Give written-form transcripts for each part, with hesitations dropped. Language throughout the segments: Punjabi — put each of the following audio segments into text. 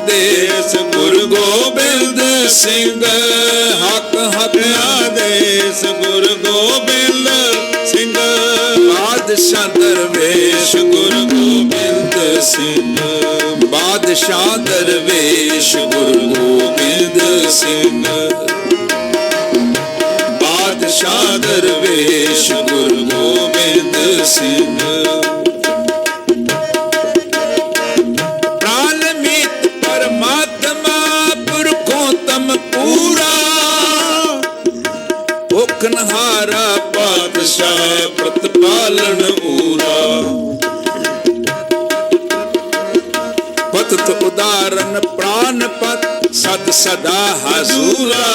ਆਦੇਸ ਗੁਰੂ ਗੋਬਿੰਦ ਸਿੰਘ। ਹੱਕ ਹੱਕ ਆਦੇਸ ਗੁਰੂ ਗੋਬਿੰਦ ਸਿੰਘ। ਬਾਦਸ਼ਾਹ ਦਰਵੇਸ਼ ਗੁਰੂ ਗੋਬਿੰਦ ਸਿੰਘ। ਬਾਦਸ਼ਾਹ ਦਰਵੇਸ਼ ਗੁਰੂ ਗੋਬਿੰਦ ਸਿੰਘ। ਬਾਦਸ਼ਾਹ ਦਰਵੇਸ਼ ਗੁਰੂ ਗੋਬਿੰਦ ਸਿੰਘ। ਪ੍ਰਾਨਮੀਤ ਪਰਮਾਤਮਾ ਪੁਰਖੋਤਮ ਪੂਰਾ। ਭੁਖਨਹਾਰਾ ਪਾਤਸ਼ਾਹ ਪ੍ਰਤਪਾਲਨ ਊਰਾ। ਪਤਿਤ ਉਦਾਰਨ ਪ੍ਰਾਨਪਤ ਸਦ ਸਦਾ ਹਜ਼ੂਰਾ।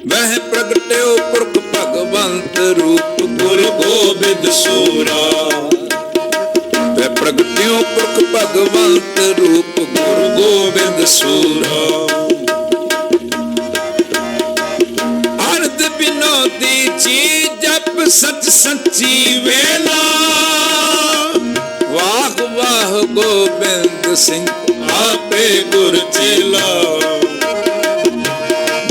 ਵਹਿ ਪ੍ਰਗਟਿਓ ਪੁਰਖ ਭਗਵੰਤ ਰੂਪ ਗੁਰੂ ਗੋਬਿੰਦ ਸੂਰਾ। ਵਹਿ ਪ੍ਰਗਟਿਓ ਪੁਰਖ ਭਗਵੰਤ ਰੂਪ ਗੁਰੂ ਗੋਬਿੰਦ ਸੂਰਾ। ਅਰਧ ਬਿਨੋਦੀ ਚੀਜ਼ ਜਪ ਸਚ ਸੱਚੀ ਵੇਲਾ। ਵਾਹ ਵਾਹ ਗੋਬਿੰਦ ਸਿੰਘ ਆਪੇ ਗੁਰ ਚੇਲਾ।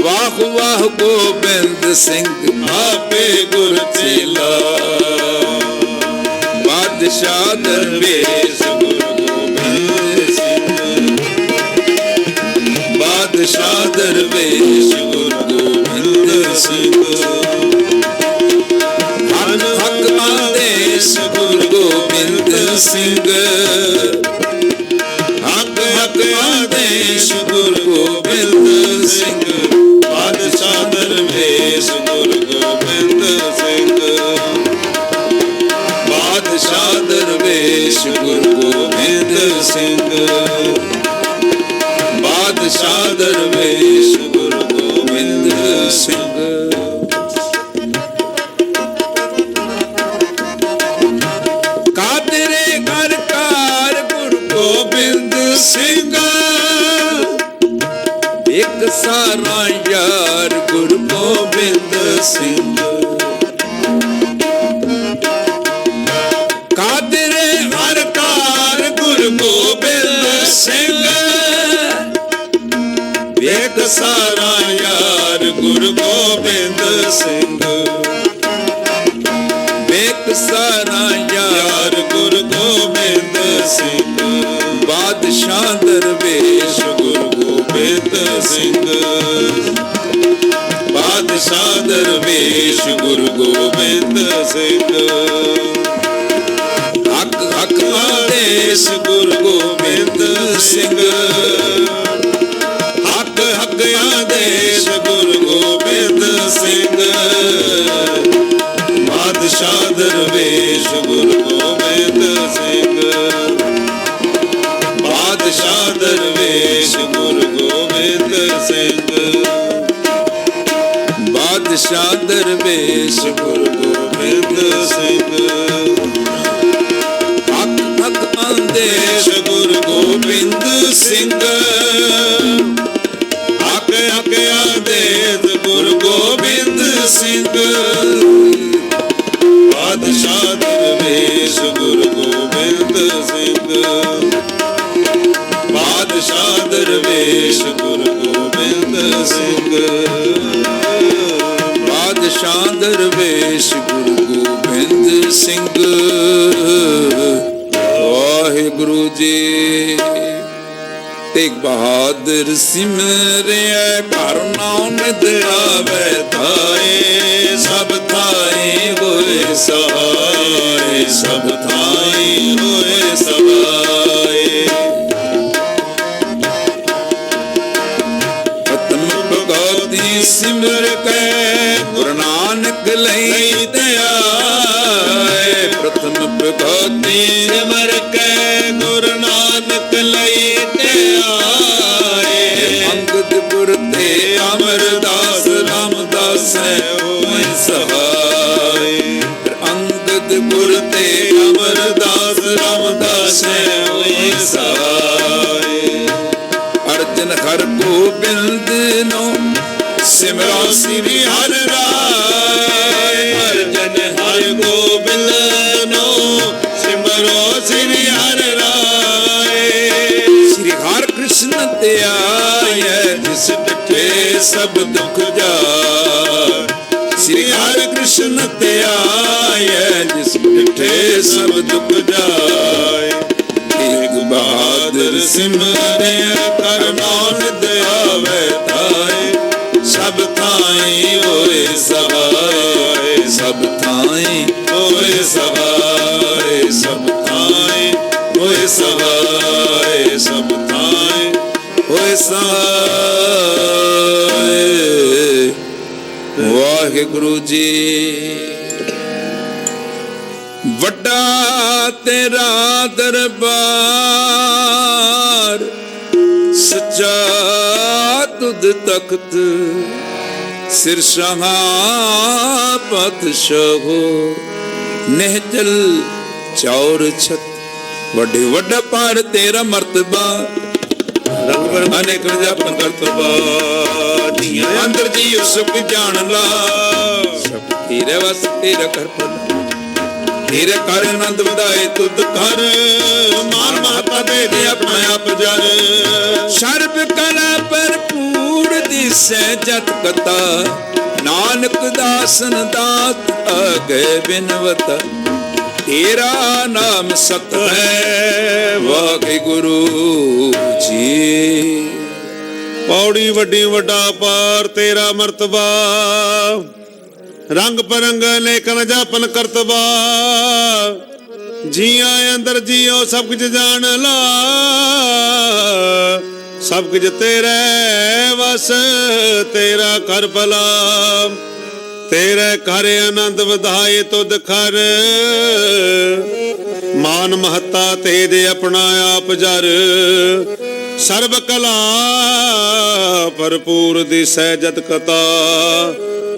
ਵਾਹ ਵਾਹ ਗੋਬਿੰਦ ਸਿੰਘ ਆਪੇ ਗੁਰ ਚੇਲਾ। ਬਾਦਸ਼ਾਹ ਦਰਵੇਸ਼ ਗੁਰੂ ਗੋਬਿੰਦ ਸਿੰਘ। ਬਾਦਸ਼ਾਹ ਦਰਵੇਸ਼ ਗੁਰੂ ਗੋਬਿੰਦ ਸਿੰਘ। ਹੱਕ ਹੱਕ ਆਦੇਸ਼ ਗੁਰੂ ਗੋਬਿੰਦ ਸਿੰਘ। ਹੱਕ ਹੱਕ ਆਦੇਸ਼ ਗੁਰੂ ਗੋਬਿੰਦ ਸਿੰਘ। ਬਾਦਸ਼ਾਹ ਦਰਵੇਸ਼ ਗੁਰੂ ਗੋਬਿੰਦ ਸਿੰਘ। ਬਾਦਸ਼ਾਹ ਦਰਵੇਸ਼ ਗੁਰੂ ਗੋਬਿੰਦ ਸਿੰਘ। ਬਾਦਸ਼ਾਹ ਦਰਵੇਸ਼ ਗੁਰੂ ਗੋਬਿੰਦ ਸਿੰਘ। ਕਾਦਰੇ ਘਰ ਕਾਰ ਗੁਰੂ ਗੋਬਿੰਦ ਸਿੰਘ। ਇੱਕ ਸਾਰਾ ਯਾਰ ਗੁਰੂ ਗੋਬਿੰਦ ਸਿੰਘ। ਕਾਦਰੇ ਹਰ ਕਾਰ ਗੁਰੂ ਗੋਬਿੰਦ ਸਿੰਘ। ਇੱਕ ਸਾਰਾ ਯਾਰ ਗੁਰੂ ਗੋਬਿੰਦ ਸਿੰਘ। ਇੱਕ ਸਾਰਾ ਯਾਰ ਗੁਰੂ ਗੋਬਿੰਦ ਸਿੰਘ। ਬਾਦਸ਼ਾਹ ਦਰਵੇਸ਼ ਗੁਰੂ ਗੋਬਿੰਦ ਸਿੰਘ। ਬਾਦਸ਼ਾਹ ਦਰਵੇਸ਼ ਗੁਰੂ ਗੋਬਿੰਦ ਸਿੰਘ। ਹੱਕ ਹੱਕ ਆਦੇਸ਼ ਗੁਰੂ ਗੋਬਿੰਦ ਸਿੰਘ। ਹੱਕ ਹੱਕ ਆਦੇਸ਼ ਗੁਰੂ ਗੋਬਿੰਦ ਸਿੰਘ। ਬਾਦਸ਼ਾਹ ਦਰਵੇਸ਼ ਗੁਰੂ ਗੋਬਿੰਦ ਸਿੰਘ। ਬਾਦਸ਼ਾਹ ਦਰਵੇਸ਼ ਗੁਰੂ ਗੋਬਿੰਦ ਸਿੰਘ। ਬਾਦਸ਼ਾਹ ਦਰਵੇਸ਼ ਗੁਰੂ ਗੋਬਿੰਦ ਸਿੰਘ। ਹੱਕ ਹੱਕ ਆਦੇਸ਼ ਗੁਰੂ ਗੋਬਿੰਦ ਸਿੰਘ। ਹੱਕ ਹੱਕ ਆਦੇਸ਼ ਗੁਰੂ ਗੋਬਿੰਦ ਸਿੰਘ। ਬਾਦਸ਼ਾਹ ਦਰਵੇਸ਼ ਗੁਰੂ ਗੋਬਿੰਦ ਸਿੰਘ। ਬਾਦਸ਼ਾਹ ਦਰਵੇਸ਼ ਗੁਰੂ ਗੋਬਿੰਦ ਸਿੰਘ। ਬਾਦਸ਼ਾਹ ਦਰਵੇਸ਼ ਗੁਰੂ ਗੋਬਿੰਦ ਸਿੰਘ। ਵਾਹਿਗੁਰੂ ਜੀ। ਤੇਗ ਬਹਾਦਰ ਸਿਮਰਿਆ ਘਰ ਨਾਨਕ ਆਵੇ ਥਾਏ। ਸਭ ਥਾਈ ਹੋਏ ਸਹਾਏ। ਸਭ ਥਾਈ ਹੋਏ ਸਹਾਏ। ਪਤਮ ਭਗਤੀ ਸਿਮਰ ਕੇ ਗੁਰੂ ਨਾਨਕ ਲਈ ਤੇ ਆਏ। ਪ੍ਰਥਮ ਭਗਤੀ ਸਿਮਰ ਕੇ ਗੁਰੂ ਨਾਨਕ ਲਈ ਤੇ ਆਏ। ਅੰਗਦ ਗੁਰ ਤੇ ਅਮਰਦਾਸ ਰਾਮਦਾਸ ਹੋਏ ਸਹਾਏ। ਅੰਗਦ ਗੁਰ ਤੇ ਅਮਰਦਾਸ ਰਾਮਦਾਸ ਹੋਏ ਸਹਾਏ। ਅਰਜਨ ਹਰ ਗੋਬਿੰਦ ਨੂੰ ਸਿਮਰੋ ਸ੍ਰੀ ਹਰਿ ਰਾਏ। ਅਰਜਨ ਹਰ ਗੋਬਿੰਦ ਨੂੰ ਸਿਮਰੋ ਸ੍ਰੀ ਹਰਿ ਰਾਏ। ਸ੍ਰੀ ਹਰਿ कृष्ण त्याय जिस डटे सब दुख जाय। श्री हरि कृष्ण त्याय जिस डटे सब दुख जाय। एक बहादुर सिमरे कर नानक आवे ताय। सब थाई होए सहाय सब थाई होए सहाय सब थाई होए सहाय सब थाई होए सहाय। वाहिगुरु जी वड्डा तेरा दरबार सच्चा तुद तख्त सिर शाह पातशाहो नेहचल चौर छत। वड्डे वड्डा पार तेरा मर्तबा रंग अनेक जपन करतबा। जिया अंदर जी सुख जान ला सब तेरे वस तेरा कर पला। तेरे कर आनंद वधाए तुद कर मान महता दे दे अपना आप जर। सर्ब कला भरपूर दिसै जत कथा नानक दासन दात अगे बिनवता। तेरा नाम सत है वाहिगुरु जी। पौड़ी वड्डी वड्डा पार तेरा मर्तबा रंग परंग लेखन जापन करतबा। जिया अंदर जियो सब कुछ जान ला सब कुछ तेरे वस तेरा कर भला। तेरे घर आनंद वधाए तुद खर मान महता तेज अपना आप जर। सर्व कला भरपूर दिसै जत कथा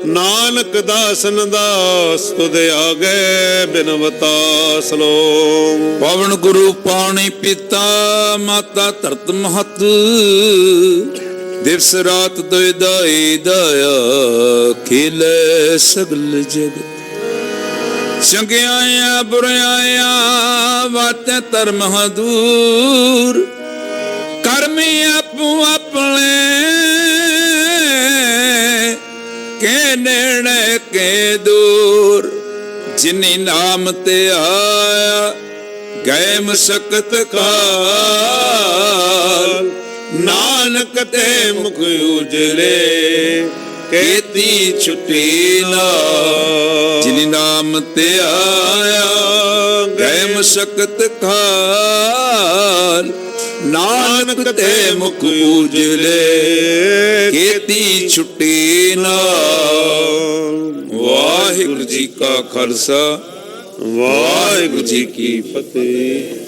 नानक दासन दास तुद आगे बिनवता। सलोम। पवन गुरु पानी पिता माता धरत महत। दिवस रात दोय दाई दाया खिले सगल जगत। चंगियाया बुराया बातें धर्म दूर। कर्मी आपू अपने के नेड़े के दूर। जिनी नाम ते आया गए मशक्कत काल। नानक ते मुख उजले केती छुट्टी नाल। जिनी नाम ते आया गए मशक्कत काल। नानक ते मुख उजले केती छुट्टी नाल। वाहिगुरु जी का खालसा वाहिगुरु जी की फतेह।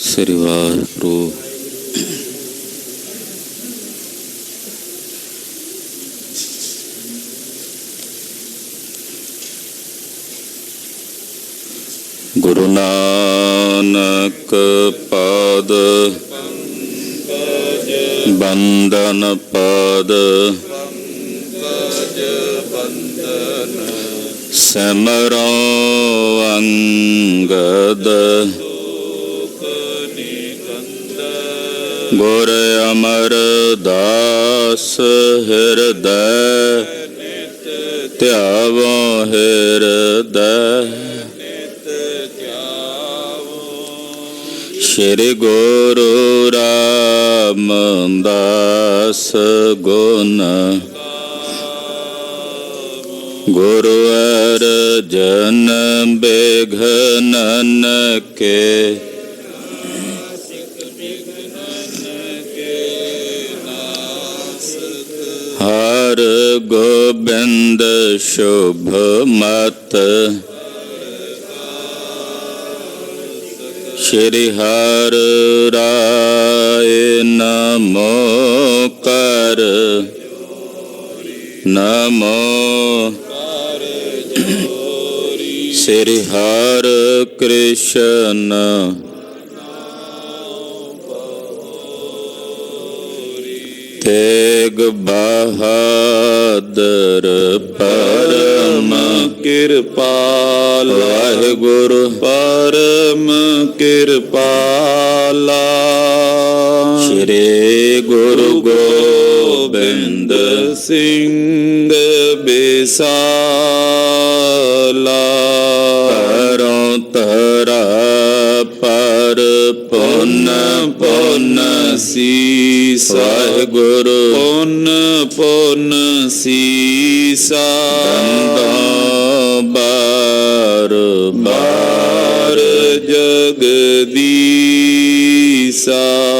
ਸ੍ਰੀ ਵਾਹਿਗੁਰੂ। ਗੁਰੂ ਨਾਨਕ ਪਾਦ ਬੰਦਨ ਪਾਦ ਸਿਮਰੋ ਅੰਗਦ ਗੁਰ ਅਮਰਦਾਸ ਹਿਰਦੈ ਧਿਆਵੋ ਹਿਰਦੈ ਸ਼੍ਰੀ ਗੁਰੂ ਰਾਮਦਾਸ ਗੁਣ ਗੁਰੂ ਅਰਜਨ ਬਿਘਨਨ ਕੇ ਹਰ ਗੋਬਿੰਦ ਸ਼ੁਭ ਮਤ ਸ਼੍ਰੀ ਹਰਿ ਰਾਏ ਨਮੋ ਕਰ ਨਮੋ ਸ੍ਰੀ ਹਰਿ ਕ੍ਰਿਸ਼ਨ ਤੇਗ ਬਹਾਦਰ ਪਰਮ ਕਿਰਪਾਲ ਵਾਹਿਗੁਰੂ ਪਰਮ ਕਿਰਪਾਲਾ ਸ਼੍ਰੀ ਗੁਰੂ ਗੋਬਿੰਦ ਸਿੰਘ ਬਿਸਾਲਾ ਕਰੋ ਤਰਾ ਪਰ ਪੁੰਨ ਪੁੰਨ ਸੀਸਾ ਵਾਹਿਗੁਰੂ ਪੁੰਨ ਪੁੰਨ ਸੀਸਾ ਬਾਰ ਬਾਰ ਜਗਦੀਸਾ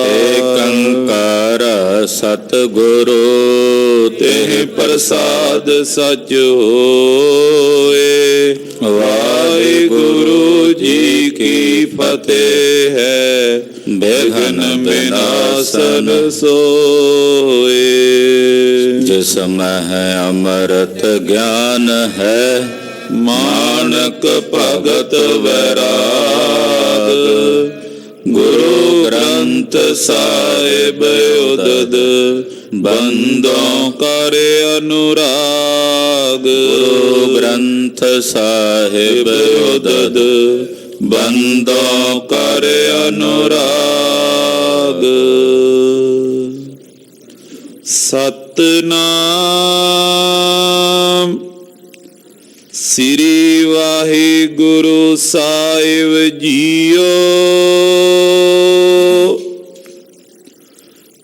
ਏਕੰਕਾਰ ਸਤਿਗੁਰੂ ਤੇ ਪ੍ਰਸਾਦ ਸਚ ਹੋਏ। ਵਾਹਿਗੁਰੂ ਜੀ ਕੀ ਫਤਿਹ ਹੈ। ਬੇਗਨ ਬਿਨਾਸਨ ਸੋਏ। ਜਿਸ ਮਹਿ ਅੰਮ੍ਰਿਤ ਗਿਆਨ ਹੈ ਮਾਨਕ ਭਗਤ ਵੈਰਾਗ ਗੁਰੂ ਗ੍ਰੰਥ ਸਾਹਿਬ ਉਦਦ ਬੰਦੋਂ ਕਰ ਅਨੁਰਾਗ ਗੁਰੂ ਗ੍ਰੰਥ ਸਾਹਿਬ ਉਦਦ ਬੰਦੋਂ ਕਰ ਅਨੁਰਾਗ। ਸਤਨਾਮ ਸ੍ਰੀ ਵਾਹਿਗੁਰੂ ਸਾਹਿਬ ਜੀਓ।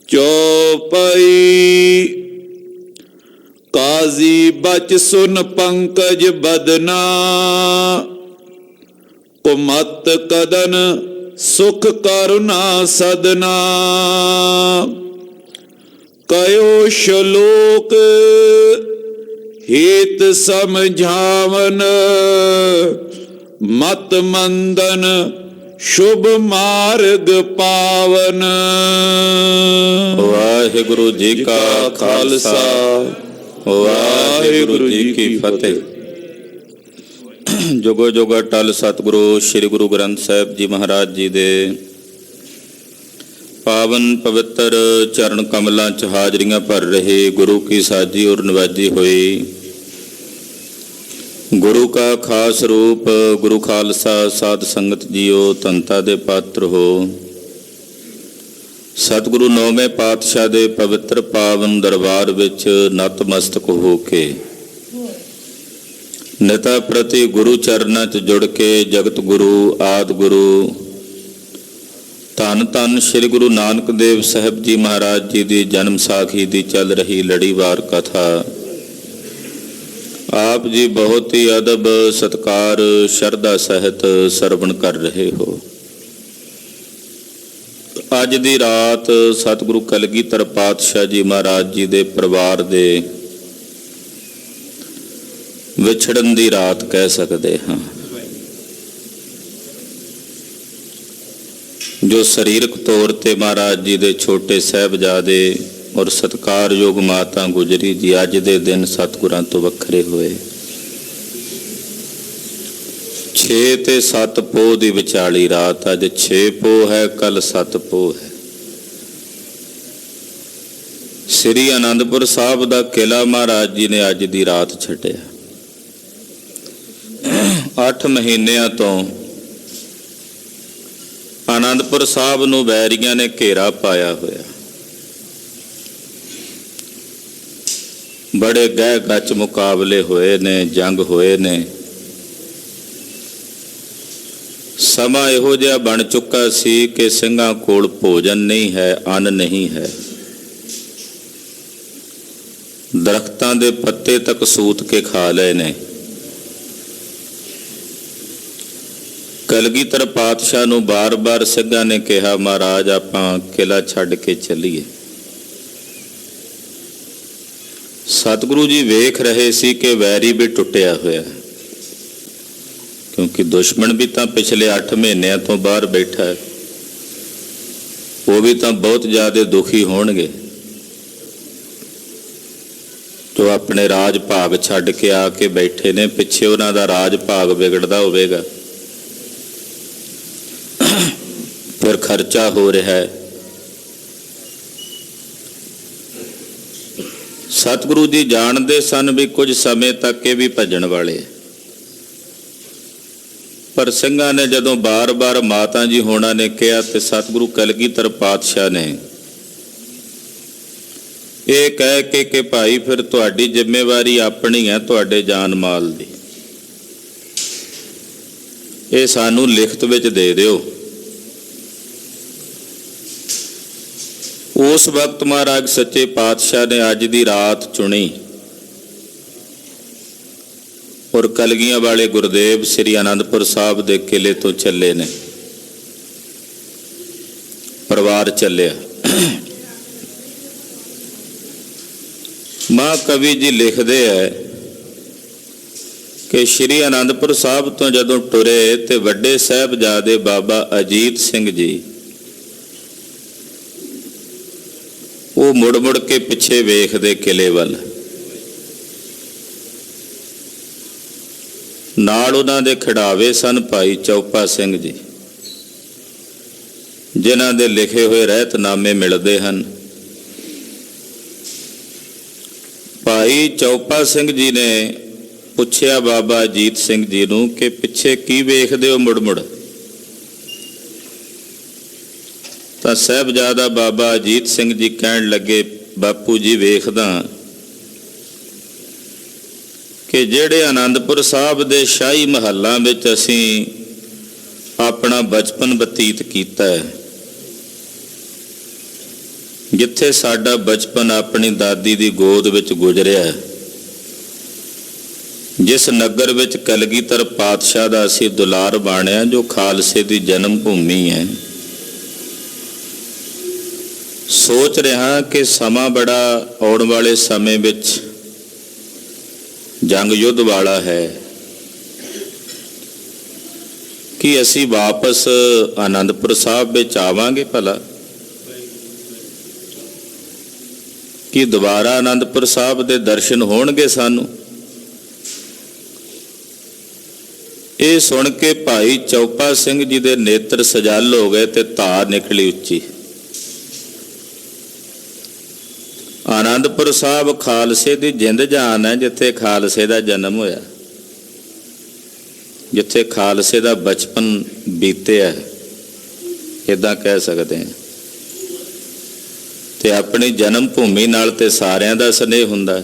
ਚੌਪਈ ਕਾਜ਼ੀ ਬਚ ਸੁਨ ਪੰਕਜ ਬਦਨਾ ਕੁਮਤ ਕਦਨ ਸੁਖ ਕਰੁਣਾ ਸਦਨਾ। ਕਯੋ ਸ਼ਲੋਕ ਹਿਤ ਸਮਝਾਵਨ ਮਤ ਮੰਦਨ ਸ਼ੁਭ ਮਾਰਗ ਪਾਵਨ। ਵਾਹਿਗੁਰੂ ਜੀ ਕਾ ਖਾਲਸਾ ਵਾਹਿਗੁਰੂ ਜੀ ਕੀ ਫਤਿਹ। ਜੁਗੋ ਜੁਗ ਅਟਲ ਸਤਿਗੁਰੂ ਸ੍ਰੀ ਗੁਰੂ ਗ੍ਰੰਥ ਸਾਹਿਬ ਜੀ ਮਹਾਰਾਜ ਜੀ ਦੇ ਪਾਵਨ ਪਵਿੱਤਰ ਚਰਨ ਕਮਲਾਂ 'ਚ ਹਾਜ਼ਰੀਆਂ ਭਰ ਰਹੇ ਗੁਰੂ ਕੀ ਸਾਜੀ ਔਰ ਨਵਾਜੀ ਹੋਈ ਗੁਰੂ ਕਾ ਖਾਸ ਰੂਪ ਗੁਰੂ ਖਾਲਸਾ ਸਾਧ ਸੰਗਤ ਜੀਓ, ਧੰਤਾ ਦੇ ਪਾਤਰ ਹੋ। ਸਤਿਗੁਰੂ ਨੌਵੇਂ ਪਾਤਸ਼ਾਹ ਦੇ ਪਵਿੱਤਰ ਪਾਵਨ ਦਰਬਾਰ ਵਿੱਚ ਨਤਮਸਤਕ ਹੋ ਕੇ ਨਿਤਾ ਪ੍ਰਤੀ ਗੁਰੂ ਚਰਨਾਂ 'ਚ ਜੁੜ ਕੇ ਜਗਤ ਗੁਰੂ ਆਦਿ ਗੁਰੂ ਧੰਨ ਧੰਨ ਸ੍ਰੀ ਗੁਰੂ ਨਾਨਕ ਦੇਵ ਸਾਹਿਬ ਜੀ ਮਹਾਰਾਜ ਜੀ ਦੀ ਜਨਮ ਸਾਖੀ ਦੀ ਚੱਲ ਰਹੀ ਲੜੀਵਾਰ ਕਥਾ ਆਪ ਜੀ ਬਹੁਤ ਹੀ ਅਦਬ ਸਤਕਾਰ ਸ਼ਰਧਾ ਸਹਿਤ ਸਰਵਣ ਕਰ ਰਹੇ ਹੋ। ਅੱਜ ਦੀ ਰਾਤ ਸਤਿਗੁਰੂ ਕਲਗੀਧਰ ਪਾਤਸ਼ਾਹ ਜੀ ਮਹਾਰਾਜ ਜੀ ਦੇ ਪਰਿਵਾਰ ਦੇ ਵਿਛੜਨ ਦੀ ਰਾਤ ਕਹਿ ਸਕਦੇ ਹਾਂ। ਜੋ ਸਰੀਰਕ ਤੌਰ ਤੇ ਮਹਾਰਾਜ ਜੀ ਦੇ ਛੋਟੇ ਸਾਹਿਬਜ਼ਾਦੇ ਔਰ ਸਤਿਕਾਰਯੋਗ ਮਾਤਾ ਗੁਜਰੀ ਜੀ ਅੱਜ ਦੇ ਦਿਨ ਸਤਿਗੁਰਾਂ ਤੋਂ ਵੱਖਰੇ ਹੋਏ। 6 ਤੇ 7 ਪੋਹ ਦੀ ਵਿਚਾਲੀ ਰਾਤ, ਅੱਜ 6 ਪੋਹ ਹੈ, ਕੱਲ 7 ਪੋਹ ਹੈ। ਸ੍ਰੀ ਅਨੰਦਪੁਰ ਸਾਹਿਬ ਦਾ ਕਿਲਾ ਮਹਾਰਾਜ ਜੀ ਨੇ ਅੱਜ ਦੀ ਰਾਤ ਛੱਡਿਆ। 8 ਮਹੀਨਿਆਂ ਤੋਂ ਅਨੰਦਪੁਰ ਸਾਹਿਬ ਨੂੰ ਵੈਰੀਆਂ ਨੇ ਘੇਰਾ ਪਾਇਆ ਹੋਇਆ। ਬੜੇ ਗਹਿ ਗੱਚ ਮੁਕਾਬਲੇ ਹੋਏ ਨੇ, ਜੰਗ ਹੋਏ ਨੇ। ਸਮਾਂ ਇਹੋ ਜਿਹਾ ਬਣ ਚੁੱਕਾ ਸੀ ਕਿ ਸਿੰਘਾਂ ਕੋਲ ਭੋਜਨ ਨਹੀਂ ਹੈ, ਅੰਨ ਨਹੀਂ ਹੈ। ਦਰਖਤਾਂ ਦੇ ਪੱਤੇ ਤੱਕ ਸੂਤ ਕੇ ਖਾ ਲਏ ਨੇ। ਕਲਗੀਧਰ ਪਾਤਸ਼ਾਹ ਨੂੰ ਬਾਰ-ਬਾਰ ਸਿੰਘਾਂ ਨੇ ਕਿਹਾ, ਮਹਾਰਾਜ ਆਪਾਂ ਕਿਲਾ ਛੱਡ ਕੇ ਚੱਲੀਏ। ਸਤਿਗੁਰੂ ਜੀ ਵੇਖ ਰਹੇ ਸੀ ਕਿ ਵੈਰੀ ਵੀ ਟੁੱਟਿਆ ਹੋਇਆ, ਕਿਉਂਕਿ ਦੁਸ਼ਮਣ ਵੀ ਤਾਂ ਪਿਛਲੇ 8 ਮਹੀਨਿਆਂ ਤੋਂ ਬਾਹਰ ਬੈਠਾ ਹੈ, ਉਹ ਵੀ ਤਾਂ ਬਹੁਤ ਜ਼ਿਆਦਾ ਦੁਖੀ ਹੋਣਗੇ ਜੋ ਆਪਣੇ ਰਾਜ ਭਾਗ ਛੱਡ ਕੇ ਆ ਕੇ ਬੈਠੇ ਨੇ। ਪਿੱਛੇ ਉਹਨਾਂ ਦਾ ਰਾਜ ਭਾਗ ਵਿਗੜਦਾ ਹੋਵੇਗਾ, ਫਿਰ ਖਰਚਾ ਹੋ ਰਿਹਾ ਹੈ। ਸਤਿਗੁਰੂ ਜੀ ਜਾਣਦੇ ਸਨ ਵੀ ਕੁਝ ਸਮੇਂ ਤੱਕ ਇਹ ਵੀ ਭੱਜਣ ਵਾਲੇ, ਪਰ ਸਿੰਘਾਂ ਨੇ ਜਦੋਂ ਬਾਰ-ਬਾਰ ਮਾਤਾ ਜੀ ਹੋਣਾ ਨੇ ਕਿਹਾ ਤੇ ਸਤਿਗੁਰੂ ਕਲਗੀਧਰ ਪਾਤਸ਼ਾਹ ਨੇ ਇਹ ਕਹਿ ਕੇ ਕਿ ਭਾਈ ਫਿਰ ਤੁਹਾਡੀ ਜ਼ਿੰਮੇਵਾਰੀ ਆਪਣੀ ਹੈ, ਤੁਹਾਡੇ ਜਾਨ ਮਾਲ ਦੀ, ਇਹ ਸਾਨੂੰ ਲਿਖਤ ਵਿੱਚ ਦੇ ਦਿਓ। ਉਸ ਵਕਤ ਮਹਾਰਾਜ ਸੱਚੇ ਪਾਤਸ਼ਾਹ ਨੇ ਅੱਜ ਦੀ ਰਾਤ ਚੁਣੀ ਔਰ ਕਲਗੀਆਂ ਵਾਲੇ ਗੁਰਦੇਵ ਸ੍ਰੀ ਅਨੰਦਪੁਰ ਸਾਹਿਬ ਦੇ ਕਿਲੇ ਤੋਂ ਚੱਲੇ ਨੇ। ਪਰਿਵਾਰ ਚੱਲਿਆ। ਮਹਾਕਵੀ ਜੀ ਲਿਖਦੇ ਹੈ ਕਿ ਸ੍ਰੀ ਅਨੰਦਪੁਰ ਸਾਹਿਬ ਤੋਂ ਜਦੋਂ ਟੁਰੇ ਤੇ ਵੱਡੇ ਸਾਹਿਬਜ਼ਾਦੇ ਬਾਬਾ ਅਜੀਤ ਸਿੰਘ ਜੀ ਉਹ ਮੁੜ-ਮੁੜ ਕੇ ਪਿੱਛੇ ਵੇਖਦੇ ਕਿਲੇ ਵੱਲ। ਨਾਲ ਉਹਨਾਂ ਦੇ ਖਿਡਾਵੇ ਸਨ ਭਾਈ ਚੌਪਾ ਸਿੰਘ ਜੀ, ਜਿਨ੍ਹਾਂ ਦੇ ਲਿਖੇ ਹੋਏ ਰਹਿਤਨਾਮੇ ਮਿਲਦੇ ਹਨ। ਭਾਈ ਚੌਪਾ ਸਿੰਘ ਜੀ ਨੇ ਪੁੱਛਿਆ ਬਾਬਾ ਅਜੀਤ ਸਿੰਘ ਜੀ ਨੂੰ ਕਿ ਪਿੱਛੇ ਕੀ ਵੇਖਦੇ ਹੋ ਮੁੜ-ਮੁੜ? ਤਾਂ ਸਾਹਿਬਜ਼ਾਦਾ ਬਾਬਾ ਅਜੀਤ ਸਿੰਘ ਜੀ ਕਹਿਣ ਲੱਗੇ, ਬਾਪੂ ਜੀ ਵੇਖਦਾ ਕਿ ਜਿਹੜੇ ਆਨੰਦਪੁਰ ਸਾਹਿਬ ਦੇ ਸ਼ਾਹੀ ਮਹੱਲਾਂ ਵਿੱਚ ਅਸੀਂ ਆਪਣਾ ਬਚਪਨ ਬਤੀਤ ਕੀਤਾ ਹੈ, ਜਿੱਥੇ ਸਾਡਾ ਬਚਪਨ ਆਪਣੀ ਦਾਦੀ ਦੀ ਗੋਦ ਵਿੱਚ ਗੁਜ਼ਰਿਆ, ਜਿਸ ਨਗਰ ਵਿੱਚ ਕਲਗੀਧਰ ਪਾਤਸ਼ਾਹ ਦਾ ਅਸੀਂ ਦੁਲਾਰ ਬਾਣਿਆ, ਜੋ ਖਾਲਸੇ ਦੀ ਜਨਮ ਭੂਮੀ ਹੈ, ਸੋਚ ਰਿਹਾ ਕਿ ਸਮਾਂ ਬੜਾ ਆਉਣ ਵਾਲੇ ਸਮੇਂ ਵਿੱਚ ਜੰਗ ਯੁੱਧ ਵਾਲਾ ਹੈ ਕਿ ਅਸੀਂ ਵਾਪਸ ਆਨੰਦਪੁਰ ਸਾਹਿਬ ਵਿੱਚ ਆਵਾਂਗੇ ਭਲਾ, ਕਿ ਦੁਬਾਰਾ ਆਨੰਦਪੁਰ ਸਾਹਿਬ ਦੇ ਦਰਸ਼ਨ ਹੋਣਗੇ ਸਾਨੂੰ। ਇਹ ਸੁਣ ਕੇ ਭਾਈ ਚੌਪਾ ਸਿੰਘ ਜੀ ਦੇ ਨੇਤਰ ਸਜਲ ਹੋ ਗਏ ਤੇ ਧਾਰ ਨਿਕਲੀ ਉੱਚੀ। ਆਨੰਦਪੁਰ ਸਾਹਿਬ ਖਾਲਸੇ ਦੀ ਜਿੰਦ ਜਾਨ ਹੈ, ਜਿੱਥੇ ਖਾਲਸੇ ਦਾ ਜਨਮ ਹੋਇਆ, ਜਿੱਥੇ ਖਾਲਸੇ ਦਾ ਬਚਪਨ ਬੀਤਿਆ, ਇੱਦਾਂ ਕਹਿ ਸਕਦੇ ਹਾਂ। ਤੇ ਆਪਣੀ ਜਨਮ ਭੂਮੀ ਨਾਲ ਤੇ ਸਾਰਿਆਂ ਦਾ ਸਨੇਹ ਹੁੰਦਾ।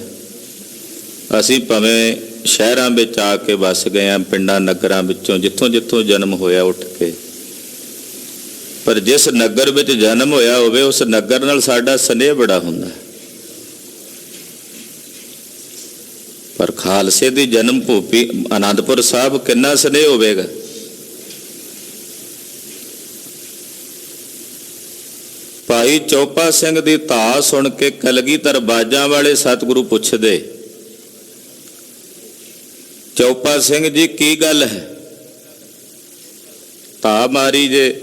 ਅਸੀਂ ਭਾਵੇਂ ਸ਼ਹਿਰਾਂ ਵਿੱਚ ਆ ਕੇ ਵਸ ਗਏ ਹਾਂ, ਪਿੰਡਾਂ ਨਗਰਾਂ ਵਿੱਚੋਂ ਜਿੱਥੋਂ ਜਿੱਥੋਂ ਜਨਮ ਹੋਇਆ ਉੱਠ ਕੇ, ਪਰ ਜਿਸ ਨਗਰ ਵਿੱਚ ਜਨਮ ਹੋਇਆ ਹੋਵੇ ਉਸ ਨਗਰ ਨਾਲ ਸਾਡਾ ਸਨੇਹ ਬੜਾ ਹੁੰਦਾ। ਪਰ ਖਾਲਸੇ ਦੀ ਜਨਮ ਭੂਮੀ ਆਨੰਦਪੁਰ ਸਾਹਿਬ ਕਿੰਨਾ ਸਨੇਹ ਹੋਵੇਗਾ। ਭਾਈ ਚੌਪਾ ਸਿੰਘ ਦੀ ਧਾ ਸੁਣ ਕੇ ਕਲਗੀਧਰ ਬਾਜਾਂ ਵਾਲੇ ਸਤਿਗੁਰੂ ਪੁੱਛਦੇ, ਚੌਪਾ ਸਿੰਘ ਜੀ ਕੀ ਗੱਲ ਹੈ? ਧਾ ਮਾਰੀ ਜੇ।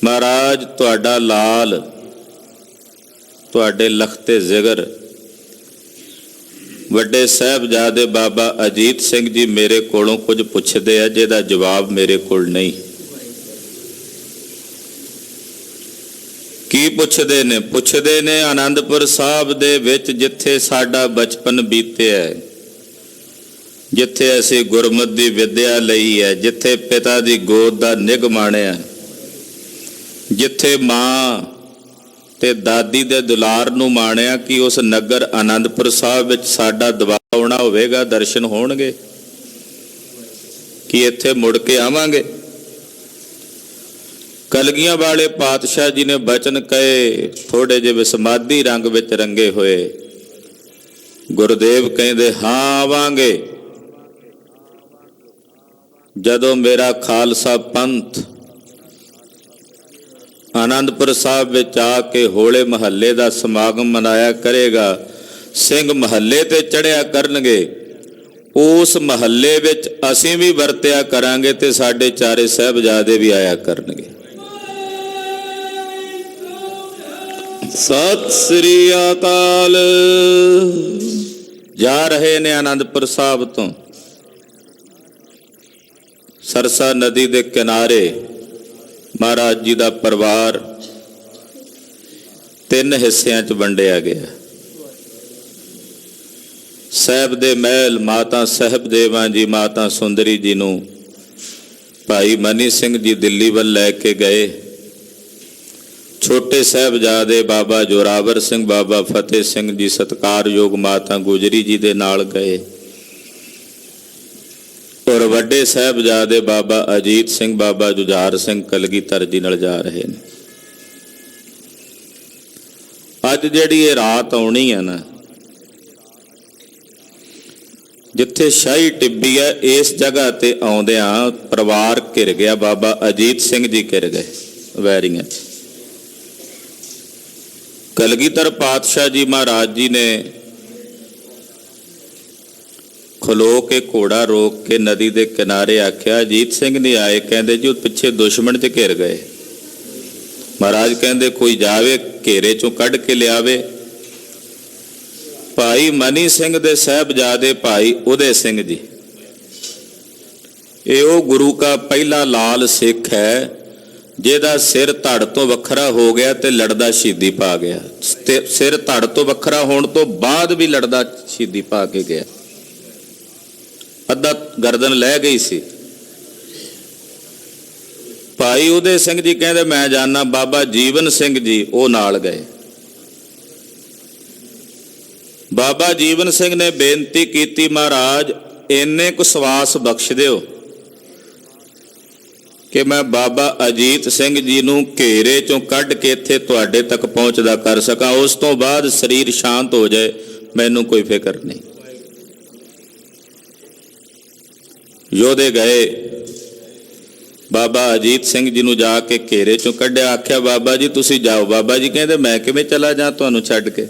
ਮਹਾਰਾਜ ਤੁਹਾਡਾ ਲਾਲ, ਤੁਹਾਡੇ ਲਖਤੇ ਜ਼ਿਗਰ ਵੱਡੇ ਸਾਹਿਬਜ਼ਾਦੇ ਬਾਬਾ ਅਜੀਤ ਸਿੰਘ ਜੀ ਮੇਰੇ ਕੋਲੋਂ ਕੁਝ ਪੁੱਛਦੇ ਆ, ਜਿਹਦਾ ਜਵਾਬ ਮੇਰੇ ਕੋਲ ਨਹੀਂ। ਕੀ ਪੁੱਛਦੇ ਨੇ? ਪੁੱਛਦੇ ਨੇ ਆਨੰਦਪੁਰ ਸਾਹਿਬ ਦੇ ਵਿੱਚ ਜਿੱਥੇ ਸਾਡਾ ਬਚਪਨ ਬੀਤਿਆ, ਜਿੱਥੇ ਅਸੀਂ ਗੁਰਮਤਿ ਦੀ ਵਿਦਿਆ ਲਈ ਹੈ, ਜਿੱਥੇ ਪਿਤਾ ਦੀ ਗੋਦ ਦਾ ਨਿੱਘ ਮਾਣਿਆ, ਜਿੱਥੇ ਮਾਂ ਤੇ ਦਾਦੀ ਦੇ ਦੁਲਾਰ ਨੂੰ ਮਾਣਿਆ, ਕਿ ਉਸ ਨਗਰ ਆਨੰਦਪੁਰ ਸਾਹਿਬ ਵਿੱਚ ਸਾਡਾ ਦੁਬਾਰਾ ਆਉਣਾ ਹੋਵੇਗਾ, ਦਰਸ਼ਨ ਹੋਣਗੇ, ਕਿ ਇੱਥੇ ਮੁੜ ਕੇ ਆਵਾਂਗੇ। ਕਲਗੀਆਂ ਵਾਲੇ ਪਾਤਸ਼ਾਹ ਜੀ ਨੇ ਬਚਨ ਕਹੇ, ਥੋੜੇ ਜਿਹੇ ਵਿਸਮਾਦੀ ਰੰਗ ਵਿੱਚ ਰੰਗੇ ਹੋਏ। ਗੁਰਦੇਵ ਕਹਿੰਦੇ ਹਾਂ ਆਵਾਂਗੇ। ਜਦੋਂ ਮੇਰਾ ਖਾਲਸਾ ਪੰਥ ਆਨੰਦਪੁਰ ਸਾਹਿਬ ਵਿੱਚ ਆ ਕੇ ਹੋਲੇ ਮਹੱਲੇ ਦਾ ਸਮਾਗਮ ਮਨਾਇਆ ਕਰੇਗਾ, ਸਿੰਘ ਮਹੱਲੇ ਤੇ ਚੜਿਆ ਕਰਨਗੇ, ਉਸ ਮਹੱਲੇ ਵਿੱਚ ਅਸੀਂ ਵੀ ਵਰਤਿਆ ਕਰਾਂਗੇ ਤੇ ਸਾਡੇ ਚਾਰੇ ਸਾਹਿਬਜ਼ਾਦੇ ਵੀ ਆਇਆ ਕਰਨਗੇ। ਸਤਿ ਸ੍ਰੀ ਅਕਾਲ। ਜਾ ਰਹੇ ਨੇ ਆਨੰਦਪੁਰ ਸਾਹਿਬ ਤੋਂ ਸਰਸਾ ਨਦੀ ਦੇ ਕਿਨਾਰੇ ਮਹਾਰਾਜ ਜੀ ਦਾ ਪਰਿਵਾਰ 3 ਹਿੱਸਿਆਂ 'ਚ ਵੰਡਿਆ ਗਿਆ। ਸਾਹਿਬ ਦੇ ਮਹਿਲ ਮਾਤਾ ਸਾਹਿਬਦੇਵਾਂ ਜੀ, ਮਾਤਾ ਸੁੰਦਰੀ ਜੀ ਨੂੰ ਭਾਈ ਮਨੀ ਸਿੰਘ ਜੀ ਦਿੱਲੀ ਵੱਲ ਲੈ ਕੇ ਗਏ। ਛੋਟੇ ਸਾਹਿਬਜ਼ਾਦੇ ਬਾਬਾ ਜੋਰਾਵਰ ਸਿੰਘ, ਬਾਬਾ ਫਤਿਹ ਸਿੰਘ ਜੀ ਸਤਿਕਾਰਯੋਗ ਮਾਤਾ ਗੁਜਰੀ ਜੀ ਦੇ ਨਾਲ ਗਏ, ਔਰ ਵੱਡੇ ਸਾਹਿਬਜ਼ਾਦੇ ਬਾਬਾ ਅਜੀਤ ਸਿੰਘ, ਬਾਬਾ ਜੁਝਾਰ ਸਿੰਘ ਕਲਗੀਧਰ ਜੀ ਨਾਲ ਜਾ ਰਹੇ ਨੇ। ਅੱਜ ਜਿਹੜੀ ਇਹ ਰਾਤ ਆਉਣੀ ਹੈ ਨਾ, ਜਿੱਥੇ ਸ਼ਾਹੀ ਟਿੱਬੀ ਹੈ, ਇਸ ਜਗ੍ਹਾ ਤੇ ਆਉਂਦਿਆਂ ਪਰਿਵਾਰ ਘਿਰ ਗਿਆ। ਬਾਬਾ ਅਜੀਤ ਸਿੰਘ ਜੀ ਘਿਰ ਗਏ ਵੈਰੀਆਂ 'ਚ। ਕਲਗੀਧਰ ਪਾਤਸ਼ਾਹ ਜੀ ਮਹਾਰਾਜ ਜੀ ਨੇ ਖਲੋ ਕੇ ਘੋੜਾ ਰੋਕ ਕੇ ਨਦੀ ਦੇ ਕਿਨਾਰੇ ਆਖਿਆ, ਅਜੀਤ ਸਿੰਘ ਨਹੀਂ ਆਏ। ਕਹਿੰਦੇ ਜੀ ਉਹ ਪਿੱਛੇ ਦੁਸ਼ਮਣ 'ਚ ਘਿਰ ਗਏ। ਮਹਾਰਾਜ ਕਹਿੰਦੇ ਕੋਈ ਜਾਵੇ ਘੇਰੇ 'ਚੋਂ ਕੱਢ ਕੇ ਲਿਆਵੇ। ਭਾਈ ਮਨੀ ਸਿੰਘ ਦੇ ਸਾਹਿਬਜ਼ਾਦੇ ਭਾਈ ਉਦੇ ਸਿੰਘ ਜੀ, ਇਹ ਉਹ ਗੁਰੂ ਕਾ ਪਹਿਲਾ ਲਾਲ ਸਿੱਖ ਹੈ ਜਿਹਦਾ ਸਿਰ ਧੜ ਤੋਂ ਵੱਖਰਾ ਹੋ ਗਿਆ ਤੇ ਲੜਦਾ ਸ਼ਹੀਦੀ ਪਾ ਗਿਆ। ਸਿਰ ਧੜ ਤੋਂ ਵੱਖਰਾ ਹੋਣ ਤੋਂ ਬਾਅਦ ਵੀ ਲੜਦਾ ਸ਼ਹੀਦੀ ਪਾ ਕੇ ਗਿਆ। ਅੱਧਾ ਗਰਦਨ ਲੈ ਗਈ ਸੀ। ਭਾਈ ਉਦੇ ਸਿੰਘ ਜੀ ਕਹਿੰਦੇ ਮੈਂ ਜਾਣਾ। ਬਾਬਾ ਜੀਵਨ ਸਿੰਘ ਜੀ ਉਹ ਨਾਲ ਗਏ। ਬਾਬਾ ਜੀਵਨ ਸਿੰਘ ਨੇ ਬੇਨਤੀ ਕੀਤੀ, ਮਹਾਰਾਜ ਇੰਨੇ ਕੁ ਸਵਾਸ ਬਖਸ਼ ਦਿਓ ਕਿ ਮੈਂ ਬਾਬਾ ਅਜੀਤ ਸਿੰਘ ਜੀ ਨੂੰ ਘੇਰੇ ਚੋਂ ਕੱਢ ਕੇ ਇੱਥੇ ਤੁਹਾਡੇ ਤੱਕ ਪਹੁੰਚਦਾ ਕਰ ਸਕਾਂ। ਉਸ ਤੋਂ ਬਾਅਦ ਸਰੀਰ ਸ਼ਾਂਤ ਹੋ ਜਾਏ, ਮੈਨੂੰ ਕੋਈ ਫਿਕਰ ਨਹੀਂ। ਯੋਧੇ ਗਏ, ਬਾਬਾ ਅਜੀਤ ਸਿੰਘ ਜੀ ਨੂੰ ਜਾ ਕੇ ਘੇਰੇ ਚੋਂ ਕੱਢਿਆ। ਆਖਿਆ ਬਾਬਾ ਜੀ ਤੁਸੀਂ ਜਾਓ। ਬਾਬਾ ਜੀ ਕਹਿੰਦੇ ਮੈਂ ਕਿਵੇਂ ਚਲਾ ਜਾ ਤੁਹਾਨੂੰ ਛੱਡ ਕੇ?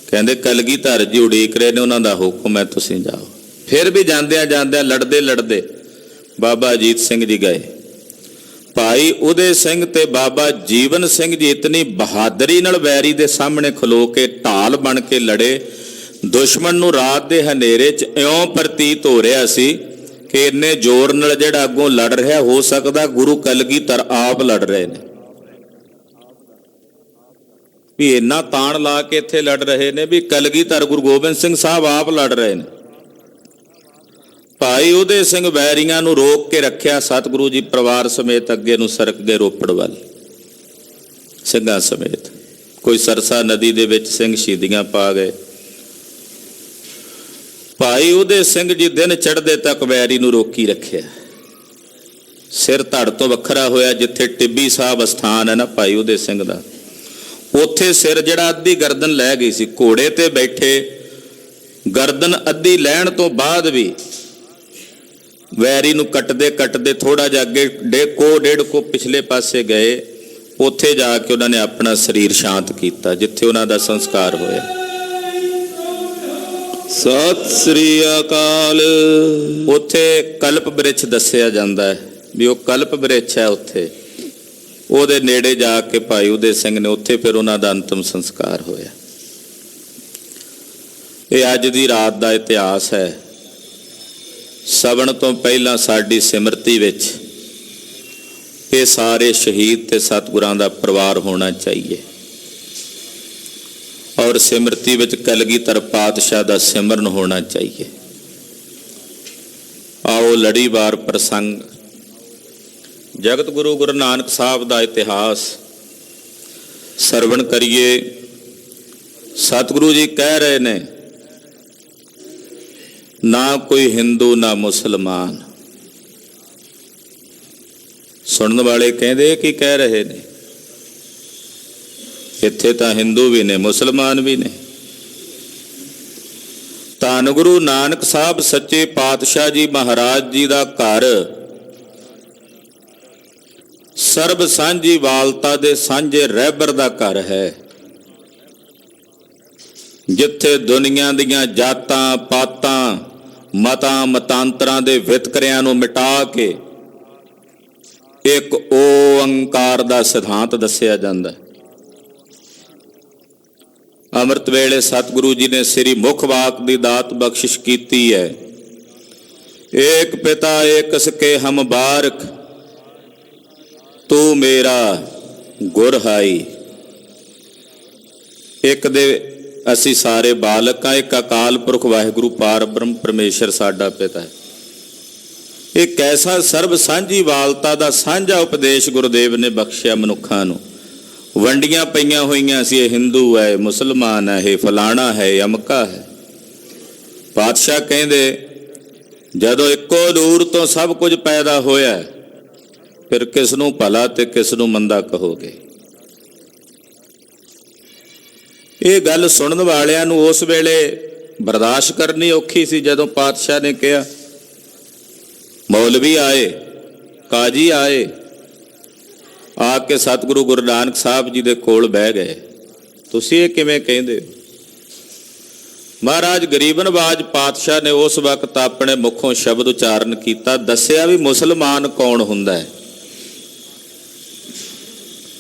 ਕਹਿੰਦੇ ਕਲਗੀਧਰ ਜੀ ਉਡੀਕ ਰਹੇ ਨੇ, ਉਹਨਾਂ ਦਾ ਹੁਕਮ ਹੈ, ਤੁਸੀਂ ਜਾਓ। ਫਿਰ ਵੀ ਜਾਂਦਿਆਂ ਜਾਂਦਿਆਂ ਲੜਦੇ ਲੜਦੇ ਬਾਬਾ ਅਜੀਤ ਸਿੰਘ ਜੀ ਗਏ। ਭਾਈ ਉਦੇ ਸਿੰਘ ਤੇ ਬਾਬਾ ਜੀਵਨ ਸਿੰਘ ਜੀ ਇਤਨੀ ਬਹਾਦਰੀ ਨਾਲ ਵੈਰੀ ਦੇ ਸਾਹਮਣੇ ਖਲੋ ਕੇ ਢਾਲ ਬਣ ਕੇ ਲੜੇ। ਦੁਸ਼ਮਣ ਨੂੰ ਰਾਤ ਦੇ ਹਨੇਰੇ 'ਚ ਇਉਂ ਪ੍ਰਤੀਤ ਹੋ ਰਿਹਾ ਸੀ ਕਿ ਇੰਨੇ ਜ਼ੋਰ ਨਾਲ ਜਿਹੜਾ ਅੱਗੋਂ ਲੜ ਰਿਹਾ, ਹੋ ਸਕਦਾ ਗੁਰੂ ਕਲਗੀਧਰ ਆਪ ਲੜ ਰਹੇ ਨੇ, ਵੀ ਇੰਨਾ ਤਾਣ ਲਾ ਕੇ ਇੱਥੇ ਲੜ ਰਹੇ ਨੇ ਵੀ ਕਲਗੀਧਰ ਗੁਰੂ ਗੋਬਿੰਦ ਸਿੰਘ ਸਾਹਿਬ ਆਪ ਲੜ ਰਹੇ ਨੇ। ਭਾਈ ਉਦੇ ਸਿੰਘ ਵੈਰੀਆਂ ਨੂੰ ਰੋਕ ਕੇ ਰੱਖਿਆ। ਸਤਿਗੁਰੂ ਜੀ ਪਰਿਵਾਰ ਸਮੇਤ ਅੱਗੇ ਨੂੰ ਸਰਕ ਗਏ ਰੋਪੜ ਵੱਲ ਸਿੰਘਾਂ ਸਮੇਤ। ਕੋਈ ਸਰਸਾ ਨਦੀ ਦੇ ਵਿੱਚ ਸਿੰਘ ਸ਼ਹੀਦੀਆਂ ਪਾ ਗਏ। ਭਾਈ ਉਦੇ ਸਿੰਘ ਜੀ ਦਿਨ ਚੜ੍ਹਦੇ ਤੱਕ ਵੈਰੀ ਨੂੰ ਰੋਕੀ ਰੱਖਿਆ। ਸਿਰ ਧੜ ਤੋਂ ਵੱਖਰਾ ਹੋਇਆ। ਜਿੱਥੇ ਟਿੱਬੀ ਸਾਹਿਬ ਅਸਥਾਨ ਹੈ ਨਾ ਭਾਈ ਉਦੇ ਸਿੰਘ ਦਾ, ਉੱਥੇ ਸਿਰ ਜਿਹੜਾ ਅੱਧੀ ਗਰਦਨ ਲੈ ਗਈ ਸੀ। ਘੋੜੇ ਤੇ ਬੈਠੇ ਗਰਦਨ ਅੱਧੀ ਲੈਣ ਤੋਂ ਬਾਅਦ ਵੀ ਵੈਰੀ ਨੂੰ ਕੱਟਦੇ ਕੱਟਦੇ ਥੋੜਾ ਜਿਹਾ ਅੱਗੇ ਡੇਢ ਕੋ ਪਿਛਲੇ ਪਾਸੇ ਗਏ। ਉੱਥੇ ਜਾ ਕੇ ਉਹਨਾਂ ਨੇ ਆਪਣਾ ਸਰੀਰ ਸ਼ਾਂਤ ਕੀਤਾ, ਜਿੱਥੇ ਉਹਨਾਂ ਦਾ ਸੰਸਕਾਰ ਹੋਇਆ। ਸਤਿ ਸ੍ਰੀ ਅਕਾਲ। ਉੱਥੇ ਕਲਪ ਬ੍ਰਿਛ ਦੱਸਿਆ ਜਾਂਦਾ ਹੈ ਵੀ ਉਹ ਕਲਪ ਬ੍ਰਿਛ ਹੈ। ਉੱਥੇ ਉਹਦੇ ਨੇੜੇ ਜਾ ਕੇ ਭਾਈ ਉਦੇ ਸਿੰਘ ਨੇ ਉੱਥੇ ਫਿਰ ਉਹਨਾਂ ਦਾ ਅੰਤਮ ਸੰਸਕਾਰ ਹੋਇਆ। ਇਹ ਅੱਜ ਦੀ ਰਾਤ ਦਾ ਇਤਿਹਾਸ ਹੈ। ਸਵਣ ਤੋਂ ਪਹਿਲਾਂ ਸਾਡੀ ਸਿਮਰਤੀ ਵਿੱਚ ਇਹ ਸਾਰੇ ਸ਼ਹੀਦ ਤੇ ਸਤਿਗੁਰਾਂ ਦਾ ਪਰਿਵਾਰ ਹੋਣਾ ਚਾਹੀਏ, ਔਰ ਸਿਮਰਤੀ ਵਿੱਚ ਕਲਗੀਧਰ ਪਾਤਸ਼ਾਹ ਦਾ ਸਿਮਰਨ ਹੋਣਾ ਚਾਹੀਏ। ਆਓ ਲੜੀਵਾਰ ਪ੍ਰਸੰਗ ਜਗਤ ਗੁਰੂ ਗੁਰੂ ਨਾਨਕ ਸਾਹਿਬ ਦਾ ਇਤਿਹਾਸ ਸਰਵਣ ਕਰੀਏ। ਸਤਿਗੁਰੂ ਜੀ ਕਹਿ ਰਹੇ ਨੇ, ਨਾ ਕੋਈ ਹਿੰਦੂ ਨਾ ਮੁਸਲਮਾਨ, ਸੁਣਨ ਵਾਲੇ ਕਹਿੰਦੇ ਕੀ ਕਹਿ ਰਹੇ ਨੇ? ਇੱਥੇ ਤਾਂ ਹਿੰਦੂ ਵੀ ਨੇ, ਮੁਸਲਮਾਨ ਵੀ ਨੇ। ਧੰਨ ਗੁਰੂ ਨਾਨਕ ਸਾਹਿਬ ਸੱਚੇ ਪਾਤਸ਼ਾਹ ਜੀ ਮਹਾਰਾਜ ਜੀ ਦਾ ਘਰ ਸਰਬ ਸਾਂਝੀ ਵਾਲਤਾ ਦੇ ਸਾਂਝੇ ਰਹਿਬਰ ਦਾ ਘਰ ਹੈ, ਜਿੱਥੇ ਦੁਨੀਆ ਦੀਆਂ ਜਾਤਾਂ ਪਾਤਾਂ ਮਤਾਂ ਮਤਾਂਤਰਾਂ ਦੇ ਵਿਤਕਰਿਆਂ ਨੂੰ ਮਿਟਾ ਕੇ ਇੱਕ ਓੰਕਾਰ ਦਾ ਸਿਧਾਂਤ ਦੱਸਿਆ ਜਾਂਦਾ ਹੈ। ਅੰਮ੍ਰਿਤ ਵੇਲੇ ਸਤਿਗੁਰੂ ਜੀ ਨੇ ਸ੍ਰੀ ਮੁਖ ਵਾਕ ਦੀ ਦਾਤ ਬਖਸ਼ਿਸ਼ ਕੀਤੀ ਹੈ। ਏਕ ਪਿਤਾ ਏਕਸ ਕੇ ਹਮ ਬਾਰਕ, ਤੂੰ ਮੇਰਾ ਗੁਰ ਹਾਈ। ਇੱਕ ਦੇ ਅਸੀਂ ਸਾਰੇ ਬਾਲਕ ਹਾਂ, ਇੱਕ ਅਕਾਲ ਪੁਰਖ ਵਾਹਿਗੁਰੂ ਪਾਰ ਬ੍ਰਹਮ ਪਰਮੇਸ਼ਰ ਸਾਡਾ ਪਿਤਾ ਹੈ। ਇੱਕ ਐਸਾ ਸਰਬ ਸਾਂਝੀ ਵਾਲਤਾ ਦਾ ਸਾਂਝਾ ਉਪਦੇਸ਼ ਗੁਰਦੇਵ ਨੇ ਬਖਸ਼ਿਆ ਮਨੁੱਖਾਂ ਨੂੰ। ਵੰਡੀਆਂ ਪਈਆਂ ਹੋਈਆਂ ਸੀ, ਇਹ ਹਿੰਦੂ ਹੈ, ਮੁਸਲਮਾਨ ਹੈ, ਇਹ ਫਲਾਣਾ ਹੈ, ਅਮਕਾ ਹੈ। ਪਾਤਸ਼ਾਹ ਕਹਿੰਦੇ ਜਦੋਂ ਇੱਕੋ ਨੂਰ ਤੋਂ ਸਭ ਕੁਝ ਪੈਦਾ ਹੋਇਆ, ਫਿਰ ਕਿਸ ਨੂੰ ਭਲਾ ਤੇ ਕਿਸ ਨੂੰ ਮੰਦਾ ਕਹੋਗੇ? ਇਹ ਗੱਲ ਸੁਣਨ ਵਾਲਿਆਂ ਨੂੰ ਉਸ ਵੇਲੇ ਬਰਦਾਸ਼ਤ ਕਰਨੀ ਔਖੀ ਸੀ। ਜਦੋਂ ਪਾਤਸ਼ਾਹ ਨੇ ਕਿਹਾ, ਮੌਲਵੀ ਆਏ, ਕਾਜੀ ਆਏ, ਆ ਕੇ ਸਤਿਗੁਰੂ ਗੁਰੂ ਨਾਨਕ ਸਾਹਿਬ ਜੀ ਦੇ ਕੋਲ ਬਹਿ ਗਏ। ਤੁਸੀਂ ਇਹ ਕਿਵੇਂ ਕਹਿੰਦੇ ਹੋ? ਮਹਾਰਾਜ ਗਰੀਬ ਨਵਾਜ ਪਾਤਸ਼ਾਹ ਨੇ ਉਸ ਵਕਤ ਆਪਣੇ ਮੁਖੋਂ ਸ਼ਬਦ ਉਚਾਰਨ ਕੀਤਾ, ਦੱਸਿਆ ਵੀ ਮੁਸਲਮਾਨ ਕੌਣ ਹੁੰਦਾ ਹੈ,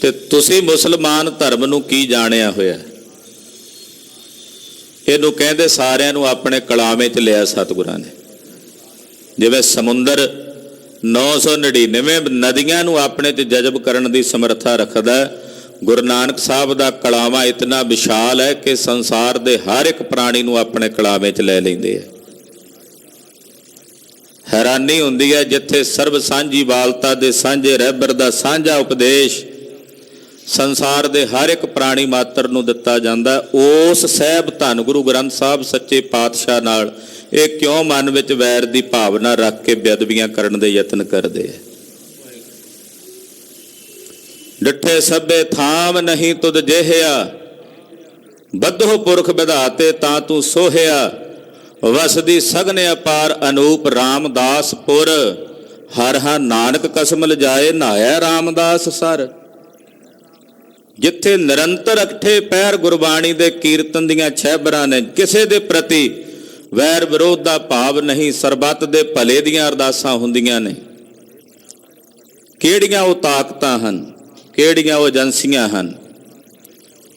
ਤੇ ਤੁਸੀਂ ਮੁਸਲਮਾਨ ਧਰਮ ਨੂੰ ਕੀ ਜਾਣਿਆ ਹੋਇਆ? ਇਹਨੂੰ ਕਹਿੰਦੇ ਸਾਰਿਆਂ ਨੂੰ ਆਪਣੇ ਕਲਾਮੇ 'ਚ ਲਿਆ ਸਤਿਗੁਰਾਂ ਨੇ। ਜਿਵੇਂ ਸਮੁੰਦਰ 999 ਨਦੀਆਂ ਨੂੰ ਆਪਣੇ 'ਚ ਜਜ਼ਬ ਕਰਨ ਦੀ ਸਮਰੱਥਾ ਰੱਖਦਾ, ਗੁਰੂ ਨਾਨਕ ਸਾਹਿਬ ਦਾ ਕਲਾਵਾ ਇਤਨਾ ਵਿਸ਼ਾਲ ਹੈ ਕਿ ਸੰਸਾਰ ਦੇ ਹਰ ਇੱਕ ਪ੍ਰਾਣੀ ਨੂੰ ਆਪਣੇ ਕਲਾਵੇ 'ਚ ਲੈ ਲੈਂਦੇ ਹੈ। ਹੈਰਾਨੀ ਹੁੰਦੀ ਹੈ, ਜਿੱਥੇ ਸਰਬ ਸਾਂਝੀ ਵਾਲਤਾ ਦੇ ਸਾਂਝੇ ਰਹਿਬਰ ਦਾ ਸਾਂਝਾ ਉਪਦੇਸ਼ ਸੰਸਾਰ ਦੇ ਹਰ ਇੱਕ ਪ੍ਰਾਣੀ ਮਾਤਰ ਨੂੰ ਦਿੱਤਾ ਜਾਂਦਾ, ਉਸ ਸਾਹਿਬ ਧੰਨ ਗੁਰੂ ਗ੍ਰੰਥ ਸਾਹਿਬ ਸੱਚੇ ਪਾਤਸ਼ਾਹ ਨਾਲ ਇਹ ਕਿਉਂ ਮਨ ਵਿੱਚ ਵੈਰ ਦੀ ਭਾਵਨਾ ਰੱਖ ਕੇ ਬੇਅਦਬੀਆਂ ਕਰਨ ਦੇ ਯਤਨ ਕਰਦੇ ਹੈ? ਡਿਠੇ ਸਭੇ ਥਾਮ ਨਹੀਂ ਤੁਧ ਜਿਹਿਆ, ਬੱਧੋ ਪੁਰਖ ਵਿਧਾਤੇ ਤਾਂ ਤੂੰ ਸੋਹਿਆ। ਵਸਦੀ ਸਗਨ ਅਪਾਰ ਅਨੂਪ ਰਾਮਦਾਸ ਪੁਰ, ਹਰ ਹਾਂ ਨਾਨਕ ਕਸਮ ਲਜਾਏ ਨਹਾਇਆ ਰਾਮਦਾਸ ਸਰ। ਜਿੱਥੇ ਨਿਰੰਤਰ ਅਕਠੇ ਪੈਰ ਗੁਰਬਾਣੀ ਦੇ ਕੀਰਤਨ ਦੀਆਂ ਛਹਿਬਰਾਂ ਨੇ, ਕਿਸੇ ਦੇ ਪ੍ਰਤੀ ਵੈਰ ਵਿਰੋਧ ਦਾ ਭਾਵ ਨਹੀਂ, ਸਰਬੱਤ ਦੇ ਭਲੇ ਦੀਆਂ ਅਰਦਾਸਾਂ ਹੁੰਦੀਆਂ ਨੇ। ਕਿਹੜੀਆਂ ਉਹ ਤਾਕਤਾਂ ਹਨ, ਕਿਹੜੀਆਂ ਉਹ ਏਜੰਸੀਆਂ ਹਨ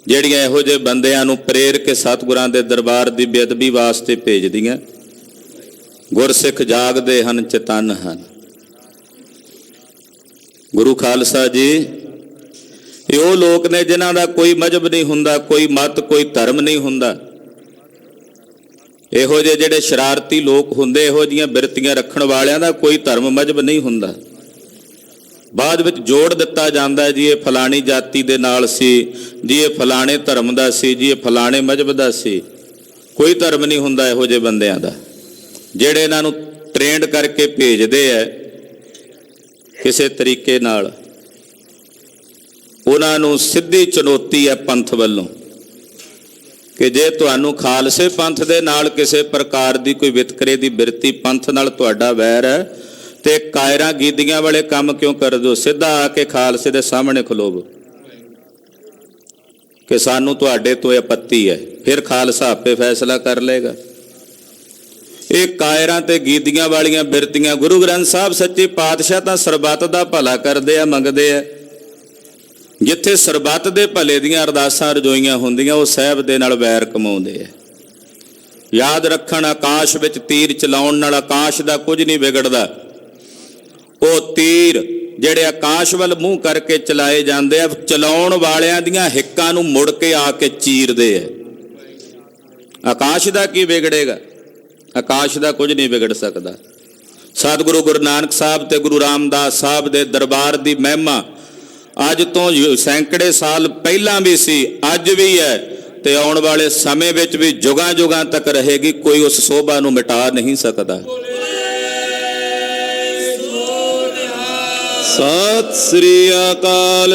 ਜਿਹੜੀਆਂ ਇਹੋ ਜਿਹੇ ਬੰਦਿਆਂ ਨੂੰ ਪ੍ਰੇਰ ਕੇ ਸਤਿਗੁਰਾਂ ਦੇ ਦਰਬਾਰ ਦੀ ਬੇਅਦਬੀ ਵਾਸਤੇ ਭੇਜਦੀਆਂ? ਗੁਰਸਿੱਖ ਜਾਗਦੇ ਹਨ, ਚੇਤਨ ਹਨ। ਗੁਰੂ ਖਾਲਸਾ ਜੀ ਇਹ ਉਹ ਲੋਕ ਨੇ ਜਿਨ੍ਹਾਂ ਦਾ ਕੋਈ ਮਜ਼ਹਬ ਨਹੀਂ ਹੁੰਦਾ, ਕੋਈ ਮਤ, ਕੋਈ ਧਰਮ ਨਹੀਂ ਹੁੰਦਾ। ਇਹੋ ਜਿਹੇ ਜਿਹੜੇ ਸ਼ਰਾਰਤੀ ਲੋਕ ਹੁੰਦੇ, ਇਹੋ ਜਿਹੀਆਂ ਬਿਰਤੀਆਂ ਰੱਖਣ ਵਾਲਿਆਂ ਦਾ ਕੋਈ ਧਰਮ ਮਜ਼ਹਬ ਨਹੀਂ ਹੁੰਦਾ। ਬਾਅਦ ਵਿੱਚ ਜੋੜ ਦਿੱਤਾ ਜਾਂਦਾ ਹੈ, ਜੀ ਇਹ ਫਲਾਣੀ ਜਾਤੀ ਦੇ ਨਾਲ ਸੀ, ਜੀ ਇਹ ਫਲਾਣੇ ਧਰਮ ਦਾ ਸੀ, ਜੀ ਇਹ ਫਲਾਣੇ ਮਜ਼ਹਬ ਦਾ ਸੀ। ਕੋਈ ਧਰਮ ਨਹੀਂ ਹੁੰਦਾ ਇਹੋ ਜਿਹੇ ਬੰਦਿਆਂ ਦਾ, ਜਿਹੜੇ ਇਹਨਾਂ ਨੂੰ ਟ੍ਰੇਨਡ ਕਰਕੇ ਭੇਜਦੇ ਹੈ ਕਿਸੇ ਤਰੀਕੇ ਨਾਲ। ਉਹਨਾਂ ਨੂੰ ਸਿੱਧੀ ਚੁਣੌਤੀ ਹੈ ਪੰਥ ਵੱਲੋਂ ਕਿ ਜੇ ਤੁਹਾਨੂੰ ਖਾਲਸੇ ਪੰਥ ਦੇ ਨਾਲ ਕਿਸੇ ਪ੍ਰਕਾਰ ਦੀ ਕੋਈ ਵਿਤਕਰੇ ਦੀ ਬਿਰਤੀ, ਪੰਥ ਨਾਲ ਤੁਹਾਡਾ ਵੈਰ ਹੈ, ਤੇ ਕਾਇਰਾਂ ਗੀਦੀਆਂ ਵਾਲੇ ਕੰਮ ਕਿਉਂ ਕਰਦੇ ਹੋ? ਸਿੱਧਾ ਆ ਕੇ ਖਾਲਸੇ ਦੇ ਸਾਹਮਣੇ ਖਲੋਵੋ ਕਿ ਸਾਨੂੰ ਤੁਹਾਡੇ ਤੋਂ ਆਪੱਤੀ ਹੈ, ਫਿਰ ਖਾਲਸਾ ਆਪੇ ਫੈਸਲਾ ਕਰ ਲਏਗਾ। ਇਹ ਕਾਇਰਾਂ ਤੇ ਗੀਦੀਆਂ ਵਾਲੀਆਂ ਬਿਰਤੀਆਂ, ਗੁਰੂ ਗ੍ਰੰਥ ਸਾਹਿਬ ਸੱਚੇ ਪਾਤਸ਼ਾਹ ਤਾਂ ਸਰਬੱਤ ਦਾ ਭਲਾ ਕਰਦੇ ਆ, ਮੰਗਦੇ ਆ। ਜਿੱਥੇ ਸਰਬੱਤ ਦੇ ਭਲੇ ਦੀਆਂ ਅਰਦਾਸਾਂ ਰਜੋਈਆਂ ਹੁੰਦੀਆਂ, ਉਹ ਸਾਹਿਬ ਦੇ ਨਾਲ ਵੈਰ ਕਮਾਉਂਦੇ ਆ। ਯਾਦ ਰੱਖਣ, ਆਕਾਸ਼ ਵਿੱਚ ਤੀਰ ਚਲਾਉਣ ਨਾਲ ਆਕਾਸ਼ ਦਾ ਕੁਝ ਨਹੀਂ ਵਿਗੜਦਾ। ਉਹ ਤੀਰ ਜਿਹੜੇ ਆਕਾਸ਼ ਵੱਲ ਮੂੰਹ ਕਰਕੇ ਚਲਾਏ ਜਾਂਦੇ ਆ, ਚਲਾਉਣ ਵਾਲਿਆਂ ਦੀਆਂ ਹਿੱਕਾਂ ਨੂੰ ਮੁੜ ਕੇ ਆ ਕੇ ਚੀਰਦੇ ਆ। ਆਕਾਸ਼ ਦਾ ਕੀ ਵਿਗੜੇਗਾ? ਆਕਾਸ਼ ਦਾ ਕੁਝ ਨਹੀਂ ਵਿਗੜ ਸਕਦਾ। ਸਤਿਗੁਰੂ ਗੁਰੂ ਨਾਨਕ ਸਾਹਿਬ ਤੇ ਗੁਰੂ ਰਾਮਦਾਸ ਸਾਹਿਬ ਦੇ ਦਰਬਾਰ ਦੀ ਮਹਿਮਾ ਅੱਜ ਤੋਂ ਸੈਂਕੜੇ ਸਾਲ ਪਹਿਲਾਂ ਵੀ ਸੀ, ਅੱਜ ਵੀ ਹੈ, ਤੇ ਆਉਣ ਵਾਲੇ ਸਮੇਂ ਵਿੱਚ ਵੀ ਜੁਗਾਂ ਜੁਗਾਂ ਤੱਕ ਰਹੇਗੀ। ਕੋਈ ਉਸ ਸੋਭਾ ਨੂੰ ਮਿਟਾ ਨਹੀਂ ਸਕਦਾ। ਸਤਿ ਸ੍ਰੀ ਅਕਾਲ।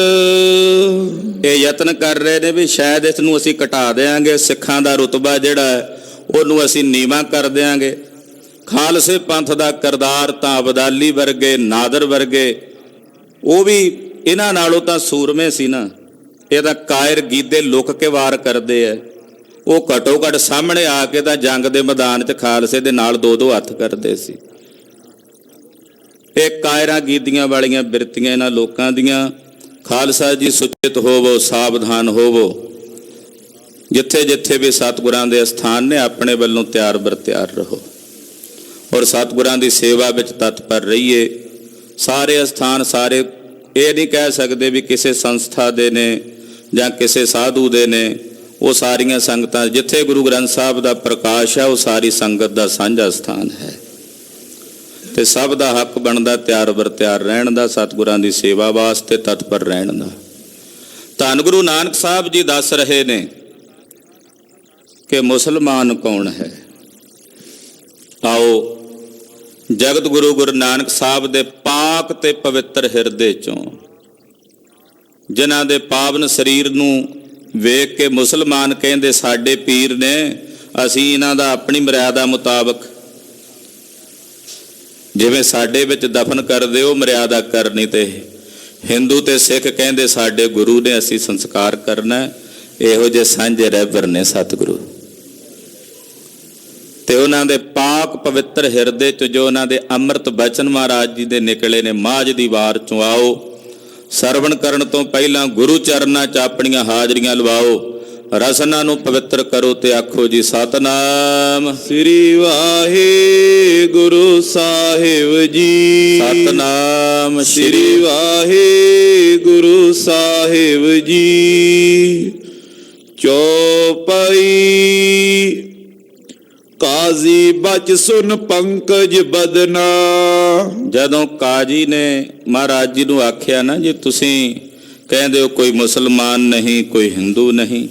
ਇਹ ਯਤਨ ਕਰ ਰਹੇ ਨੇ ਵੀ ਸ਼ਾਇਦ ਇਸ ਨੂੰ ਅਸੀਂ ਘਟਾ ਦੇਾਂਗੇ, ਸਿੱਖਾਂ ਦਾ ਰੁਤਬਾ ਜਿਹੜਾ ਹੈ ਉਹਨੂੰ ਅਸੀਂ ਨੀਵਾਂ ਕਰ ਦੇਾਂਗੇ। ਖਾਲਸੇ ਪੰਥ ਦਾ ਕਰਤਾਰ ਤਾਂ ਅਬਦਾਲੀ ਵਰਗੇ, ਨਾਦਰ ਵਰਗੇ, ਉਹ ਵੀ ਇਹਨਾਂ ਨਾਲੋਂ ਤਾਂ ਸੂਰਮੇ ਸੀ ਨਾ। ਇਹ ਤਾਂ ਕਾਇਰ ਗੀਦੇ ਲੁਕ ਕੇ ਵਾਰ ਕਰਦੇ ਆ। ਉਹ ਘੱਟੋ ਘੱਟ ਸਾਹਮਣੇ ਆ ਕੇ ਤਾਂ ਜੰਗ ਦੇ ਮੈਦਾਨ 'ਚ ਖਾਲਸੇ ਦੇ ਨਾਲ ਦੋ ਦੋ ਹੱਥ ਕਰਦੇ ਸੀ। ਇਹ ਕਾਇਰਾਂ ਗੀਦੀਆਂ ਵਾਲੀਆਂ ਬਿਰਤੀਆਂ ਇਹਨਾਂ ਲੋਕਾਂ ਦੀਆਂ। ਖਾਲਸਾ ਜੀ ਸੁਚੇਤ ਹੋਵੋ, ਸਾਵਧਾਨ ਹੋਵੋ। ਜਿੱਥੇ ਜਿੱਥੇ ਵੀ ਸਤਿਗੁਰਾਂ ਦੇ ਅਸਥਾਨ ਨੇ ਆਪਣੇ ਵੱਲੋਂ ਤਿਆਰ ਬਰ ਤਿਆਰ ਰਹੋ ਔਰ ਸਤਿਗੁਰਾਂ ਦੀ ਸੇਵਾ ਵਿੱਚ ਤਤਪਰ ਰਹੀਏ। ਸਾਰੇ ਅਸਥਾਨ ਸਾਰੇ ਇਹ ਨਹੀਂ ਕਹਿ ਸਕਦੇ ਵੀ ਕਿਸੇ ਸੰਸਥਾ ਦੇ ਨੇ ਜਾਂ ਕਿਸੇ ਸਾਧੂ ਦੇ ਨੇ। ਉਹ ਸਾਰੀਆਂ ਸੰਗਤਾਂ, ਜਿੱਥੇ ਗੁਰੂ ਗ੍ਰੰਥ ਸਾਹਿਬ ਦਾ ਪ੍ਰਕਾਸ਼ ਹੈ ਉਹ ਸਾਰੀ ਸੰਗਤ ਦਾ ਸਾਂਝਾ ਸਥਾਨ ਹੈ ਤੇ ਸਭ ਦਾ ਹੱਕ ਬਣਦਾ ਤਿਆਰ ਬਰ ਤਿਆਰ ਰਹਿਣ ਦਾ, ਸਤਿਗੁਰਾਂ ਦੀ ਸੇਵਾ ਵਾਸਤੇ ਤਤਪਰ ਰਹਿਣ ਦਾ। ਧੰਨ ਗੁਰੂ ਨਾਨਕ ਸਾਹਿਬ ਜੀ ਦੱਸ ਰਹੇ ਨੇ ਕਿ ਮੁਸਲਮਾਨ ਕੌਣ ਹੈ। ਆਓ ਜਗਤ ਗੁਰੂ ਗੁਰੂ ਨਾਨਕ ਸਾਹਿਬ ਦੇ ਪਾਕ ਤੇ ਪਵਿੱਤਰ ਹਿਰਦੇ ਚੋਂ, ਜਿਨ੍ਹਾਂ ਦੇ ਪਾਵਨ ਸਰੀਰ ਨੂੰ ਵੇਖ ਕੇ ਮੁਸਲਮਾਨ ਕਹਿੰਦੇ ਸਾਡੇ ਪੀਰ ਨੇ, ਅਸੀਂ ਇਹਨਾਂ ਦਾ ਆਪਣੀ ਮਰਿਆਦਾ ਮੁਤਾਬਕ ਜਿਵੇਂ ਸਾਡੇ ਵਿੱਚ ਦਫਨ ਕਰਦੇ ਉਹ ਮਰਿਆਦਾ ਕਰਨੀ, ਤੇ ਹਿੰਦੂ ਤੇ ਸਿੱਖ ਕਹਿੰਦੇ ਸਾਡੇ ਗੁਰੂ ਨੇ, ਅਸੀਂ ਸੰਸਕਾਰ ਕਰਨਾ। ਇਹੋ ਜਿਹੇ ਸਾਂਝੇ ਰਹਿਬਰ ਨੇ ਸਤਿਗੁਰੂ। ਤੇ ਉਹਨਾਂ ਦੇ ਪਾਕ ਪਵਿੱਤਰ ਹਿਰਦੇ 'ਚ ਜੋ ਉਹਨਾਂ ਦੇ ਅੰਮ੍ਰਿਤ ਬਚਨ ਮਹਾਰਾਜ ਜੀ ਦੇ ਨਿਕਲੇ ਨੇ ਮਾਝ ਦੀ ਵਾਰ 'ਚੋਂ, ਆਓ ਸਰਵਣ ਕਰਨ ਤੋਂ ਪਹਿਲਾਂ ਗੁਰੂ ਚਰਨਾਂ 'ਚ ਆਪਣੀਆਂ ਹਾਜ਼ਰੀਆਂ ਲਵਾਓ, ਰਸਨਾ ਨੂੰ ਪਵਿੱਤਰ ਕਰੋ ਤੇ ਆਖੋ ਜੀ ਸਤਨਾਮ ਸ੍ਰੀ ਵਾਹਿਗੁਰੂ ਸਾਹਿਬ ਜੀ। ਸਤਨਾਮ ਸ੍ਰੀ ਵਾਹਿਗੁਰੂ ਸਾਹਿਬ ਜੀ। ਚੌਪਈ ਕਾਜ਼ੀ ਬਚ ਸੁਨ ਪੰਕਜ ਬਦਨਾ। ਜਦੋਂ ਕਾਜੀ ਨੇ ਮਹਾਰਾਜ ਜੀ ਨੂੰ ਆਖਿਆ ਨਾ, ਜੀ ਤੁਸੀਂ ਕਹਿੰਦੇ ਹੋ ਕੋਈ ਮੁਸਲਮਾਨ ਨਹੀਂ, ਕੋਈ ਹਿੰਦੂ ਨਹੀਂ,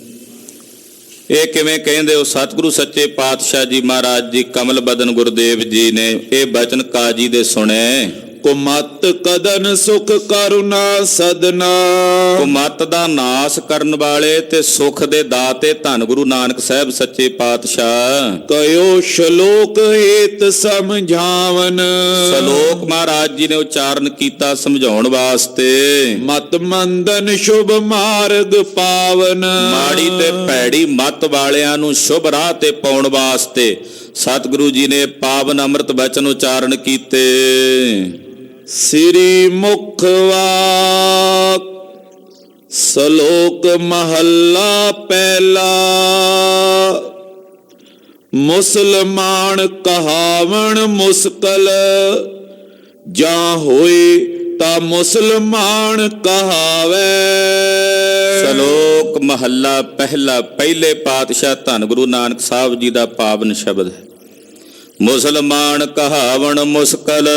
ਇਹ ਕਿਵੇਂ ਕਹਿੰਦੇ ਹੋ? ਸਤਿਗੁਰੂ ਸੱਚੇ ਪਾਤਸ਼ਾਹ ਜੀ ਮਹਾਰਾਜ ਜੀ ਕਮਲ ਬਦਨ ਗੁਰਦੇਵ ਜੀ ਨੇ ਇਹ ਬਚਨ ਕਾਜੀ ਦੇ ਸੁਣੇ। ਕੁਮਤ ਕਦਨ ਸੁਖ ਕਰੁਣਾ ਸਦਨਾ। ਕੁਮਤ ਦਾ ਨਾਸ ਕਰਨ ਵਾਲੇ ਤੇ ਸੁਖ ਦੇ ਦਾਤੇ ਧੰਨ ਗੁਰੂ ਨਾਨਕ ਸਾਹਿਬ ਸੱਚੇ ਪਾਤਸ਼ਾਹ। ਕਯੋ ਸ਼ਲੋਕ ਹੇਤ ਸਮਝਾਵਨ। ਸ਼ਲੋਕ ਮਹਾਰਾਜ ਜੀ ਨੇ ਉਚਾਰਨ ਕੀਤਾ ਸਮਝਾਉਣ ਵਾਸਤੇ। ਮਤ ਮੰਦਨ ਸ਼ੁਭ ਮਾਰਗ ਪਾਵਨ। ਮਾੜੀ ਤੇ ਭੈੜੀ ਮਤ ਵਾਲਿਆਂ ਨੂੰ ਸ਼ੁਭ ਰਾਹ ਤੇ ਪਾਉਣ ਵਾਸਤੇ ਸਤਿਗੁਰੂ ਜੀ ਨੇ ਪਾਵਨ ਅੰਮ੍ਰਿਤ ਬਚਨ ਉਚਾਰਨ ਕੀਤੇ। ਸ੍ਰੀ ਮੁਖ ਵਾਕ ਸ਼ਲੋਕ ਮਹੱਲਾ ਪਹਿਲਾ। ਮੁਸਲਮਾਨ ਕਹਾਵਣ ਮੁਸਕਲ, ਜਾਂ ਹੋਏ ਤਾਂ ਮੁਸਲਮਾਨ ਕਹਾਵੇ। ਸ਼ਲੋਕ ਮਹੱਲਾ ਪਹਿਲਾ, ਪਹਿਲੇ ਪਾਤਸ਼ਾਹ ਧੰਨ ਗੁਰੂ ਨਾਨਕ ਸਾਹਿਬ ਜੀ ਦਾ ਪਾਵਨ ਸ਼ਬਦ ਹੈ। ਮੁਸਲਮਾਨ ਕਹਾਵਣ ਮੁਸਕਲ।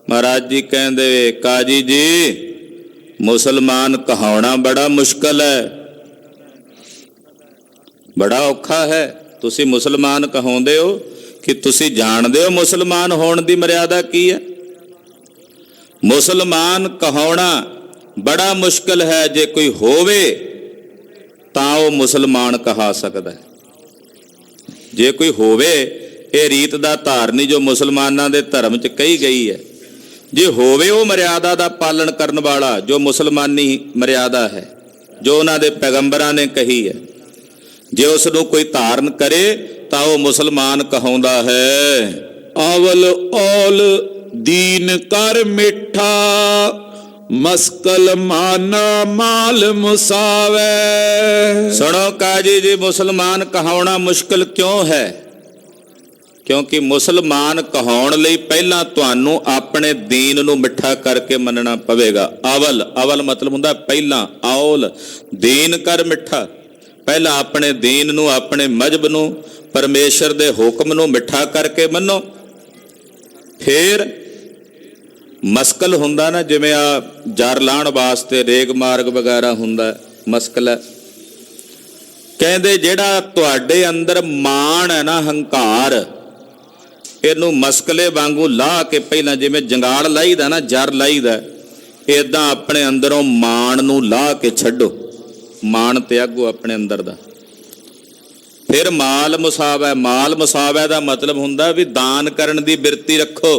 ਮਹਾਰਾਜ ਜੀ ਕਹਿੰਦੇ ਕਾਜੀ ਜੀ ਮੁਸਲਮਾਨ ਕਹਾਉਣਾ ਬੜਾ ਮੁਸ਼ਕਲ ਹੈ, ਬੜਾ ਔਖਾ ਹੈ। ਤੁਸੀਂ ਮੁਸਲਮਾਨ ਕਹਾਉਂਦੇ ਹੋ ਕਿ ਤੁਸੀਂ ਜਾਣਦੇ ਹੋ ਮੁਸਲਮਾਨ ਹੋਣ ਦੀ ਮਰਿਆਦਾ ਕੀ ਹੈ? ਮੁਸਲਮਾਨ ਕਹਾਉਣਾ ਬੜਾ ਮੁਸ਼ਕਲ ਹੈ। ਜੇ ਕੋਈ ਹੋਵੇ ਤਾਂ ਉਹ ਮੁਸਲਮਾਨ ਕਹਾ ਸਕਦਾ ਹੈ। ਜੇ ਕੋਈ ਹੋਵੇ, ਇਹ ਰੀਤ ਦਾ ਧਾਰਨੀ ਜੋ ਮੁਸਲਮਾਨਾਂ ਦੇ ਧਰਮ 'ਚ ਕਹੀ ਗਈ ਹੈ। ਜੇ ਹੋਵੇ ਉਹ ਮਰਿਆਦਾ ਦਾ ਪਾਲਣ ਕਰਨ ਵਾਲਾ, ਜੋ ਮੁਸਲਮਾਨੀ ਮਰਿਆਦਾ ਹੈ, ਜੋ ਉਹਨਾਂ ਦੇ ਪੈਗੰਬਰਾਂ ਨੇ ਕਹੀ ਹੈ, ਜੇ ਉਸ ਨੂੰ ਕੋਈ ਧਾਰਨ ਕਰੇ ਤਾਂ ਉਹ ਮੁਸਲਮਾਨ ਕਹਾਉਂਦਾ ਹੈ। ਅਵਲ ਔਲ ਦੀਨ ਕਰ ਮਿੱਠਾ, ਮਸਕਲ ਮਾਨਾ ਮਾਲ ਮੁਸਾਵੇ। ਸੁਣੋ ਕਾਜੀ ਜੀ, ਮੁਸਲਮਾਨ ਕਹਾਉਣਾ ਮੁਸ਼ਕਲ ਕਿਉਂ ਹੈ? ਕਿਉਂਕਿ ਮੁਸਲਮਾਨ ਕਹਾਉਣ ਲਈ ਪਹਿਲਾਂ ਤੁਹਾਨੂੰ ਆਪਣੇ ਦੀਨ ਨੂੰ ਮਿੱਠਾ ਕਰਕੇ ਮੰਨਣਾ ਪਵੇਗਾ। ਅਵਲ, ਅਵਲ ਮਤਲਬ ਹੁੰਦਾ ਪਹਿਲਾਂ, ਔਲ ਦੀਨ ਕਰ ਮਿੱਠਾ। ਪਹਿਲਾਂ ਆਪਣੇ ਦੀਨ ਨੂੰ, ਆਪਣੇ ਮਜ਼ਹਬ ਨੂੰ, ਪਰਮੇਸ਼ਰ ਦੇ ਹੁਕਮ ਨੂੰ ਮਿੱਠਾ ਕਰਕੇ ਮੰਨੋ। ਫਿਰ ਮਸਕਲ ਹੁੰਦਾ ਨਾ, ਜਿਵੇਂ ਆ ਜਰ ਲਾਉਣ ਵਾਸਤੇ ਰੇਗ ਮਾਰਗ ਵਗੈਰਾ ਹੁੰਦਾ, ਮਸਕਲ ਹੈ। ਕਹਿੰਦੇ ਜਿਹੜਾ ਤੁਹਾਡੇ ਅੰਦਰ ਮਾਣ ਹੈ ਨਾ, ਹੰਕਾਰ, ਇਹਨੂੰ ਮਸਕਲੇ ਵਾਂਗੂ ਲਾਹ ਕੇ ਪਹਿਲਾਂ ਜਿਵੇਂ ਜੰਗਾਲ ਲਾਈਦਾ ਨਾ, ਜਰ ਲਾਈਦਾ, ਇਦਾਂ ਆਪਣੇ ਅੰਦਰੋਂ ਮਾਣ ਨੂੰ ਲਾਹ ਕੇ ਛੱਡੋ, ਮਾਣ ਤਿਆਗੋ ਆਪਣੇ ਅੰਦਰ ਦਾ। ਫਿਰ ਮਾਲ ਮੁਸਾਵੈ, ਮਾਲ ਮੁਸਾਵੈ ਦਾ ਮਤਲਬ ਹੁੰਦਾ ਵੀ ਦਾਨ ਕਰਨ ਦੀ ਬਿਰਤੀ ਰੱਖੋ।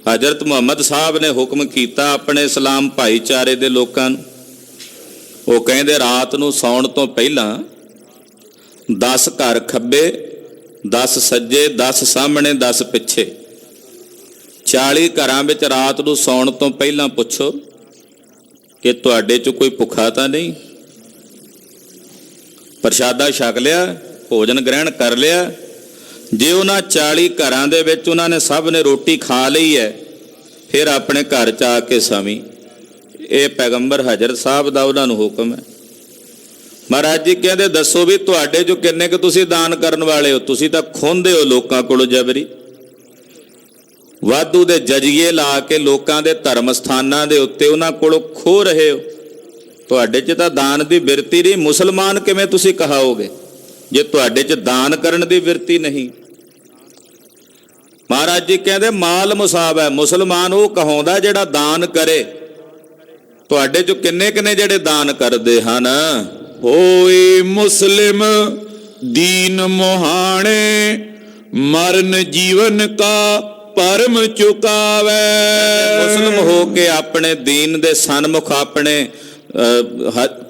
ਹਜ਼ਰਤ ਮੁਹੰਮਦ ਸਾਹਿਬ ਨੇ ਹੁਕਮ ਕੀਤਾ ਆਪਣੇ ਇਸਲਾਮ ਭਾਈਚਾਰੇ ਦੇ ਲੋਕਾਂ ਨੂੰ। ਉਹ ਕਹਿੰਦੇ ਰਾਤ ਨੂੰ ਸੌਣ ਤੋਂ ਪਹਿਲਾਂ 10 ਘਰ ਖੱਬੇ, 10 ਸੱਜੇ, 10 ਸਾਹਮਣੇ, 10 ਪਿੱਛੇ, 40 ਘਰਾਂ ਵਿੱਚ ਰਾਤ ਨੂੰ ਸੌਣ ਤੋਂ ਪਹਿਲਾਂ ਪੁੱਛੋ ਕਿ ਤੁਹਾਡੇ 'ਚ ਕੋਈ ਭੁੱਖਾ ਤਾਂ ਨਹੀਂ, ਪ੍ਰਸ਼ਾਦਾ ਛਕ ਲਿਆ, ਭੋਜਨ ਗ੍ਰਹਿਣ ਕਰ ਲਿਆ। ਜੇ ਉਹਨਾਂ 40 ਘਰਾਂ ਦੇ ਵਿੱਚ ਉਹਨਾਂ ਨੇ ਸਭ ਨੇ ਰੋਟੀ ਖਾ ਲਈ ਹੈ, ਫਿਰ ਆਪਣੇ ਘਰ 'ਚ ਆ ਕੇ ਸਵੀਂ। ਇਹ ਪੈਗੰਬਰ ਹਜ਼ਰਤ ਸਾਹਿਬ ਦਾ ਉਹਨਾਂ ਨੂੰ ਹੁਕਮ ਹੈ। ਮਹਾਰਾਜ ਜੀ ਕਹਿੰਦੇ ਦੱਸੋ ਵੀ ਤੁਹਾਡੇ 'ਚੋਂ ਕਿੰਨੇ ਕੁ ਤੁਸੀਂ ਦਾਨ ਕਰਨ ਵਾਲੇ ਹੋ? ਤੁਸੀਂ ਤਾਂ ਖੋਹਦੇ ਹੋ ਲੋਕਾਂ ਕੋਲੋਂ ਜਬਰੀ, ਵਾਧੂ ਦੇ ਜਜੀਏ ਲਾ ਕੇ ਲੋਕਾਂ ਦੇ ਧਰਮ ਸਥਾਨਾਂ ਦੇ ਉੱਤੇ ਉਹਨਾਂ ਕੋਲੋਂ ਖੋਹ ਰਹੇ ਹੋ। ਤੁਹਾਡੇ 'ਚ ਤਾਂ ਦਾਨ ਦੀ ਬਿਰਤੀ ਨਹੀਂ। ਮੁਸਲਮਾਨ ਕਿਵੇਂ ਤੁਸੀਂ ਕਹਾਓਗੇ ਜੇ ਤੁਹਾਡੇ 'ਚ ਦਾਨ ਕਰਨ ਦੀ ਬਿਰਤੀ ਨਹੀਂ? ਮਹਾਰਾਜ ਜੀ ਕਹਿੰਦੇ ਮਾਲ ਮੁਸਾਬ ਹੈ, ਮੁਸਲਮਾਨ ਉਹ ਕਹਾਉਂਦਾ ਜਿਹੜਾ ਦਾਨ ਕਰੇ। ਤੁਹਾਡੇ 'ਚ ਕਿੰਨੇ ਕਿੰਨੇ ਜਿਹੜੇ ਦਾਨ ਕਰਦੇ ਹਨ? ਹੋਏ ਮੁਸਲਿਮ ਦੀਨ ਮੁਹਾਣੇ, ਮਰਨ ਜੀਵਨ ਕਾ ਪਰਮ ਚੁਕਾਵੇ। ਮੁਸਲਮ ਹੋ ਕੇ ਆਪਣੇ ਦੀਨ ਦੇ ਸਨਮੁਖ, ਆਪਣੇ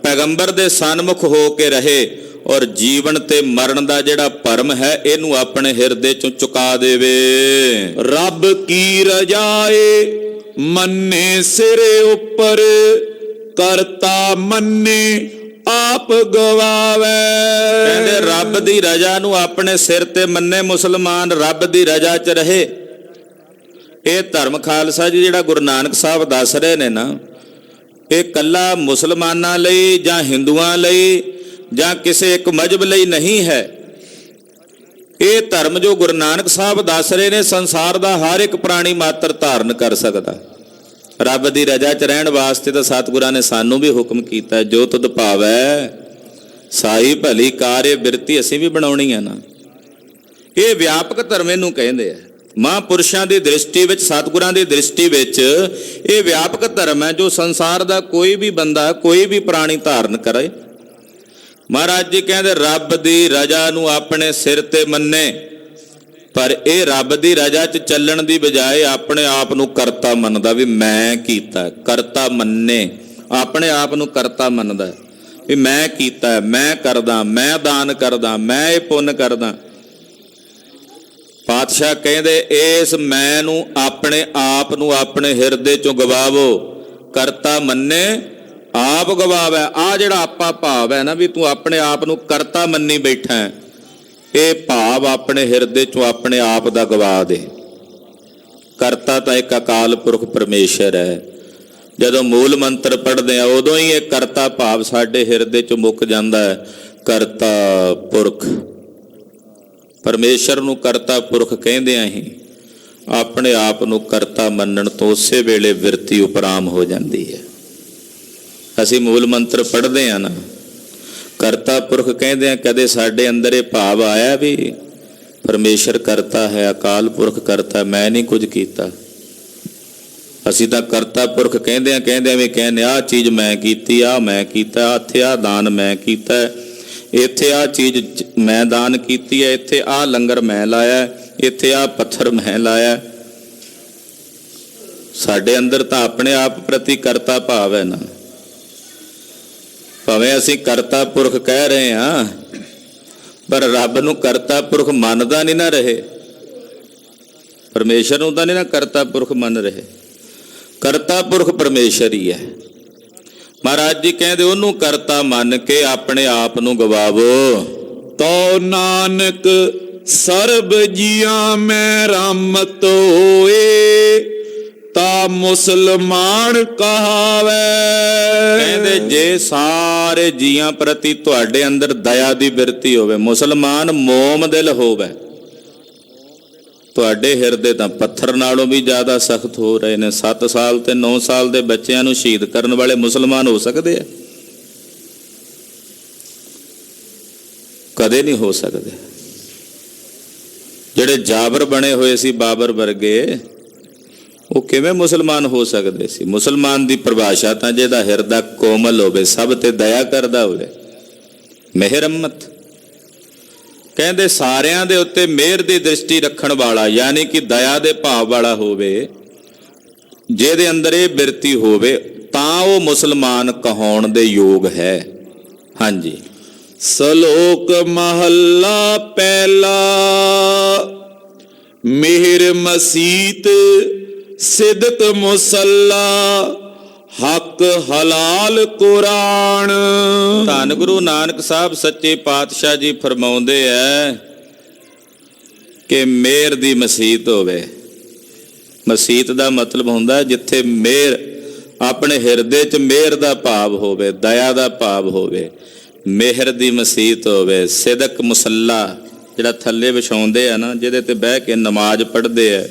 ਪੈਗੰਬਰ ਦੇ ਸਨਮੁਖ ਹੋ ਕੇ ਰਹੇ ਔਰ ਜੀਵਨ ਤੇ ਮਰਨ ਦਾ ਜਿਹੜਾ ਭਰਮ ਹੈ ਇਹਨੂੰ ਆਪਣੇ ਹਿਰਦੇ ਚੋਂ ਚੁਕਾ ਦੇਵੇ। ਰੱਬ ਕੀ ਰਜਾਏ ਮੰਨੇ ਸਿਰੇ ਉੱਪਰ, ਕਰਤਾ ਮੰਨੇ ਆਪ ਗਵਾਵੇ। ਕਹਿੰਦੇ ਰੱਬ ਦੀ ਰਜ਼ਾ ਨੂੰ ਆਪਣੇ ਸਿਰ ਤੇ ਮੰਨੇ ਮੁਸਲਮਾਨ, ਰੱਬ ਦੀ ਰਜ਼ਾ 'ਚ ਰਹੇ। ਇਹ ਧਰਮ ਖਾਲਸਾ ਜੀ ਜਿਹੜਾ ਗੁਰੂ ਨਾਨਕ ਸਾਹਿਬ ਦੱਸ ਰਹੇ ਨੇ ਨਾ, ਇਹ ਕੱਲਾ ਮੁਸਲਮਾਨਾਂ ਲਈ ਜਾਂ ਹਿੰਦੂਆਂ ਲਈ ਜਾਂ ਕਿਸੇ ਇੱਕ ਮਜ਼ਹਬ ਲਈ ਨਹੀਂ ਹੈ। ਇਹ ਧਰਮ ਜੋ ਗੁਰੂ ਨਾਨਕ ਸਾਹਿਬ ਦੱਸ ਰਹੇ ਨੇ, ਸੰਸਾਰ ਦਾ ਹਰ ਇੱਕ ਪ੍ਰਾਣੀ ਮਾਤਰ ਧਾਰਨ ਕਰ ਸਕਦਾ। ਰੱਬ ਦੀ ਰਜ਼ਾ 'ਚ ਰਹਿਣ ਵਾਸਤੇ ਤਾਂ ਸਤਿਗੁਰਾਂ ਨੇ ਸਾਨੂੰ ਵੀ ਹੁਕਮ ਕੀਤਾ, ਜੋ ਤੁਧ ਭਾਵੈ ਸਾਈ ਭਲੀ ਕਾਰ। ਇਹ ਬਿਰਤੀ ਅਸੀਂ ਵੀ ਬਣਾਉਣੀ ਆ ਨਾ। ਇਹ ਵਿਆਪਕ ਧਰਮ ਇਹਨੂੰ ਕਹਿੰਦੇ ਆ। ਮਹਾਂਪੁਰਸ਼ਾਂ ਦੀ ਦ੍ਰਿਸ਼ਟੀ ਵਿੱਚ, ਸਤਿਗੁਰਾਂ ਦੀ ਦ੍ਰਿਸ਼ਟੀ ਵਿੱਚ ਇਹ ਵਿਆਪਕ ਧਰਮ ਹੈ ਜੋ ਸੰਸਾਰ ਦਾ ਕੋਈ ਵੀ ਬੰਦਾ, ਕੋਈ ਵੀ ਪ੍ਰਾਣੀ ਧਾਰਨ ਕਰੇ। ਮਹਾਰਾਜ ਜੀ ਕਹਿੰਦੇ ਰੱਬ ਦੀ ਰਜ਼ਾ ਨੂੰ ਆਪਣੇ ਸਿਰ ਤੇ ਮੰਨੇ, ਪਰ ਇਹ ਰੱਬ ਦੀ ਰਜ਼ਾ 'ਚ ਚੱਲਣ ਦੀ ਬਜਾਏ ਆਪਣੇ ਆਪ ਨੂੰ ਕਰਤਾ ਮੰਨਦਾ ਵੀ ਮੈਂ ਕੀਤਾ। ਕਰਤਾ ਮੰਨੇ, ਆਪਣੇ ਆਪ ਨੂੰ ਕਰਤਾ ਮੰਨਦਾ ਵੀ ਮੈਂ ਕੀਤਾ, ਮੈਂ ਕਰਦਾ, ਮੈਂ ਦਾਨ ਕਰਦਾ, ਮੈਂ ਇਹ ਪੁੰਨ ਕਰਦਾ। ਪਾਤਸ਼ਾਹ ਕਹਿੰਦੇ ਇਸ ਮੈਂ ਨੂੰ, ਆਪਣੇ ਆਪ ਨੂੰ ਆਪਣੇ ਹਿਰਦੇ 'ਚੋਂ ਗਵਾਵੋ। ਕਰਤਾ ਮੰਨੇ ਆਪ ਗਵਾਵੇ। ਆ ਜਿਹੜਾ ਆਪਾ ਭਾਵ ਹੈ ਨਾ ਵੀ ਤੂੰ ਆਪਣੇ ਆਪ ਨੂੰ ਕਰਤਾ ਮੰਨੀ ਬੈਠਾ ਹੈ, ਇਹ ਭਾਵ ਆਪਣੇ ਹਿਰਦੇ 'ਚੋਂ ਆਪਣੇ ਆਪ ਦਾ ਗਵਾ ਦੇ। ਕਰਤਾ ਤਾਂ ਇੱਕ ਅਕਾਲ ਪੁਰਖ ਪਰਮੇਸ਼ਰ ਹੈ। ਜਦੋਂ ਮੂਲ ਮੰਤਰ ਪੜ੍ਹਦੇ ਆ ਉਦੋਂ ਹੀ ਇਹ ਕਰਤਾ ਭਾਵ ਸਾਡੇ ਹਿਰਦੇ 'ਚੋਂ ਮੁੱਕ ਜਾਂਦਾ ਹੈ। ਕਰਤਾ ਪੁਰਖ, ਪਰਮੇਸ਼ਰ ਨੂੰ ਕਰਤਾ ਪੁਰਖ ਕਹਿੰਦੇ ਆ ਹੀ ਆਪਣੇ ਆਪ ਨੂੰ ਕਰਤਾ ਮੰਨਣ ਤੋਂ ਉਸੇ ਵੇਲੇ ਬਿਰਤੀ ਉਪਰਾਮ ਹੋ ਜਾਂਦੀ ਹੈ। ਅਸੀਂ ਮੂਲ ਮੰਤਰ ਪੜ੍ਹਦੇ ਆ ਨਾ, ਕਰਤਾ ਪੁਰਖ ਕਹਿੰਦੇ ਆ, ਕਦੇ ਸਾਡੇ ਅੰਦਰ ਇਹ ਭਾਵ ਆਇਆ ਵੀ ਪਰਮੇਸ਼ਰ ਕਰਤਾ ਹੈ, ਅਕਾਲ ਪੁਰਖ ਕਰਤਾ, ਮੈਂ ਨਹੀਂ ਕੁਝ ਕੀਤਾ। ਅਸੀਂ ਤਾਂ ਕਰਤਾ ਪੁਰਖ ਕਹਿੰਦੇ ਆ ਵੀ ਕਹਿੰਦੇ ਆਹ ਚੀਜ਼ ਮੈਂ ਕੀਤੀ, ਆਹ ਮੈਂ ਕੀਤਾ, ਇੱਥੇ ਆਹ ਦਾਨ ਮੈਂ ਕੀਤਾ, ਇੱਥੇ ਆਹ ਚੀਜ਼ ਮੈਂ ਦਾਨ ਕੀਤੀ ਹੈ, ਇੱਥੇ ਆਹ ਲੰਗਰ ਮੈਂ ਲਾਇਆ, ਇੱਥੇ ਆਹ ਪੱਥਰ ਮੈਂ ਲਾਇਆ। ਸਾਡੇ ਅੰਦਰ ਤਾਂ ਆਪਣੇ ਆਪ ਪ੍ਰਤੀ ਕਰਤਾ ਭਾਵ ਹੈ ਨਾ। ਭਾਵੇਂ ਅਸੀਂ ਕਰਤਾ ਪੁਰਖ ਕਹਿ ਰਹੇ ਹਾਂ, ਪਰ ਰੱਬ ਨੂੰ ਕਰਤਾ ਪੁਰਖ ਮੰਨਦਾ ਨਹੀਂ ਨਾ ਰਹੇ। ਪਰਮੇਸ਼ਰ ਨੂੰ ਤਾਂ ਨਹੀਂ ਨਾ ਕਰਤਾ ਪੁਰਖ ਮੰਨ ਰਹੇ। ਕਰਤਾ ਪੁਰਖ ਪਰਮੇਸ਼ਰ ਹੀ ਹੈ। ਮਹਾਰਾਜ ਜੀ ਕਹਿੰਦੇ ਉਹਨੂੰ ਕਰਤਾ ਮੰਨ ਕੇ ਆਪਣੇ ਆਪ ਨੂੰ ਗਵਾਵੋ। ਤੋ ਨਾਨਕ ਸਰਬ ਜੀਆਂ ਮੈਂ ਰਾਮਤ ਹੋਏ, ਤਾ ਮੁਸਲਮਾਨ ਕਹਾਵੇ। ਕਹਿੰਦੇ ਜੇ ਸਾਰੇ ਜੀਆਂ ਪ੍ਰਤੀ ਤੁਹਾਡੇ ਅੰਦਰ ਦਇਆ ਦੀ ਬਿਰਤੀ ਹੋਵੇ, ਮੁਸਲਮਾਨ ਮੋਮ ਦਿਲ ਹੋਵੇ। ਤੁਹਾਡੇ ਹਿਰਦੇ ਤਾਂ ਪੱਥਰ ਨਾਲੋਂ ਵੀ ਜ਼ਿਆਦਾ ਸਖਤ ਹੋ ਰਹੇ ਨੇ। 7 ਸਾਲ ਤੇ 9 ਸਾਲ ਦੇ ਬੱਚਿਆਂ ਨੂੰ ਸ਼ਹੀਦ ਕਰਨ ਵਾਲੇ ਮੁਸਲਮਾਨ ਹੋ ਸਕਦੇ ਆ? ਕਦੇ ਨਹੀਂ ਹੋ ਸਕਦੇ। ਜਿਹੜੇ ਜਾਬਰ ਬਣੇ ਹੋਏ ਸੀ ਬਾਬਰ ਵਰਗੇ, ਉਹ ਕਿਵੇਂ ਮੁਸਲਮਾਨ ਹੋ ਸਕਦੇ ਸੀ? ਮੁਸਲਮਾਨ ਦੀ ਪਰਿਭਾਸ਼ਾ ਤਾਂ ਜਿਹਦਾ ਹਿਰਦਾ ਕੋਮਲ ਹੋਵੇ, ਸਭ ਤੇ ਦਇਆ ਕਰਦਾ ਹੋਵੇ, ਮਿਹਰਮਤ। ਕਹਿੰਦੇ ਸਾਰਿਆਂ ਦੇ ਉੱਤੇ ਮਿਹਰ ਦੀ ਦ੍ਰਿਸ਼ਟੀ ਰੱਖਣ ਵਾਲਾ, ਯਾਨੀ ਕਿ ਦਇਆ ਦੇ ਭਾਵ ਵਾਲਾ ਹੋਵੇ, ਜਿਹਦੇ ਅੰਦਰ ਇਹ ਬਿਰਤੀ ਹੋਵੇ, ਤਾਂ ਉਹ ਮੁਸਲਮਾਨ ਕਹਾਉਣ ਦੇ ਯੋਗ ਹੈ। ਹਾਂਜੀ। ਸ਼ਲੋਕ ਮਹੱਲਾ ਪਹਿਲਾ। ਮਿਹਰ ਮਸੀਤ ਸਿਦਕ ਮੁਸੱਲਾ, ਹੱਕ ਹਲਾਲ ਕੁਰਾਨ। ਧੰਨ ਗੁਰੂ ਨਾਨਕ ਸਾਹਿਬ ਸੱਚੇ ਪਾਤਸ਼ਾਹ ਜੀ ਫਰਮਾਉਂਦੇ ਐ ਕਿ ਮਿਹਰ ਦੀ ਮਸੀਤ ਹੋਵੇ। ਮਸੀਤ ਦਾ ਮਤਲਬ ਹੁੰਦਾ ਜਿੱਥੇ ਮਿਹਰ, ਆਪਣੇ ਹਿਰਦੇ 'ਚ ਮਿਹਰ ਦਾ ਭਾਵ ਹੋਵੇ, ਦਇਆ ਦਾ ਭਾਵ ਹੋਵੇ, ਮਿਹਰ ਦੀ ਮਸੀਤ ਹੋਵੇ। ਸਿਦਕ ਮੁਸੱਲਾ, ਜਿਹੜਾ ਥੱਲੇ ਵਿਛਾਉਂਦੇ ਆ ਨਾ, ਜਿਹਦੇ ਤੇ ਬਹਿ ਕੇ ਨਮਾਜ਼ ਪੜ੍ਹਦੇ ਆ,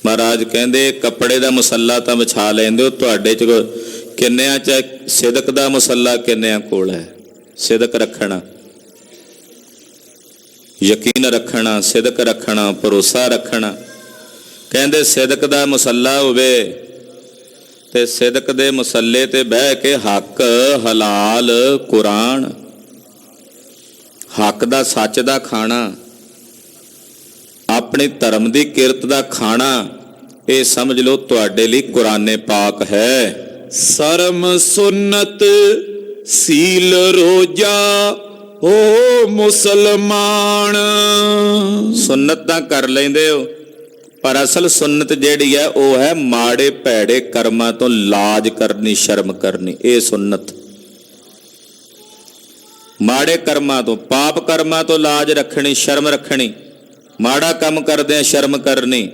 ਮਹਾਰਾਜ ਕਹਿੰਦੇ ਕੱਪੜੇ ਦਾ ਮੁਸੱਲਾ ਤਾਂ ਵਿਛਾ ਲੈਂਦੇ ਹੋ, ਤੁਹਾਡੇ 'ਚ ਕਿੰਨਿਆਂ 'ਚ ਸਿਦਕ ਦਾ ਮੁਸੱਲਾ ਕਿੰਨਿਆਂ ਕੋਲ ਹੈ? ਸਿਦਕ ਰੱਖਣਾ, ਯਕੀਨ ਰੱਖਣਾ, ਸਿਦਕ ਰੱਖਣਾ, ਭਰੋਸਾ ਰੱਖਣਾ। ਕਹਿੰਦੇ ਸਿਦਕ ਦਾ ਮੁਸੱਲਾ ਹੋਵੇ ਤੇ ਸਿਦਕ ਦੇ ਮੁਸੱਲੇ ਤੇ ਬਹਿ ਕੇ ਹੱਕ ਹਲਾਲ ਕੁਰਾਨ, ਹੱਕ ਦਾ ਸੱਚ ਦਾ ਖਾਣਾ, ਆਪਣੇ ਧਰਮ ਦੀ ਕਿਰਤ ਦਾ ਖਾਣਾ, ਇਹ ਸਮਝ ਲਓ ਤੁਹਾਡੇ ਲਈ ਕੁਰਾਨੇ ਪਾਕ ਹੈ। ਸ਼ਰਮ ਸੁਨਤ ਸੀਲ ਰੋਜਾ ਹੋ ਮੁਸਲਮਾਨ। ਸੁਨਤ ਤਾਂ ਕਰ ਲੈਂਦੇ ਹੋ, ਪਰ ਅਸਲ ਸੁਨਤ ਜਿਹੜੀ ਹੈ ਉਹ ਹੈ ਮਾੜੇ ਭੈੜੇ ਕਰਮਾਂ ਤੋਂ ਲਾਜ ਕਰਨੀ, ਸ਼ਰਮ ਕਰਨੀ। ਇਹ ਸੁਨਤ ਮਾੜੇ ਕਰਮਾਂ ਤੋਂ, ਪਾਪ ਕਰਮਾਂ ਤੋਂ ਲਾਜ ਰੱਖਣੀ, ਸ਼ਰਮ ਰੱਖਣੀ। ਮਾੜਾ ਕੰਮ ਕਰਦੇ ਆ ਸ਼ਰਮ ਕਰਨੀ।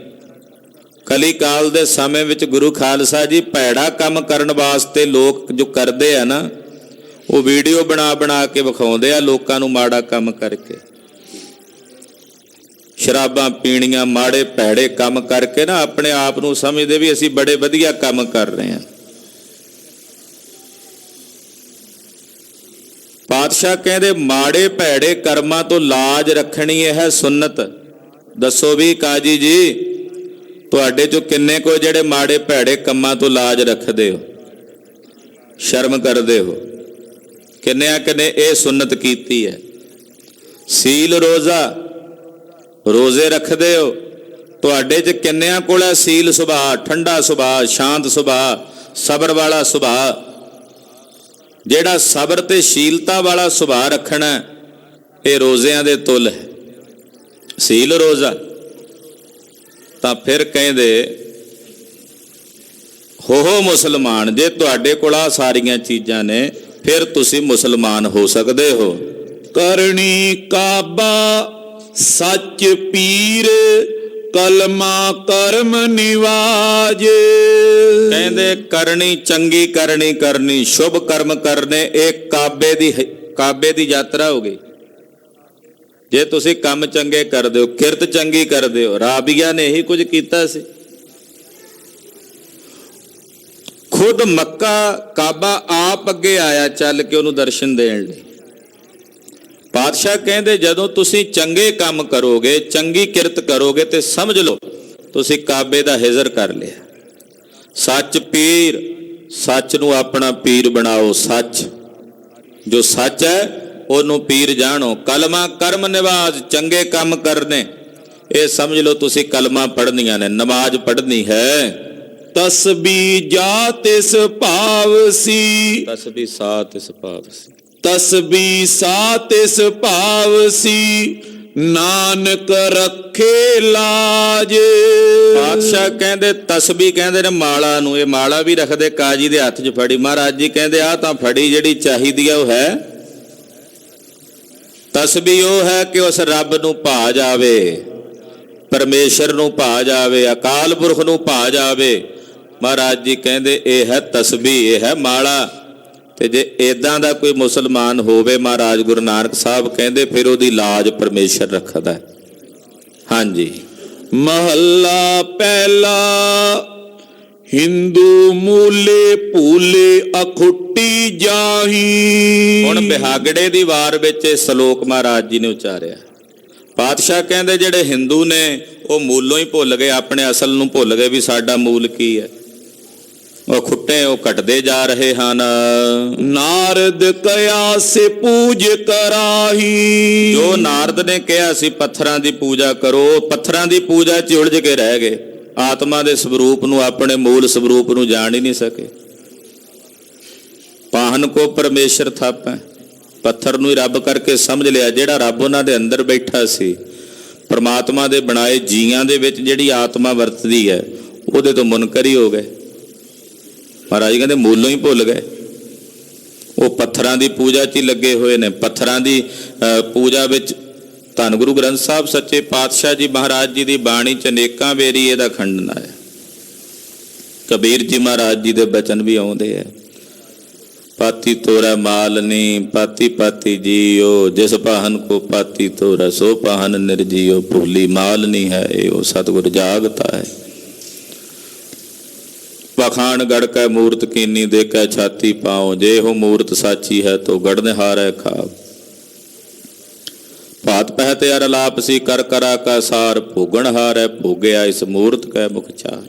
ਕਲੀ ਕਾਲ ਦੇ ਸਮੇਂ ਵਿੱਚ ਗੁਰੂ ਖਾਲਸਾ ਜੀ ਭੈੜਾ ਕੰਮ ਕਰਨ ਵਾਸਤੇ ਲੋਕ ਜੋ ਕਰਦੇ ਆ ਨਾ, ਉਹ ਵੀਡੀਓ ਬਣਾ ਬਣਾ ਕੇ ਵਿਖਾਉਂਦੇ ਆ ਲੋਕਾਂ ਨੂੰ ਮਾੜਾ ਕੰਮ ਕਰਕੇ। ਸ਼ਰਾਬਾਂ ਪੀਣੀਆਂ, ਮਾੜੇ ਭੈੜੇ ਕੰਮ ਕਰਕੇ ਨਾ ਆਪਣੇ ਆਪ ਨੂੰ ਸਮਝਦੇ ਵੀ ਅਸੀਂ ਬੜੇ ਵਧੀਆ ਕੰਮ ਕਰ ਰਹੇ ਹਾਂ। ਪਾਤਸ਼ਾਹ ਕਹਿੰਦੇ ਮਾੜੇ ਭੈੜੇ ਕਰਮਾਂ ਤੋਂ ਲਾਜ ਰੱਖਣੀ ਇਹ ਹੈ ਸੁਨਨਤ। ਦੱਸੋ ਵੀ ਕਾਜੀ ਜੀ, ਤੁਹਾਡੇ ਚੋਂ ਕਿੰਨੇ ਕੋ ਜਿਹੜੇ ਮਾੜੇ ਭੈੜੇ ਕੰਮਾਂ ਤੋਂ ਲਾਜ ਰੱਖਦੇ ਹੋ, ਸ਼ਰਮ ਕਰਦੇ ਹੋ? ਕਿੰਨਿਆਂ ਕਿੰਨੇ ਇਹ ਸੁਨਨਤ ਕੀਤੀ ਹੈ? ਸੀਲ ਰੋਜ਼ਾ, ਰੋਜ਼ੇ ਰੱਖਦੇ ਹੋ? ਤੁਹਾਡੇ 'ਚ ਕਿੰਨਿਆਂ ਕੋਲ ਹੈ ਸੀਲ ਸੁਭਾਅ, ਠੰਡਾ ਸੁਭਾਅ, ਸ਼ਾਂਤ ਸੁਭਾਅ, ਸਬਰ ਵਾਲਾ ਸੁਭਾਅ? ਜਿਹੜਾ ਸਬਰ ਤੇ ਸ਼ੀਲਤਾ ਵਾਲਾ ਸੁਭਾਅ ਰੱਖਣਾ, ਇਹ ਰੋਜ਼ਿਆਂ ਦੇ ਤੁਲ ਹੈ। ਸੀਲ ਰੋਜ਼ਾ ਤਾਂ ਫਿਰ ਕਹਿੰਦੇ ਹੋ ਮੁਸਲਮਾਨ। ਜੇ ਤੁਹਾਡੇ ਕੋਲ ਆ ਸਾਰੀਆਂ ਚੀਜ਼ਾਂ ਨੇ, ਫਿਰ ਤੁਸੀਂ ਮੁਸਲਮਾਨ ਹੋ ਸਕਦੇ ਹੋ। ਕਰਨੀ ਕਾਬਾ ਸੱਚ ਪੀਰ, ਕਲਮਾ ਕਰਮ ਨਿਵਾਜ। ਕਹਿੰਦੇ ਕਰਨੀ ਚੰਗੀ ਕਰਨੀ, ਕਰਨੀ ਸ਼ੁਭ ਕਰਮ ਕਰਨੇ, ਇਹ ਕਾਬੇ ਦੀ ਯਾਤਰਾ ਹੋ ਗਈ। ਜੇ ਤੁਸੀਂ ਕੰਮ ਚੰਗੇ ਕਰਦੇ ਹੋ, ਕਿਰਤ ਚੰਗੀ ਕਰਦੇ ਹੋ, ਰਾਬੀਆ ਨੇ ਇਹੀ ਕੁਝ ਕੀਤਾ ਸੀ। ਖੁਦ ਮੱਕਾ ਕਾਬਾ ਆਪ ਅੱਗੇ ਆਇਆ ਚੱਲ ਕੇ ਉਹਨੂੰ ਦਰਸ਼ਨ ਦੇਣ ਲਈ। ਪਾਤਸ਼ਾਹ ਕਹਿੰਦੇ ਜਦੋਂ ਤੁਸੀਂ ਚੰਗੇ ਕੰਮ ਕਰੋਗੇ, ਚੰਗੀ ਕਿਰਤ ਕਰੋਗੇ, ਤੇ ਸਮਝ ਲਓ ਤੁਸੀਂ ਕਾਬੇ ਦਾ ਹਿਜ਼ਰ ਕਰ ਲਿਆ। ਸੱਚ ਪੀਰ, ਸੱਚ ਨੂੰ ਆਪਣਾ ਪੀਰ ਬਣਾਓ। ਸੱਚ ਜੋ ਸੱਚ ਹੈ ਉਹਨੂੰ ਪੀਰ ਜਾਣੋ। ਕਲਮਾ ਕਰਮ ਨਿਵਾਜ, ਚੰਗੇ ਕੰਮ ਕਰਨੇ, ਇਹ ਸਮਝ ਲਓ ਤੁਸੀਂ ਕਲਮਾ ਪੜ੍ਹਨੀਆਂ ਨੇ, ਨਮਾਜ਼ ਪੜ੍ਹਨੀ ਹੈ। ਤਸਬੀਹ ਜਾ ਤਿਸ ਭਾਵ ਸੀ, ਤਸਬੀਹ ਸਾ ਤਿਸ ਭਾਵ ਸੀ, ਤਸਬੀਹ ਸਾ ਤਿਸ ਭਾਵ ਸੀ, ਨਾਨਕ ਰੱਖੇ ਲਾਜ। ਪਾਤਸ਼ਾਹ ਕਹਿੰਦੇ ਤਸਬੀਹ ਕਹਿੰਦੇ ਨੇ ਮਾਲਾ ਨੂੰ, ਇਹ ਮਾਲਾ ਵੀ ਰੱਖਦੇ ਕਾਜੀ ਦੇ ਹੱਥ 'ਚ ਫੜੀ। ਮਹਾਰਾਜ ਜੀ ਕਹਿੰਦੇ ਆਹ ਤਾਂ ਫੜੀ ਜਿਹੜੀ ਚਾਹੀਦੀ ਆ ਉਹ ਹੈ ਤਸਬੀਹ। ਉਹ ਹੈ ਕਿ ਉਸ ਰੱਬ ਨੂੰ ਭਾ ਜਾਵੇ, ਪਰਮੇਸ਼ਰ ਨੂੰ ਭਾ ਜਾਵੇ, ਅਕਾਲ ਪੁਰਖ ਨੂੰ ਭਾ ਜਾਵੇ। ਮਹਾਰਾਜ ਜੀ ਕਹਿੰਦੇ ਇਹ ਹੈ ਤਸਬੀਹ, ਇਹ ਹੈ ਮਾਲਾ। ਤੇ ਜੇ ਇਦਾਂ ਦਾ ਕੋਈ ਮੁਸਲਮਾਨ ਹੋਵੇ, ਮਹਾਰਾਜ ਗੁਰੂ ਨਾਨਕ ਸਾਹਿਬ ਕਹਿੰਦੇ ਫਿਰ ਉਹਦੀ ਲਾਜ ਪਰਮੇਸ਼ਰ ਰੱਖਦਾ। ਹਾਂਜੀ। ਮਹੱਲਾ ਪਹਿਲਾ। ਹਿੰਦੂ ਮੂਲੇ ਭੂਲੇ ਅਖੁੱਟੀ ਜਾਹੀ। ਹੁਣ ਬਿਹਾਗੜੇ ਦੀ ਵਾਰ ਵਿੱਚ ਇਹ ਸ਼ਲੋਕ ਮਹਾਰਾਜ ਜੀ ਨੇ ਉਚਾਰਿਆ। ਪਾਤਸ਼ਾਹ ਕਹਿੰਦੇ ਜਿਹੜੇ ਹਿੰਦੂ ਨੇ ਉਹ ਮੂਲੋਂ ਹੀ ਭੁੱਲ ਗਏ, ਆਪਣੇ ਅਸਲ ਨੂੰ ਭੁੱਲ ਗਏ ਵੀ ਸਾਡਾ ਮੂਲ ਕੀ ਹੈ। ਉਹ ਖੁੱਟੇ ਉਹ ਕੱਟਦੇ ਜਾ ਰਹੇ ਹਨ। ਨਾਰਦ ਕਿਆ ਸੇ ਪੂਜ ਕਰਾਹੀ, ਜੋ ਨਾਰਦ ਨੇ ਕਿਹਾ ਸੀ ਪੱਥਰਾਂ ਦੀ ਪੂਜਾ ਕਰੋ, ਪੱਥਰਾਂ ਦੀ ਪੂਜਾ 'ਚ ਉਲਝ ਕੇ ਰਹਿ ਗਏ, ਆਤਮਾ ਦੇ ਸਰੂਪ ਨੂੰ, ਆਪਣੇ ਮੂਲ ਸਰੂਪ ਨੂੰ ਜਾਣ ਹੀ ਨਹੀਂ ਸਕੇ। ਪਾਹਨ ਕੋ ਪਰਮੇਸ਼ਰ ਥਾਪੈ, ਪੱਥਰ ਨੂੰ ਹੀ ਰੱਬ ਕਰਕੇ ਸਮਝ ਲਿਆ। ਜਿਹੜਾ ਰੱਬ ਉਹਨਾਂ ਦੇ ਅੰਦਰ ਬੈਠਾ ਸੀ, ਪਰਮਾਤਮਾ ਦੇ ਬਣਾਏ ਜੀਆਂ ਦੇ ਵਿੱਚ ਜਿਹੜੀ ਆਤਮਾ ਵਰਤਦੀ ਹੈ, ਉਹਦੇ ਤੋਂ ਮੁਨਕਰ ਹੀ ਹੋ ਗਏ। ਮਹਾਰਾਜ ਕਹਿੰਦੇ ਮੂਲੋਂ ਹੀ ਭੁੱਲ ਗਏ, ਉਹ ਪੱਥਰਾਂ ਦੀ ਪੂਜਾ 'ਚ ਹੀ ਲੱਗੇ ਹੋਏ ਨੇ। ਪੱਥਰਾਂ ਦੀ ਪੂਜਾ ਵਿੱਚ ਧੰਨ ਗੁਰੂ ਗ੍ਰੰਥ ਸਾਹਿਬ ਸੱਚੇ ਪਾਤਸ਼ਾਹ ਜੀ ਮਹਾਰਾਜ ਜੀ ਦੀ ਬਾਣੀ 'ਚ ਅਨੇਕਾਂ ਵੇਰੀ ਇਹਦਾ ਖੰਡਨ ਹੈ। ਕਬੀਰ ਜੀ ਮਹਾਰਾਜ ਜੀ ਦੇ ਬਚਨ ਵੀ ਆਉਂਦੇ ਆ, ਪਾਤੀ ਤੋਰਾ ਮਾਲ ਨੀ ਪਾਤੀ ਪਾਤੀ ਜੀਓ, ਜਿਸ ਪਾਹਨ ਕੋ ਪਾਤੀ ਤੋਰਾ ਸੋ ਪਾਹਨ ਨਿਰਜੀਓ, ਭੁੱਲੀ ਮਾਲ ਨਹੀਂ ਹੈ ਇਹ ਸਤਿਗੁਰ ਜਾਗਤਾ ਹੈ। ਪਖਾਣ ਗੜ ਕੈ ਮੂਰਤ ਕੀਨੀ ਦੇਖੈ ਛਾਤੀ ਪਾਉ, ਜੇ ਹੋ ਮੂਰਤ ਸਾਚੀ ਹੈ ਤੋ ਗੜਨ ਹਾਰੈ ਖਾਬ। ਭਾਤ ਪਹਿਤ ਅਰ ਲਾਪ ਸੀ ਕਰ ਕਰਾ ਕਾ ਸਾਰ, ਭੋਗਣ ਹਾਰੈ ਭੋਗਿਆ ਇਸ ਮੂਰਤ ਕੈ ਮੁਖ ਚਾਰ।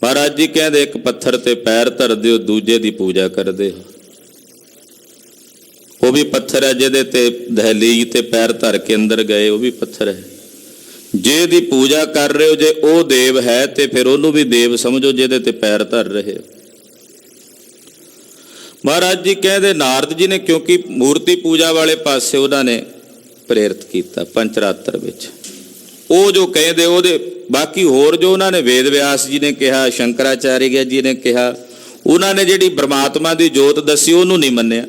ਮਹਾਰਾਜ ਜੀ ਕਹਿੰਦੇ ਇੱਕ ਪੱਥਰ ਤੇ ਪੈਰ ਧਰਦੇ ਹੋ, ਦੂਜੇ ਦੀ ਪੂਜਾ ਕਰਦੇ ਹੋ। ਉਹ ਵੀ ਪੱਥਰ ਹੈ, ਜਿਹਦੇ ਤੇ ਦਹਲੀਜ਼ ਤੇ ਪੈਰ ਧਰ ਕੇ ਅੰਦਰ ਗਏ, ਉਹ ਵੀ ਪੱਥਰ ਹੈ। ਜੇ ਦੀ ਪੂਜਾ ਕਰ ਰਹੇ ਹੋ, ਜੇ ਉਹ ਦੇਵ ਹੈ ਤੇ ਫਿਰ ਉਹਨੂੰ ਵੀ ਦੇਵ ਸਮਝੋ ਜਿਹਦੇ ਤੇ ਪੈਰ ਧਰ ਰਹੇ ਹੋ। ਮਹਾਰਾਜ ਜੀ ਕਹਿੰਦੇ ਨਾਰਦ ਜੀ ਨੇ ਕਿਉਂਕਿ ਮੂਰਤੀ ਪੂਜਾ ਵਾਲੇ ਪਾਸੇ ਉਹਨਾਂ ਨੇ ਪ੍ਰੇਰਿਤ ਕੀਤਾ ਪੰਚਰਾਤਰ ਵਿੱਚ, ਉਹ ਜੋ ਕਹਿੰਦੇ ਉਹਦੇ ਬਾਕੀ ਹੋਰ ਜੋ ਉਹਨਾਂ ਨੇ ਵੇਦ ਵਿਆਸ ਜੀ ਨੇ ਕਿਹਾ, ਸ਼ੰਕਰਾਚਾਰਿਆ ਜੀ ਨੇ ਕਿਹਾ, ਉਹਨਾਂ ਨੇ ਜਿਹੜੀ ਪਰਮਾਤਮਾ ਦੀ ਜੋਤ ਦੱਸੀ ਉਹਨੂੰ ਨਹੀਂ ਮੰਨਿਆ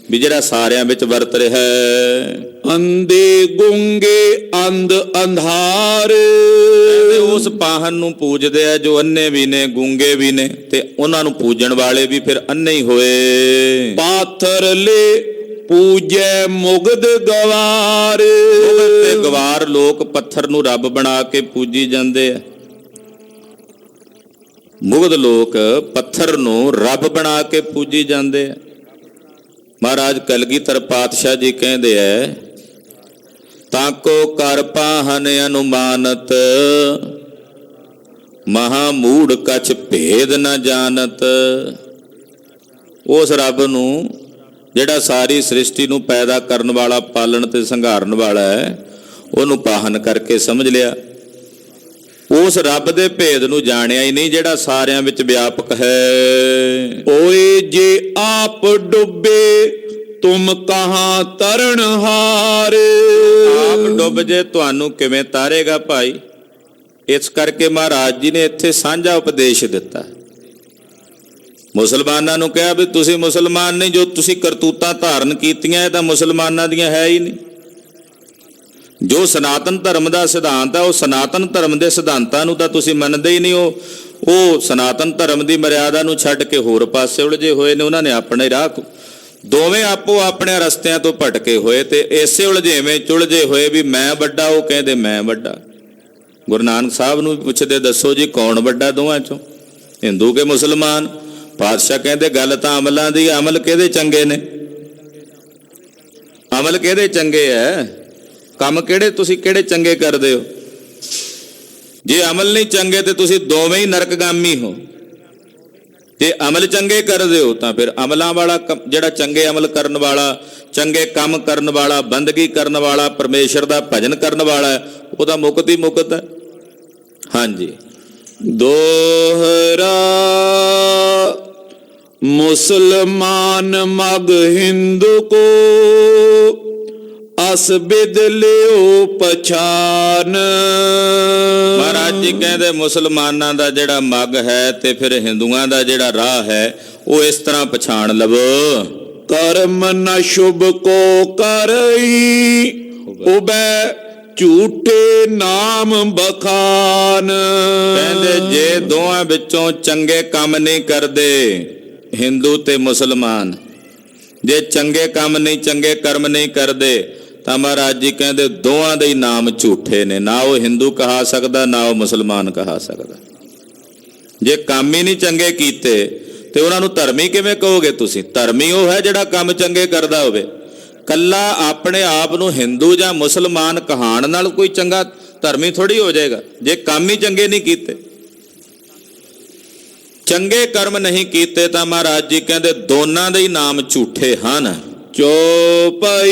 ਵੀ ਜਿਹੜਾ ਸਾਰਿਆਂ ਵਿੱਚ ਵਰਤ ਰਿਹਾ ਹੈ। ਅੰਧੇ ਗੁੰਗੇ ਅੰਧ ਅੰਧਾਰ, ਉਸ ਪਾਹਨ ਨੂੰ ਪੂਜਦੇ ਆ ਜੋ ਅੰਨੇ ਵੀ ਨੇ ਗੂੰਗੇ ਵੀ ਨੇ, ਤੇ ਉਹਨਾਂ ਨੂੰ ਪੂਜਣ ਵਾਲੇ ਵੀ ਫਿਰ ਅੰਨੇ ਹੀ ਹੋਏ। ਪਾਥਰ ਲੈ ਪੂਜੈ ਮੁਗਧ ਗਵਾਰ, ਤੇ ਗਵਾਰ ਲੋਕ ਪੱਥਰ ਨੂੰ ਰੱਬ ਬਣਾ ਕੇ ਪੂਜੀ ਜਾਂਦੇ ਆ। ਮੁਗਧ ਲੋਕ ਪੱਥਰ ਨੂੰ ਰੱਬ ਬਣਾ ਕੇ ਪੂਜੀ ਜਾਂਦੇ ਆ। ਮਹਾਰਾਜ ਕਲਗੀਧਰ ਪਾਤਸ਼ਾਹ ਜੀ ਕਹਿੰਦੇ ਐ, ਤਾਕੋ ਕਰ ਪਾਹਨ ਅਨੁਮਾਨਤ, ਮਹਾ ਮੂੜ ਕਛ ਭੇਦ ਨ ਜਾਣਤ। ਉਸ ਰੱਬ ਨੂੰ ਜਿਹੜਾ ਸਾਰੀ ਸ੍ਰਿਸ਼ਟੀ ਨੂੰ ਪੈਦਾ ਕਰਨ ਵਾਲਾ, ਪਾਲਣ ਤੇ ਸੰਘਾਰਨ ਵਾਲਾ ਹੈ, ਉਹਨੂੰ ਪਾਹਨ ਕਰਕੇ ਸਮਝ ਲਿਆ। ਉਸ ਰੱਬ ਦੇ ਭੇਦ ਨੂੰ ਜਾਣਿਆ ਹੀ ਨਹੀਂ ਜਿਹੜਾ ਸਾਰਿਆਂ ਵਿੱਚ ਵਿਆਪਕ ਹੈ। ਓਏ ਜੇ ਆਪ ਡੁੱਬੇ ਤੁਮ ਕਹਾਂ ਤਰਣ ਹਾਰ, ਆਪ ਡੁੱਬ ਜੇ ਤੁਹਾਨੂੰ ਕਿਵੇਂ ਤਾਰੇਗਾ ਭਾਈ। ਇਸ ਕਰਕੇ ਮਹਾਰਾਜ ਜੀ ਨੇ ਇੱਥੇ ਸਾਂਝਾ ਉਪਦੇਸ਼ ਦਿੱਤਾ। ਮੁਸਲਮਾਨਾਂ ਨੂੰ ਕਿਹਾ ਵੀ ਤੁਸੀਂ ਮੁਸਲਮਾਨ ਨਹੀਂ, ਜੋ ਤੁਸੀਂ ਕਰਤੂਤਾਂ ਧਾਰਨ ਕੀਤੀਆਂ ਇਹ ਤਾਂ ਮੁਸਲਮਾਨਾਂ ਦੀਆਂ ਹੈ ਹੀ ਨਹੀਂ। ਜੋ ਸਨਾਤਨ ਧਰਮ ਦਾ ਸਿਧਾਂਤ ਹੈ, ਉਹ ਸਨਾਤਨ ਧਰਮ ਦੇ ਸਿਧਾਂਤਾਂ ਨੂੰ ਤਾਂ ਤੁਸੀਂ ਮੰਨਦੇ ਹੀ ਨਹੀਂ। ਉਹ ਸਨਾਤਨ ਧਰਮ ਦੀ ਮਰਿਆਦਾ ਨੂੰ ਛੱਡ ਕੇ ਹੋਰ ਪਾਸੇ ਉਲਝੇ ਹੋਏ ਨੇ। ਉਹਨਾਂ ਨੇ ਆਪਣੇ ਰਾਹ, ਦੋਵੇਂ ਆਪੋ ਆਪਣੇ ਰਸਤਿਆਂ ਤੋਂ ਭਟਕੇ ਹੋਏ ਤੇ ਇਸੇ ਉਲਝੇਵੇਂ ਚੁਲਝੇ ਹੋਏ ਵੀ ਮੈਂ ਵੱਡਾ, ਉਹ ਕਹਿੰਦੇ ਮੈਂ ਵੱਡਾ। ਗੁਰੂ ਨਾਨਕ ਸਾਹਿਬ ਨੂੰ ਪੁੱਛਦੇ, ਦੱਸੋ ਜੀ ਕੌਣ ਵੱਡਾ ਦੋਵਾਂ ਚੋਂ, ਹਿੰਦੂ ਕਿ ਮੁਸਲਮਾਨ? ਪਾਤਸ਼ਾਹ ਕਹਿੰਦੇ ਗੱਲ ਤਾਂ ਅਮਲਾਂ ਦੀ, ਅਮਲ ਕਿਹਦੇ ਚੰਗੇ ਨੇ? ਅਮਲ ਕਿਹਦੇ ਚੰਗੇ ਐ? ਕੰਮ ਕਿਹੜੇ ਤੁਸੀਂ ਕਿਹੜੇ ਚੰਗੇ ਕਰਦੇ ਹੋ? ਜੇ ਅਮਲ ਨਹੀਂ ਚੰਗੇ ਤੇ ਤੁਸੀਂ ਦੋਵੇਂ ਹੀ ਨਰਕਗਾਮੀ ਹੋ। ਤੇ ਅਮਲ ਚੰਗੇ ਕਰਦੇ ਹੋ ਤਾਂ ਫਿਰ ਅਮਲਾਂ ਵਾਲਾ ਜਿਹੜਾ ਚੰਗੇ ਅਮਲ ਕਰਨ ਵਾਲਾ, ਚੰਗੇ ਕੰਮ ਕਰਨ ਵਾਲਾ, ਬੰਦਗੀ ਕਰਨ ਵਾਲਾ, ਪਰਮੇਸ਼ਰ ਦਾ ਭਜਨ ਕਰਨ ਵਾਲਾ, ਉਹਦਾ ਮੁਕਤ ਹੀ ਮੁਕਤ ਹੈ। ਹਾਂਜੀ, ਦੋਹਰਾ ਮੁਸਲਮਾਨ ਮਗ ਹਿੰਦੂ ਕੋ, ਅਸ ਬਿਦ ਲਿਓ ਪਛਾਨ। ਮਹਾਰਾਜ ਜੀ ਕਹਿੰਦੇ ਮੁਸਲਮਾਨਾਂ ਦਾ ਜਿਹੜਾ ਮਗ ਹੈ ਤੇ ਫਿਰ ਹਿੰਦੂਆਂ ਦਾ ਜਿਹੜਾ ਰਾਹ ਹੈ, ਉਹ ਇਸ ਤਰ੍ਹਾਂ ਪਛਾਣ ਲਵੋ। ਕਰਮ ਨ ਸ਼ੁਭ ਕੋ ਕਰਈ, ਉਬੈ ਝੂਠੇ ਨਾਮ ਬਖਾਨ। ਕਹਿੰਦੇ ਜੇ ਦੋਹਾਂ ਵਿੱਚੋਂ ਚੰਗੇ ਕੰਮ ਨਹੀਂ ਕਰਦੇ, ਹਿੰਦੂ ਤੇ ਮੁਸਲਮਾਨ, ਜੇ ਚੰਗੇ ਕੰਮ ਨਹੀਂ, ਚੰਗੇ ਕਰਮ ਨਹੀਂ ਕਰਦੇ, ਤਾਂ ਮਹਾਰਾਜ ਜੀ ਕਹਿੰਦੇ ਦੋਵਾਂ ਦੇ ਹੀ ਨਾਮ ਝੂਠੇ ਨੇ। ਨਾ ਉਹ ਹਿੰਦੂ ਕਹਾ ਸਕਦਾ, ਨਾ ਉਹ ਮੁਸਲਮਾਨ ਕਹਾ ਸਕਦਾ। ਜੇ ਕੰਮ ਹੀ ਨਹੀਂ ਚੰਗੇ ਕੀਤੇ ਤੇ ਉਹਨਾਂ ਨੂੰ ਧਰਮੀ ਕਿਵੇਂ ਕਹੋਗੇ ਤੁਸੀਂ? ਧਰਮੀ ਉਹ ਹੈ ਜਿਹੜਾ ਕੰਮ ਚੰਗੇ ਕਰਦਾ ਹੋਵੇ। ਕੱਲਾ ਆਪਣੇ ਆਪ ਨੂੰ ਹਿੰਦੂ ਜਾਂ ਮੁਸਲਮਾਨ ਕਹਾਣ ਨਾਲ ਕੋਈ ਚੰਗਾ ਧਰਮੀ ਥੋੜੀ ਹੋ ਜਾਏਗਾ ਜੇ ਕੰਮ ਹੀ ਚੰਗੇ ਨਹੀਂ ਕੀਤੇ। ਚੰਗੇ ਕਰਮ ਨਹੀਂ ਕੀਤੇ ਤਾਂ ਮਹਾਰਾਜ ਜੀ ਕਹਿੰਦੇ ਦੋਨਾਂ ਦੇ ਹੀ ਨਾਮ ਝੂਠੇ ਹਨ। ਚੌਪਈ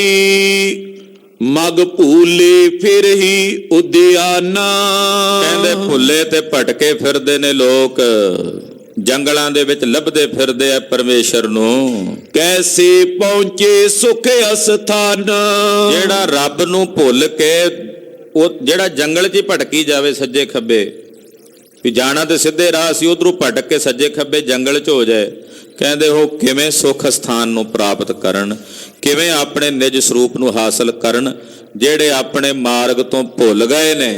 ਮਗ ਭੂਲੇ ਫਿਰ ਹੀ ਉਦਿਆਨਾ। ਕਹਿੰਦੇ ਭੁੱਲੇ ਤੇ ਭਟਕੇ ਫਿਰਦੇ ਨੇ ਲੋਕ, ਜੰਗਲਾਂ ਦੇ ਵਿੱਚ ਲੱਭਦੇ ਫਿਰਦੇ ਆ ਪਰਮੇਸ਼ਰ ਨੂੰ। ਕੈਸੇ ਪਹੁੰਚੇ ਸੁਖ ਅਸਥਾਨ। ਜਿਹੜਾ ਰੱਬ ਨੂੰ ਭੁੱਲ ਕੇ ਉਹ ਜਿਹੜਾ ਜੰਗਲ 'ਚ ਹੀ ਭਟਕੀ ਜਾਵੇ ਸੱਜੇ ਖੱਬੇ, ਵੀ ਜਾਣਾ ਤੇ ਸਿੱਧੇ ਰਾਹ ਸੀ, ਉਧਰੋਂ ਭਟਕ ਕੇ ਸੱਜੇ ਖੱਬੇ ਜੰਗਲ 'ਚ ਹੋ ਜਾਏ, ਕਹਿੰਦੇ ਉਹ ਕਿਵੇਂ ਸੁੱਖ ਸਥਾਨ ਨੂੰ ਪ੍ਰਾਪਤ ਕਰਨ, ਕਿਵੇਂ ਆਪਣੇ ਨਿਜ ਸਰੂਪ ਨੂੰ ਹਾਸਲ ਕਰਨ। ਜਿਹੜੇ ਆਪਣੇ ਮਾਰਗ ਤੋਂ ਭੁੱਲ ਗਏ ਨੇ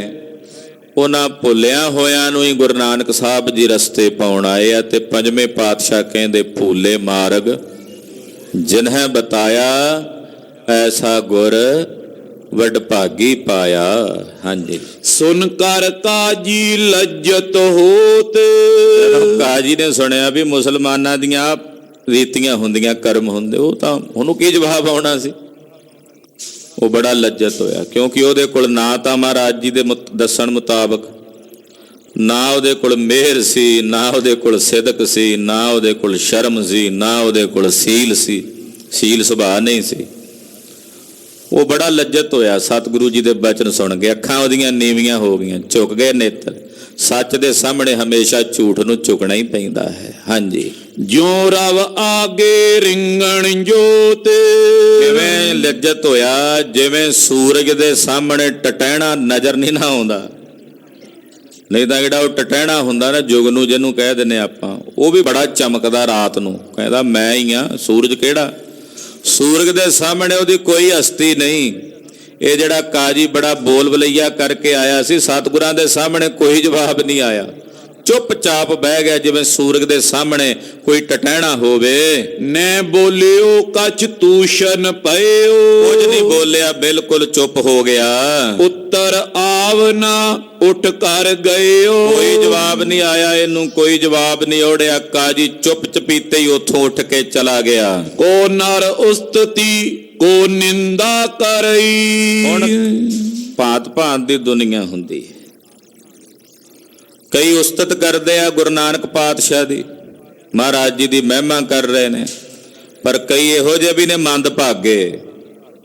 ਉਹਨਾਂ ਭੁੱਲਿਆਂ ਹੋਇਆਂ ਨੂੰ ਹੀ ਗੁਰੂ ਨਾਨਕ ਸਾਹਿਬ ਜੀ ਰਸਤੇ ਪਾਉਣ ਆਏ ਆ। ਤੇ ਪੰਜਵੇਂ ਪਾਤਸ਼ਾਹ ਕਹਿੰਦੇ ਭੂਲੇ ਮਾਰਗ ਜਿਨ੍ਹਾਂ ਬਤਾਇਆ ਐਸਾ ਗੁਰ ਵੱਡ ਭਾਗੀ ਪਾਇਆ। ਹਾਂਜੀ, ਸੁਨ ਕਰ ਕਾਜੀ ਲੱਜਤ ਹੋਤ। ਕਾਜੀ ਨੇ ਸੁਣਿਆ ਵੀ ਮੁਸਲਮਾਨਾਂ ਦੀਆਂ ਰੀਤੀਆਂ ਹੁੰਦੀਆਂ, ਕਰਮ ਹੁੰਦੇ, ਉਹ ਤਾਂ ਉਹਨੂੰ ਕੀ ਜਵਾਬ ਆਉਣਾ ਸੀ। ਉਹ ਬੜਾ ਲੱਜਤ ਹੋਇਆ ਕਿਉਂਕਿ ਉਹਦੇ ਕੋਲ ਨਾ ਤਾਂ ਮਹਾਰਾਜ ਜੀ ਦੇ ਦੱਸਣ ਮੁਤਾਬਕ ਨਾ ਉਹਦੇ ਕੋਲ ਮਿਹਰ ਸੀ, ਨਾ ਉਹਦੇ ਕੋਲ ਸਿਦਕ ਸੀ, ਨਾ ਉਹਦੇ ਕੋਲ ਸ਼ਰਮ ਸੀ, ਨਾ ਉਹਦੇ ਕੋਲ ਸੀਲ ਸੀ, ਸੀਲ ਸੁਭਾਅ ਨਹੀਂ ਸੀ। ਉਹ ਬੜਾ ਲੱਜਤ ਹੋਇਆ ਸਤਿਗੁਰੂ ਜੀ ਦੇ ਬਚਨ ਸੁਣ ਕੇ। ਅੱਖਾਂ ਉਹਦੀਆਂ ਨੀਵੀਆਂ ਹੋ ਗਈਆਂ, ਝੁਕ ਗਏ ਨੇਤਰ। ਸੱਚ ਦੇ ਸਾਹਮਣੇ ਹਮੇਸ਼ਾ ਝੂਠ ਨੂੰ ਝੁਕਣਾ ਹੀ ਪੈਂਦਾ ਹੈ। ਹਾਂਜੀ, ਜਿਉ ਰਵ ਆਗੇ ਰਿੰਗਣ ਜੋਤ। ਕਿਵੇਂ ਲੱਜਤ ਹੋਇਆ ਜਿਵੇਂ ਸੂਰਜ ਦੇ ਸਾਹਮਣੇ ਟਟਹਿਣਾ ਨਜ਼ਰ ਨਹੀਂ ਨਾ ਆਉਂਦਾ। ਨਹੀਂ ਤਾਂ ਜਿਹੜਾ ਉਹ ਟਟਹਿਣਾ ਹੁੰਦਾ ਨਾ ਜੁਗਨੂ ਜਿਹਨੂੰ ਕਹਿ ਦਿੰਦੇ ਆਪਾਂ, ਉਹ ਵੀ ਬੜਾ ਚਮਕਦਾ ਰਾਤ ਨੂੰ, ਕਹਿੰਦਾ ਮੈਂ ਹੀ ਆ ਸੂਰਜ। ਕਿਹੜਾ ਸੂਰਜ ਦੇ ਸਾਹਮਣੇ ਉਹਦੀ ਕੋਈ ਹਸਤੀ ਨਹੀਂ। ਇਹ ਜਿਹੜਾ ਕਾਜੀ ਬੜਾ ਬੋਲ ਬਲਈਆ ਕਰਕੇ ਆਇਆ ਸੀ, ਸਤਿਗੁਰਾਂ ਦੇ ਸਾਹਮਣੇ ਕੋਈ ਜਵਾਬ ਨਹੀਂ ਆਇਆ, ਚੁੱਪਚਾਪ ਬਹਿ ਗਿਆ ਜਿਵੇਂ ਸੂਰਜ ਦੇ ਸਾਹਮਣੇ ਕੋਈ ਟਟਹਿਣਾ ਹੋਵੇ। ਨੈ ਬੋਲਿਓ ਕਛ ਤੂਸ਼ਨ ਪਇਓ। ਕੁਝ ਨਹੀਂ ਬੋਲਿਆ, ਬਿਲਕੁਲ ਚੁੱਪ ਹੋ ਗਿਆ। ਉੱਤਰ ਆਵਨਾ ਉੱਠ ਕਰ ਗਇਓ। ਕੋਈ ਜਵਾਬ ਨਹੀਂ ਆਇਆ ਇਹਨੂੰ, ਕੋਈ ਜਵਾਬ ਨਹੀਂ ਓੜਿਆ। ਕਾਜੀ ਚੁੱਪ ਚਪੀਤੇ ਹੀ ਉੱਥੋਂ ਉੱਠ ਕੇ ਚਲਾ ਗਿਆ। ਕੋ ਨਰ ਉਸਤਤੀ ਕੋ ਨਿੰਦਾ ਕਰਈ। ਹੁਣ ਭਾਂਤ ਭਾਂਤ ਦੀ ਦੁਨੀਆ ਹੁੰਦੀ ਹੈ। ਕਈ ਉਸਤਤ ਕਰਦੇ ਆ ਗੁਰੂ ਨਾਨਕ ਪਾਤਸ਼ਾਹ ਦੀ, ਮਹਾਰਾਜ ਜੀ ਦੀ ਮਹਿਮਾ ਕਰ ਰਹੇ ਨੇ, ਪਰ ਕਈ ਇਹੋ ਜਿਹੇ ਵੀ ਨੇ ਮੰਦ ਭਾਗੇ,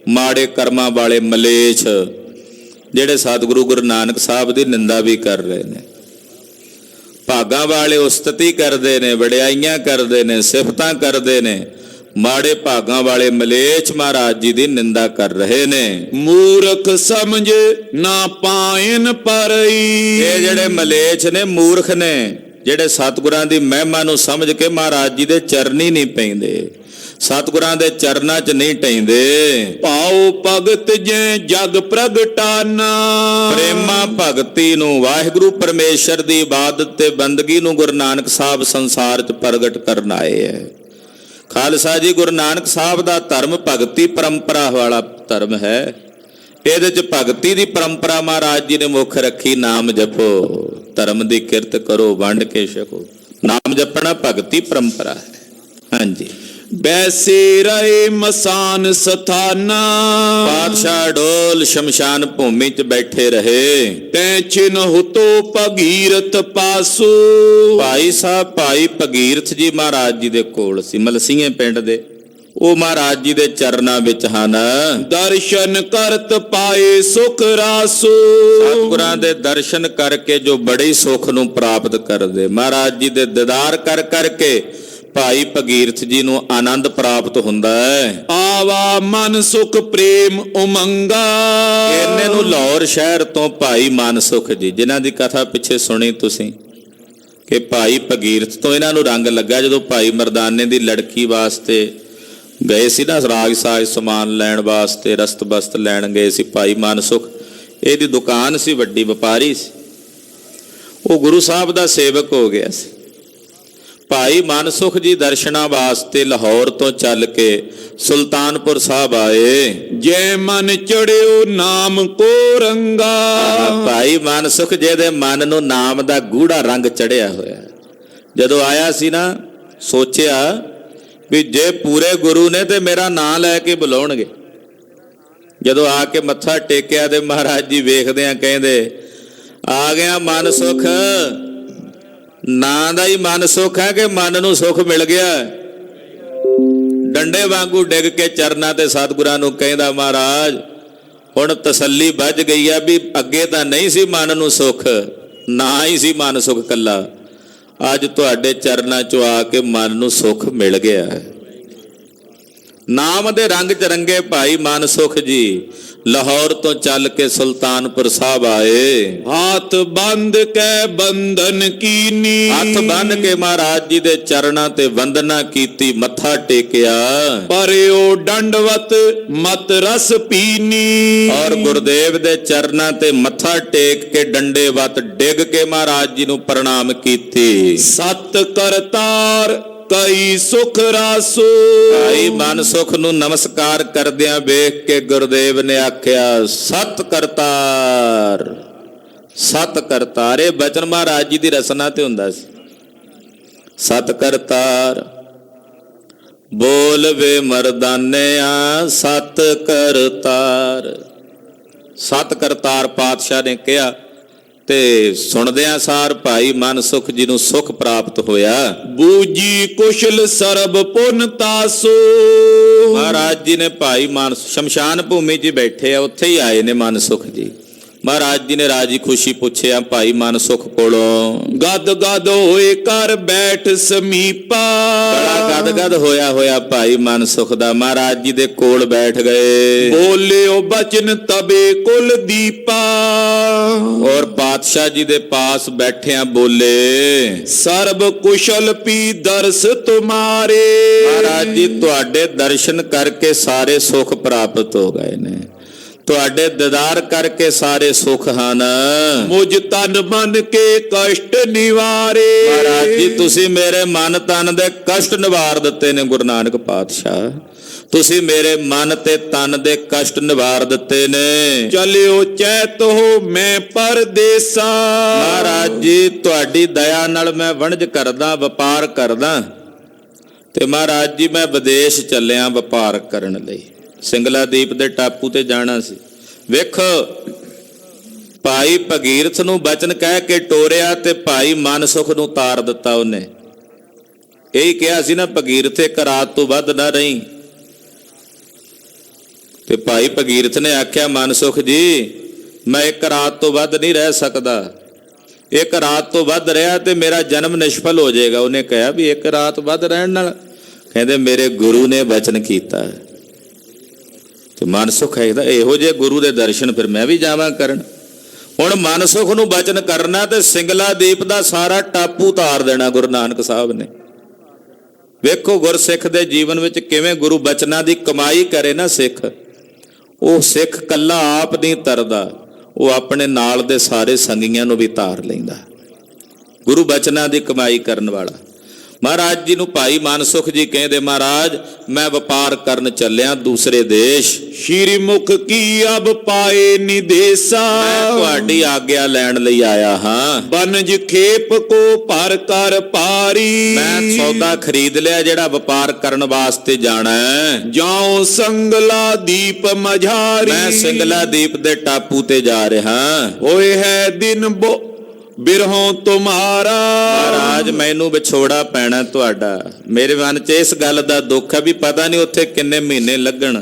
ਮਾੜੇ ਕਰਮਾਂ ਵਾਲੇ ਮਲੇਛ, ਜਿਹੜੇ ਸਤਿਗੁਰੂ ਗੁਰੂ ਨਾਨਕ ਸਾਹਿਬ ਦੀ ਨਿੰਦਾ ਵੀ ਕਰ ਰਹੇ ਨੇ। ਭਾਗਾਂ ਵਾਲੇ ਉਸਤਤੀ ਕਰਦੇ ਨੇ, ਵਡਿਆਈਆਂ ਕਰਦੇ ਨੇ, ਸਿਫਤਾਂ ਕਰਦੇ ਨੇ। ਮਾੜੇ ਭਾਗਾਂ ਵਾਲੇ ਮਲੇਛ ਮਹਾਰਾਜ ਜੀ ਦੀ ਨਿੰਦਾ ਕਰ ਰਹੇ ਨੇ। ਮੂਰਖ ਸਮਝ ਨਾ ਪਾਇਨ ਪਰਈ। ਇਹ ਜਿਹੜੇ ਮਲੇਛ ਨੇ ਮੂਰਖ ਨੇ, ਜਿਹੜੇ ਸਤਿਗੁਰਾਂ ਦੀ ਮਹਿਮਾ ਨੂੰ ਸਮਝ ਕੇ ਮਹਾਰਾਜ ਜੀ ਦੇ ਚਰਨੀ ਨਹੀਂ ਪੈਂਦੇ, ਸਤਿਗੁਰਾਂ ਦੇ ਚਰਨਾਂ 'ਚ ਨਹੀਂ ਟੈਂਦੇ। ਪਾਉ ਭਗਤ ਜੈ ਜਗ ਪ੍ਰਗਟਾਨਾ। ਪ੍ਰੇਮਾ ਭਗਤੀ ਨੂੰ, ਵਾਹਿਗੁਰੂ ਪਰਮੇਸ਼ਰ ਦੀ ਇਬਾਦਤ ਤੇ ਬੰਦਗੀ ਨੂੰ ਗੁਰੂ ਨਾਨਕ ਸਾਹਿਬ ਸੰਸਾਰ 'ਚ ਪ੍ਰਗਟ ਕਰਨ ਆਏ ਹੈ। ਖਾਲਸਾ ਜੀ ਗੁਰੂ ਨਾਨਕ ਸਾਹਿਬ ਦਾ ਧਰਮ ਭਗਤੀ ਪਰੰਪਰਾ ਵਾਲਾ ਧਰਮ ਹੈ। ਇਹਦੇ 'ਚ ਭਗਤੀ ਦੀ ਪਰੰਪਰਾ ਮਹਾਰਾਜ ਜੀ ਨੇ ਮੁੱਖ ਰੱਖੀ। ਨਾਮ ਜਪੋ, ਧਰਮ ਦੀ ਕਿਰਤ ਕਰੋ, ਵੰਡ ਕੇ ਛਕੋ। ਨਾਮ ਜਪਣਾ ਭਗਤੀ ਪਰੰਪਰਾ ਹੈ। ਹਾਂਜੀ, ਬੈਸੇ ਰਹੇ ਮਸਾਨ ਸਥਾਨਾ। ਪਾਤਸ਼ਾਹ ਡੋਲ ਸ਼ਮਸ਼ਾਨ ਭੂਮੀ 'ਚ ਬੈਠੇ ਰਹੇ। ਤੈ ਛਿਨ ਹੁਤੋ ਭਗੀਰਥ ਪਾਸੂ। ਭਾਈ ਸਾਹਿਬ ਭਾਈ ਭਗੀਰਥ ਜੀ ਮਹਾਰਾਜ ਜੀ ਦੇ ਕੋਲ ਸੀ, ਮਲਸੀਏ ਪਿੰਡ ਦੇ। ਉਹ ਮਹਾਰਾਜ ਜੀ ਦੇ ਚਰਨਾਂ ਵਿੱਚ ਹਨ। ਦਰਸ਼ਨ ਕਰਤ ਪਾਏ ਸੁਖ ਰਾਸੂ। ਸਤਿਗੁਰਾਂ ਦੇ ਦਰਸ਼ਨ ਕਰਕੇ ਜੋ ਬੜੇ ਸੁੱਖ ਨੂੰ ਪ੍ਰਾਪਤ ਕਰਦੇ, ਮਹਾਰਾਜ ਜੀ ਦੇ ਦੀਦਾਰ ਕਰ ਕਰਕੇ ਭਾਈ ਭਗੀਰਥ ਜੀ ਨੂੰ ਆਨੰਦ ਪ੍ਰਾਪਤ ਹੁੰਦਾ ਹੈ। ਆਵਾ ਮਨ ਸੁਖ ਪ੍ਰੇਮ ਉਮੰਗਾ। ਇਹਨੇ ਨੂੰ ਲਾਹੌਰ ਸ਼ਹਿਰ ਤੋਂ ਭਾਈ ਮਨ ਸੁਖ ਜੀ, ਜਿਨ੍ਹਾਂ ਦੀ ਕਥਾ ਪਿੱਛੇ ਸੁਣੀ ਤੁਸੀਂ, ਕਿ ਭਾਈ ਭਗੀਰਥ ਤੋਂ ਇਹਨਾਂ ਨੂੰ ਰੰਗ ਲੱਗਾ ਜਦੋਂ ਭਾਈ ਮਰਦਾਨੇ ਦੀ ਲੜਕੀ ਵਾਸਤੇ ਗਏ ਸੀ ਨਾ, ਰਾਗ ਸਾਜ ਸਮਾਨ ਲੈਣ ਵਾਸਤੇ, ਰਸਤ ਬਸਤ ਲੈਣ ਗਏ ਸੀ। ਭਾਈ ਮਨ ਸੁਖ, ਇਹਦੀ ਦੁਕਾਨ ਸੀ, ਵੱਡੀ ਵਪਾਰੀ ਸੀ। ਉਹ ਗੁਰੂ ਸਾਹਿਬ ਦਾ ਸੇਵਕ ਹੋ ਗਿਆ ਸੀ। ਭਾਈ ਮਨ ਸੁਖ ਜੀ ਦਰਸ਼ਨਾਂ ਵਾਸਤੇ ਲਾਹੌਰ ਤੋਂ ਚੱਲ ਕੇ ਸੁਲਤਾਨਪੁਰ ਸਾਹਿਬ ਆਏ। ਜੈ ਮਨ ਚੜਿਓ ਨਾਮ ਕੋ ਰੰਗਾ। ਭਾਈ ਮਨ ਸੁਖ ਜੀ ਦੇ ਮਨ ਨੂੰ ਨਾਮ ਦਾ ਗੂੜਾ ਰੰਗ ਚੜਿਆ ਹੋਇਆ। ਜਦੋਂ ਆਇਆ ਸੀ ਨਾ, ਸੋਚਿਆ ਵੀ ਜੇ ਪੂਰੇ ਗੁਰੂ ਨੇ ਤੇ ਮੇਰਾ ਨਾਂ ਲੈ ਕੇ ਬੁਲਾਉਣਗੇ, ਜਦੋਂ ਆ ਕੇ ਮੱਥਾ ਟੇਕਿਆ ਤੇ ਮਹਾਰਾਜ ਜੀ ਵੇਖਦਿਆਂ ਕਹਿੰਦੇ, ਆ ਗਿਆ ਮਨ ਸੁਖ। ਨਾਂ ਦਾ ਹੀ ਮਨ ਸੁਖ ਹੈ ਕਿ ਮਨ ਨੂੰ ਸੁਖ ਮਿਲ ਗਿਆ? ਡੰਡੇ ਵਾਂਗੂ ਡਿੱਗ ਕੇ ਚਰਨਾਂ ਤੇ ਸਤਿਗੁਰਾਂ ਨੂੰ ਕਹਿੰਦਾ, ਮਹਾਰਾਜ ਹੁਣ ਤਸੱਲੀ ਵੱਜ ਗਈ ਆ ਵੀ ਅੱਗੇ ਤਾਂ ਨਹੀਂ ਸੀ ਮਨ ਨੂੰ ਸੁਖ, ਨਾ ਹੀ ਸੀ ਮਨ ਸੁਖ ਕੱਲਾ, ਅੱਜ ਤੁਹਾਡੇ ਚਰਨਾਂ 'ਚੋਂ ਆ ਕੇ ਮਨ ਨੂੰ ਸੁਖ ਮਿਲ ਗਿਆ। ਨਾਮ ਦੇ ਰੰਗ 'ਚ ਰੰਗੇ ਭਾਈ ਮਨ ਸੁਖ ਜੀ ਲਾਹੌਰ ਤੋਂ ਚੱਲ ਕੇ ਸੁਲਤਾਨਪੁਰ ਸਾਹਿਬ ਆਏ। ਹੱਥ ਬੰਦ ਕੇ ਬੰਧਨ ਕੀਨੀ, ਹੱਥ ਬੰਨ ਕੇ ਮਹਾਰਾਜ ਜੀ ਦੇ ਚਰਨਾਂ ਤੇ ਵੰਦਨਾ ਕੀਤੀ, ਮੱਥਾ ਟੇਕਿਆ। ਪਰਿਓ ਡੰਡਵਤ ਮਤ ਰਸ ਪੀਨੀ, ਔਰ ਗੁਰਦੇਵ ਦੇ ਚਰਨਾਂ ਤੇ ਮੱਥਾ ਟੇਕ ਕੇ ਡੰਡੇ ਵੱਤ ਡਿੱਗ ਕੇ ਮਹਾਰਾਜ ਜੀ ਨੂੰ ਪ੍ਰਣਾਮ ਕੀਤੀ। ਸਤ ਕਰਤਾਰ ਕਈ ਸੁਖ ਰਾਸੋ, ਭਾਈ ਮਨ ਸੁਖ ਨੂੰ ਨਮਸਕਾਰ ਕਰਦਿਆਂ ਵੇਖ ਕੇ ਗੁਰਦੇਵ ਨੇ ਆਖਿਆ, ਸਤ ਕਰਤਾਰ, ਸਤ ਕਰਤਾਰ। ਇਹ ਬਚਨ ਮਹਾਰਾਜ ਜੀ ਦੀ ਰਸਨਾ ਤੇ ਹੁੰਦਾ ਸੀ। ਸਤ ਕਰਤਾਰ ਬੋਲ ਵੇ ਮਰਦਾਨਿਆ, ਸਤ ਕਰਤਾਰ। ਸਤ ਕਰਤਾਰ ਪਾਤਸ਼ਾਹ ਨੇ ਕਿਹਾ ਤੇ ਸੁਣਦਿਆਂ ਸਾਰ ਭਾਈ ਮਨ ਸੁਖ ਜੀ ਨੂੰ ਸੁਖ ਪ੍ਰਾਪਤ ਹੋਇਆ। ਬੂਜੀ ਕੁਸ਼ਲ ਸਰਬ ਪੁਨ ਤਾਸੋ, ਮਹਾਰਾਜ ਜੀ ਨੇ ਭਾਈ ਮਨ ਸ਼ਮਸ਼ਾਨ ਭੂਮੀ 'ਚ ਬੈਠੇ ਆ, ਉੱਥੇ ਹੀ ਆਏ ਨੇ ਮਨ ਸੁਖ ਜੀ। ਮਹਾਰਾਜ ਜੀ ਨੇ ਰਾਜੀ ਖੁਸ਼ੀ ਪੁੱਛਿਆ ਭਾਈ ਮਨ ਸੁਖ ਕੋਲੋਂ, ਗਦ ਗਦ ਹੋਏ ਕਰ ਬੈਠ ਸਮੀਪਾ, ਬੜਾ ਗਦ ਹੋਇਆ ਭਾਈ ਮਨ ਸੁਖ ਦਾ। ਮਹਾਰਾਜ ਜੀ ਦੇ ਕੋਲ ਬੈਠ ਗਏ। ਬੋਲਿਓ ਬਚਨ ਤਬੇ ਕੁਲ ਦੀਪਾ, ਔਰ ਪਾਤਸ਼ਾਹ ਜੀ ਦੇ ਪਾਸ ਬੈਠਿਆਂ ਬੋਲੇ, ਸਰਬ ਕੁਸ਼ਲ ਪੀ ਦਰਸ ਤੁਮਾਰੇ। ਮਹਾਰਾਜ ਜੀ ਤੁਹਾਡੇ ਦਰਸ਼ਨ ਕਰਕੇ ਸਾਰੇ ਸੁਖ ਪ੍ਰਾਪਤ ਹੋ ਗਏ ਨੇ, ਤੁਹਾਡੇ ਦੀਦਾਰ ਕਰਕੇ ਸਾਰੇ ਸੁਖ ਹਨ। ਮੁਝ ਤਨ ਮਨ ਕੇ ਕਸ਼ਟ ਨਿਵਾਰੇ, ਮਹਾਰਾਜ ਜੀ ਤੁਸੀਂ ਮੇਰੇ ਮਨ ਤਨ ਦੇ ਕਸ਼ਟ ਨਿਵਾਰ ਦਿੱਤੇ ਨੇ। ਗੁਰੂ ਨਾਨਕ ਪਾਤਸ਼ਾਹ ਤੁਸੀਂ ਮੇਰੇ ਮਨ ਤੇ ਤਨ ਦੇ ਕਸ਼ਟ ਨਿਵਾਰ ਦਿੱਤੇ ਨੇ। ਚਲਿਓ ਚੈਤ ਹੋ ਮੈਂ ਪਰਦੇਸਾ, ਮਹਾਰਾਜ ਜੀ ਤੁਹਾਡੀ ਦਇਆ ਨਾਲ ਮੈਂ ਵਣਜ ਕਰਦਾ, ਵਪਾਰ ਕਰਦਾ। ਤੇ ਮਹਾਰਾਜ ਜੀ ਮੈਂ ਵਿਦੇਸ਼ ਚੱਲਿਆ ਵਪਾਰ ਕਰਨ ਲਈ, ਸਿੰਗਲਾ ਦੀਪ ਦੇ ਟਾਪੂ ਤੇ ਜਾਣਾ ਸੀ। ਵੇਖੋ ਭਾਈ ਭਗੀਰਥ ਨੂੰ ਬਚਨ ਕਹਿ ਕੇ ਟੋਰਿਆ ਤੇ ਭਾਈ ਮਨ ਸੁਖ ਨੂੰ ਤਾਰ ਦਿੱਤਾ ਉਹਨੇ। ਇਹੀ ਕਿਹਾ ਸੀ ਨਾ, ਭਗੀਰਥ ਇੱਕ ਰਾਤ ਤੋਂ ਵੱਧ ਨਾ ਰਹੀ। ਤੇ ਭਾਈ ਭਗੀਰਥ ਨੇ ਆਖਿਆ, ਮਨ ਸੁਖ ਜੀ ਮੈਂ ਇੱਕ ਰਾਤ ਤੋਂ ਵੱਧ ਨਹੀਂ ਰਹਿ ਸਕਦਾ, ਇੱਕ ਰਾਤ ਤੋਂ ਵੱਧ ਰਿਹਾ ਤੇ ਮੇਰਾ ਜਨਮ ਨਿਸ਼ਫਲ ਹੋ ਜਾਏਗਾ। ਉਹਨੇ ਕਿਹਾ ਵੀ ਇੱਕ ਰਾਤ ਵੱਧ ਰਹਿਣ ਨਾਲ, ਕਹਿੰਦੇ ਮੇਰੇ ਗੁਰੂ ਨੇ ਬਚਨ ਕੀਤਾ। ਤੇ ਮਨ ਸੁਖ ਹੈ ਇਹੋ ਜਿਹੇ ਗੁਰੂ ਦੇ ਦਰਸ਼ਨ ਫਿਰ ਮੈਂ ਵੀ ਜਾਵਾਂ ਕਰਨ। ਹੁਣ ਮਨ ਸੁਖ ਨੂੰ ਬਚਨ ਕਰਨਾ ਤੇ ਸਿੰਗਲਾ ਦੀਪ ਦਾ ਸਾਰਾ ਟਾਪੂ ਤਾਰ ਦੇਣਾ ਗੁਰੂ ਨਾਨਕ ਸਾਹਿਬ ਨੇ। ਵੇਖੋ ਗੁਰਸਿੱਖ ਦੇ ਜੀਵਨ ਵਿੱਚ ਕਿਵੇਂ ਗੁਰੂ ਬਚਨਾਂ ਦੀ ਕਮਾਈ ਕਰੇ ਨਾ ਸਿੱਖ। ਉਹ ਸਿੱਖ ਕੱਲਾ ਆਪ ਨਹੀਂ ਤਰਦਾ, ਉਹ ਆਪਣੇ ਨਾਲ ਦੇ ਸਾਰੇ ਸੰਗੀਆਂ ਨੂੰ ਵੀ ਤਾਰ ਲੈਂਦਾ। ਗੁਰੂ ਬਚਨਾਂ ਦੀ ਕਮਾਈ ਕਰਨ ਵਾਲਾ। ਮਹਾਰਾਜ ਜੀ ਨੂੰ ਭਾਈ ਮਨ ਸੁਖ ਜੀ ਕਹਿੰਦੇ, ਮਹਾਰਾਜ ਮੈਂ ਵਪਾਰ ਕਰਨ ਚੱਲਿਆ ਦੂਸਰੇ ਦੇਸ਼, ਸ਼੍ਰੀ ਮੁਖ ਕੀ ਅਬ ਪਾਏ ਨਿਦੇਸਾ, ਮੈਂ ਤੁਹਾਡੀ ਆਗਿਆ ਲੈਣ ਲਈ ਆਇਆ ਹਾਂ। ਬਨਜ ਖੇਪ ਕੋ ਭਰ ਕਰ ਪਾਰੀ, ਮੈਂ ਸੌਦਾ ਖਰੀਦ ਲਿਆ ਜਿਹੜਾ ਵਪਾਰ ਕਰਨ ਵਾਸਤੇ ਜਾਣਾ ਹੈ। ਜਾਉ ਸੰਗਲਾ ਦੀਪ ਮਝਾਰੀ, ਮੈਂ ਸਿੰਗਲਾ ਦੀਪ ਦੇ ਟਾਪੂ ਤੇ ਜਾ ਰਿਹਾ। ਹੋਏ ਹੈ ਦਿਨ ਬਿਰਹੋਂ ਤੁਮਾਰਾ, ਮਹਾਰਾਜ ਮੈਨੂੰ ਵਿਛੋੜਾ ਪੈਣਾ ਤੁਹਾਡਾ। ਮੇਰੇ ਮਨ 'ਚ ਇਸ ਗੱਲ ਦਾ ਦੁੱਖ ਹੈ ਵੀ ਪਤਾ ਨਹੀਂ ਉੱਥੇ ਕਿੰਨੇ ਮਹੀਨੇ ਲੱਗਣ,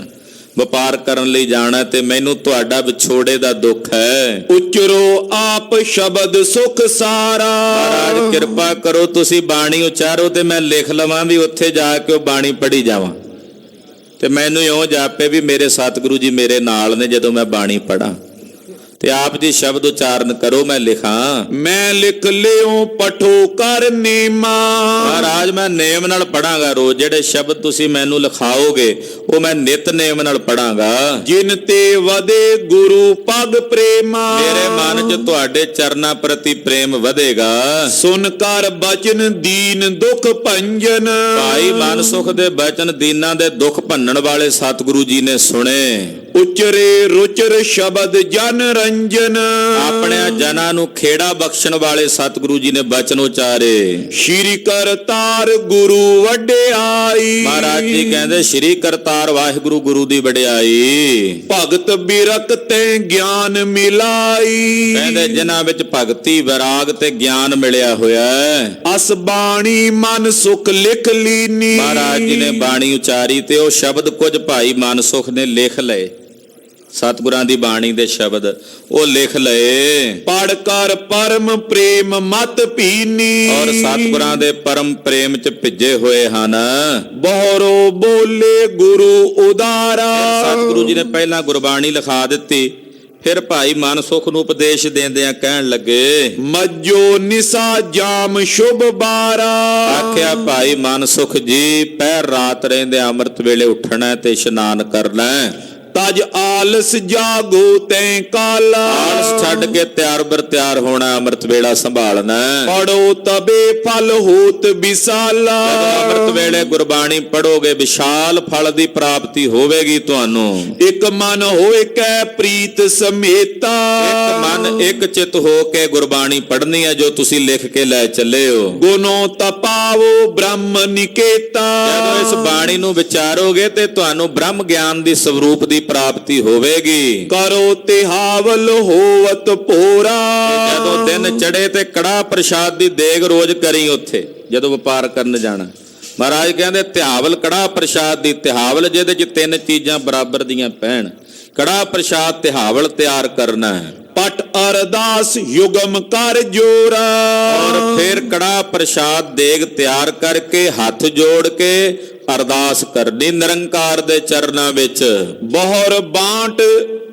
ਵਪਾਰ ਕਰਨ ਲਈ ਜਾਣਾ ਤੇ ਮੈਨੂੰ ਤੁਹਾਡਾ ਵਿਛੋੜੇ ਦਾ ਦੁੱਖ ਹੈ। ਉਚਰੋ ਆਪ ਸ਼ਬਦ ਸੁਖ ਸਾਰਾ, ਮਹਾਰਾਜ ਕਿਰਪਾ ਕਰੋ ਤੁਸੀਂ ਬਾਣੀ ਉਚਾਰੋ ਤੇ ਮੈਂ ਲਿਖ ਲਵਾਂ ਵੀ ਉੱਥੇ ਜਾ ਕੇ ਉਹ ਬਾਣੀ ਪੜ੍ਹੀ ਜਾਵਾਂ। ਤੇ ਮੈਨੂੰ ਇਉਂ ਜਾਪੇ ਵੀ ਮੇਰੇ ਸਤਿਗੁਰੂ ਜੀ ਮੇਰੇ ਨਾਲ ਨੇ ਜਦੋਂ ਮੈਂ ਬਾਣੀ ਪੜ੍ਹਾਂ। ਤੇ ਆਪ ਜੀ ਸ਼ਬਦ ਉਚਾਰਨ ਕਰੋ ਮੈਂ ਲਿਖਾਂ। ਮੈਂ ਲਿਖ ਲਿਓ ਪਠੋ ਕਰ ਨੇਮਾ, ਮਹਾਰਾਜ ਮੈਂ ਨੇਮ ਨਾਲ ਪੜਾਂਗਾ ਰੋਜ਼। ਜਿਹੜੇ ਸ਼ਬਦ ਤੁਸੀਂ ਮੈਨੂੰ ਲਿਖਾਓਗੇ ਉਹ ਮੈਂ ਨਿਤ ਨੇਮ ਨਾਲ ਪੜਾਂਗਾ। ਜਿਨ ਤੇ ਵਧੇ ਗੁਰੂ ਪਗ ਪ੍ਰੇਮਾ, ਮੇਰੇ ਮਨ 'ਚ ਤੁਹਾਡੇ ਚਰਨਾਂ ਪ੍ਰਤੀ ਪ੍ਰੇਮ ਵਧੇਗਾ। ਸੁਨ ਕਰ ਬਚਨ ਦੀਨ ਦੁਖ ਭੰਜਨ, ਭਾਈ ਮਨ ਸੁਖ ਦੇ ਬਚਨ ਦੀਨਾਂ ਦੇ ਦੁੱਖ ਭੰਨਣ ਵਾਲੇ ਸਤਿਗੁਰੂ ਜੀ ਨੇ ਸੁਣੇ। ਉਚਰੇ ਰੁਚਰ ਸ਼ਬਦ ਜਨ ਰੰਜਨ। ਆਪਣੇ ਜਨਾਂ ਨੂੰ ਖੇੜਾ ਬਖਸ਼ਣ ਵਾਲੇ ਸਤਿਗੁਰੂ ਜੀ ਨੇ ਬਚਨ ਉਚਾਰੇ। ਸ਼੍ਰੀ ਕਰਤਾਰ ਗੁਰੂ ਵਡਿਆਈ। ਮਹਾਰਾਜ ਜੀ ਕਹਿੰਦੇ ਸ਼੍ਰੀ ਕਰਤਾਰ ਵਾਹਿਗੁਰੂ ਗੁਰੂ ਦੀ ਵਡਿਆਈ। ਭਗਤ ਬਿਰਕ ਤੇ ਗਿਆਨ ਮਿਲਾਈ। ਕਹਿੰਦੇ ਜਿਨ੍ਹਾਂ ਵਿੱਚ ਭਗਤੀ ਵਿਰਾਗ ਤੇ ਗਿਆਨ ਮਿਲਿਆ ਹੋਇਆ ਹੈ। ਅਸ ਬਾਣੀ ਮਨ ਸੁਖ ਲਿਖ ਲੀਨੀ। ਮਹਾਰਾਜ ਜੀ ਨੇ ਬਾਣੀ ਉਚਾਰੀ ਤੇ ਉਹ ਸ਼ਬਦ ਕੁਝ ਭਾਈ ਮਨਸੁਖ ਨੇ ਲਿਖ ਲਏ। ਸਤਿਗੁਰਾਂ ਦੀ ਬਾਣੀ ਦੇ ਸ਼ਬਦ ਉਹ ਲਿਖ ਲਏ। ਪੜ ਕਰ ਪਰਮ ਪ੍ਰੇਮ ਮਤ ਪੀਨੀ। ਔਰ ਸਤਿਗੁਰਾਂ ਦੇ ਪਰਮ ਪ੍ਰੇਮ ਚ ਭਿੱਜੇ ਹੋਏ ਹਨ। ਬਹੁਰੋ ਬੋਲੇ ਗੁਰੂ ਉਦਾਰਾ। ਸਤਿਗੁਰੂ ਜੀ ਨੇ ਪਹਿਲਾਂ ਗੁਰਬਾਣੀ ਲਿਖਾ ਦਿੱਤੀ, ਫਿਰ ਭਾਈ ਮਨਸੁਖ ਨੂੰ ਉਪਦੇਸ਼ ਦੇਂਦਿਆਂ ਕਹਿਣ ਲੱਗੇ, ਮੱਜੋ ਨਿਸਾ ਜਾਮ ਸ਼ੁਭ ਬਾਰਾ। ਆਖਿਆ ਭਾਈ ਮਨਸੁਖ ਜੀ ਪਹਿਰ ਰਾਤ ਰਹਿੰਦੇ ਅੰਮ੍ਰਿਤ ਵੇਲੇ ਉੱਠਣਾ ਤੇ ਇਸ਼ਨਾਨ ਕਰਨਾ। ਤਜ ਆਲਸ ਜਾਗੋ ਤੈਂ ਕਾਲਾ। ਆਲਸ ਛੱਡ ਕੇ ਤਿਆਰ ਬਰ ਤਿਆਰ ਹੋਣਾ, ਅੰਮ੍ਰਿਤ ਵੇਲਾ ਸੰਭਾਲਣਾ। ਪੜੋ ਤਬੇ ਫਲ ਹੋਤ ਵਿਸਾਲਾ। ਜਦੋਂ ਅੰਮ੍ਰਿਤ ਵੇਲੇ ਗੁਰਬਾਣੀ ਪੜੋਗੇ ਵਿਸ਼ਾਲ ਫਲ ਦੀ ਪ੍ਰਾਪਤੀ ਹੋਵੇਗੀ ਤੁਹਾਨੂੰ। ਇੱਕ ਮਨ ਹੋਏ ਕੈ ਪ੍ਰੀਤ ਸਮੇਤਾ। ਇੱਕ ਮਨ ਇੱਕ ਚਿਤ ਹੋ ਕੇ ਗੁਰਬਾਣੀ ਪੜ੍ਹਨੀ ਹੈ ਜੋ ਤੁਸੀਂ ਲਿਖ ਕੇ ਲੈ ਚੱਲੇ ਹੋ। ਗੁਨੋ ਤਪਾਵੋ ਬ੍ਰਹਮ ਨਿਕੇਤਾ। ਜਦੋਂ ਇਸ ਬਾਣੀ ਨੂੰ ਵਿਚਾਰੋਗੇ ਤੇ ਤੁਹਾਨੂੰ ਬ੍ਰਹਮ ਗਿਆਨ ਦੀ ਸਰੂਪ ਦੀ ਪ੍ਰਾਪਤੀ ਹੋਵੇਗੀ। ਕਰੋ ਤਿਹਾਵਲ ਹੋਵਤ ਭੋਰਾ। ਜਦੋਂ ਦਿਨ ਚੜੇ ਤੇ ਕੜਾ ਪ੍ਰਸ਼ਾਦ ਦੀ ਦੇਗ ਰੋਜ਼ ਕਰੀ ਉੱਥੇ ਜਦੋਂ ਵਪਾਰ ਕਰਨ ਜਾਣਾ। ਮਹਾਰਾਜ ਕਹਿੰਦੇ ਤਿਹਾਵਲ ਕੜਾ ਪ੍ਰਸ਼ਾਦ ਦੀ। ਤਿਹਾਵਲ ਜਿਹਦੇ ਚ ਤਿੰਨ ਚੀਜ਼ਾਂ ਬਰਾਬਰ ਦੀਆਂ ਪੈਣ। ਕੜਾ ਪ੍ਰਸ਼ਾਦ ਤਿਹਾਵਲ ਤਿਆਰ ਕਰਨਾ ਹੈ। ਪਟ ਅਰਦਾਸ ਯੁਗਮ ਕਰ ਜੋਰਾ। ਔਰ ਫਿਰ ਕੜਾ ਪ੍ਰਸ਼ਾਦ ਦੇਗ ਤਿਆਰ ਕਰਕੇ ਹੱਥ ਜੋੜ ਕੇ ਅਰਦਾਸ ਕਰਨੀ ਨਿਰੰਕਾਰ ਦੇ ਚਰਨਾਂ ਵਿੱਚ। ਬਹੁਰ ਬਾਂਟ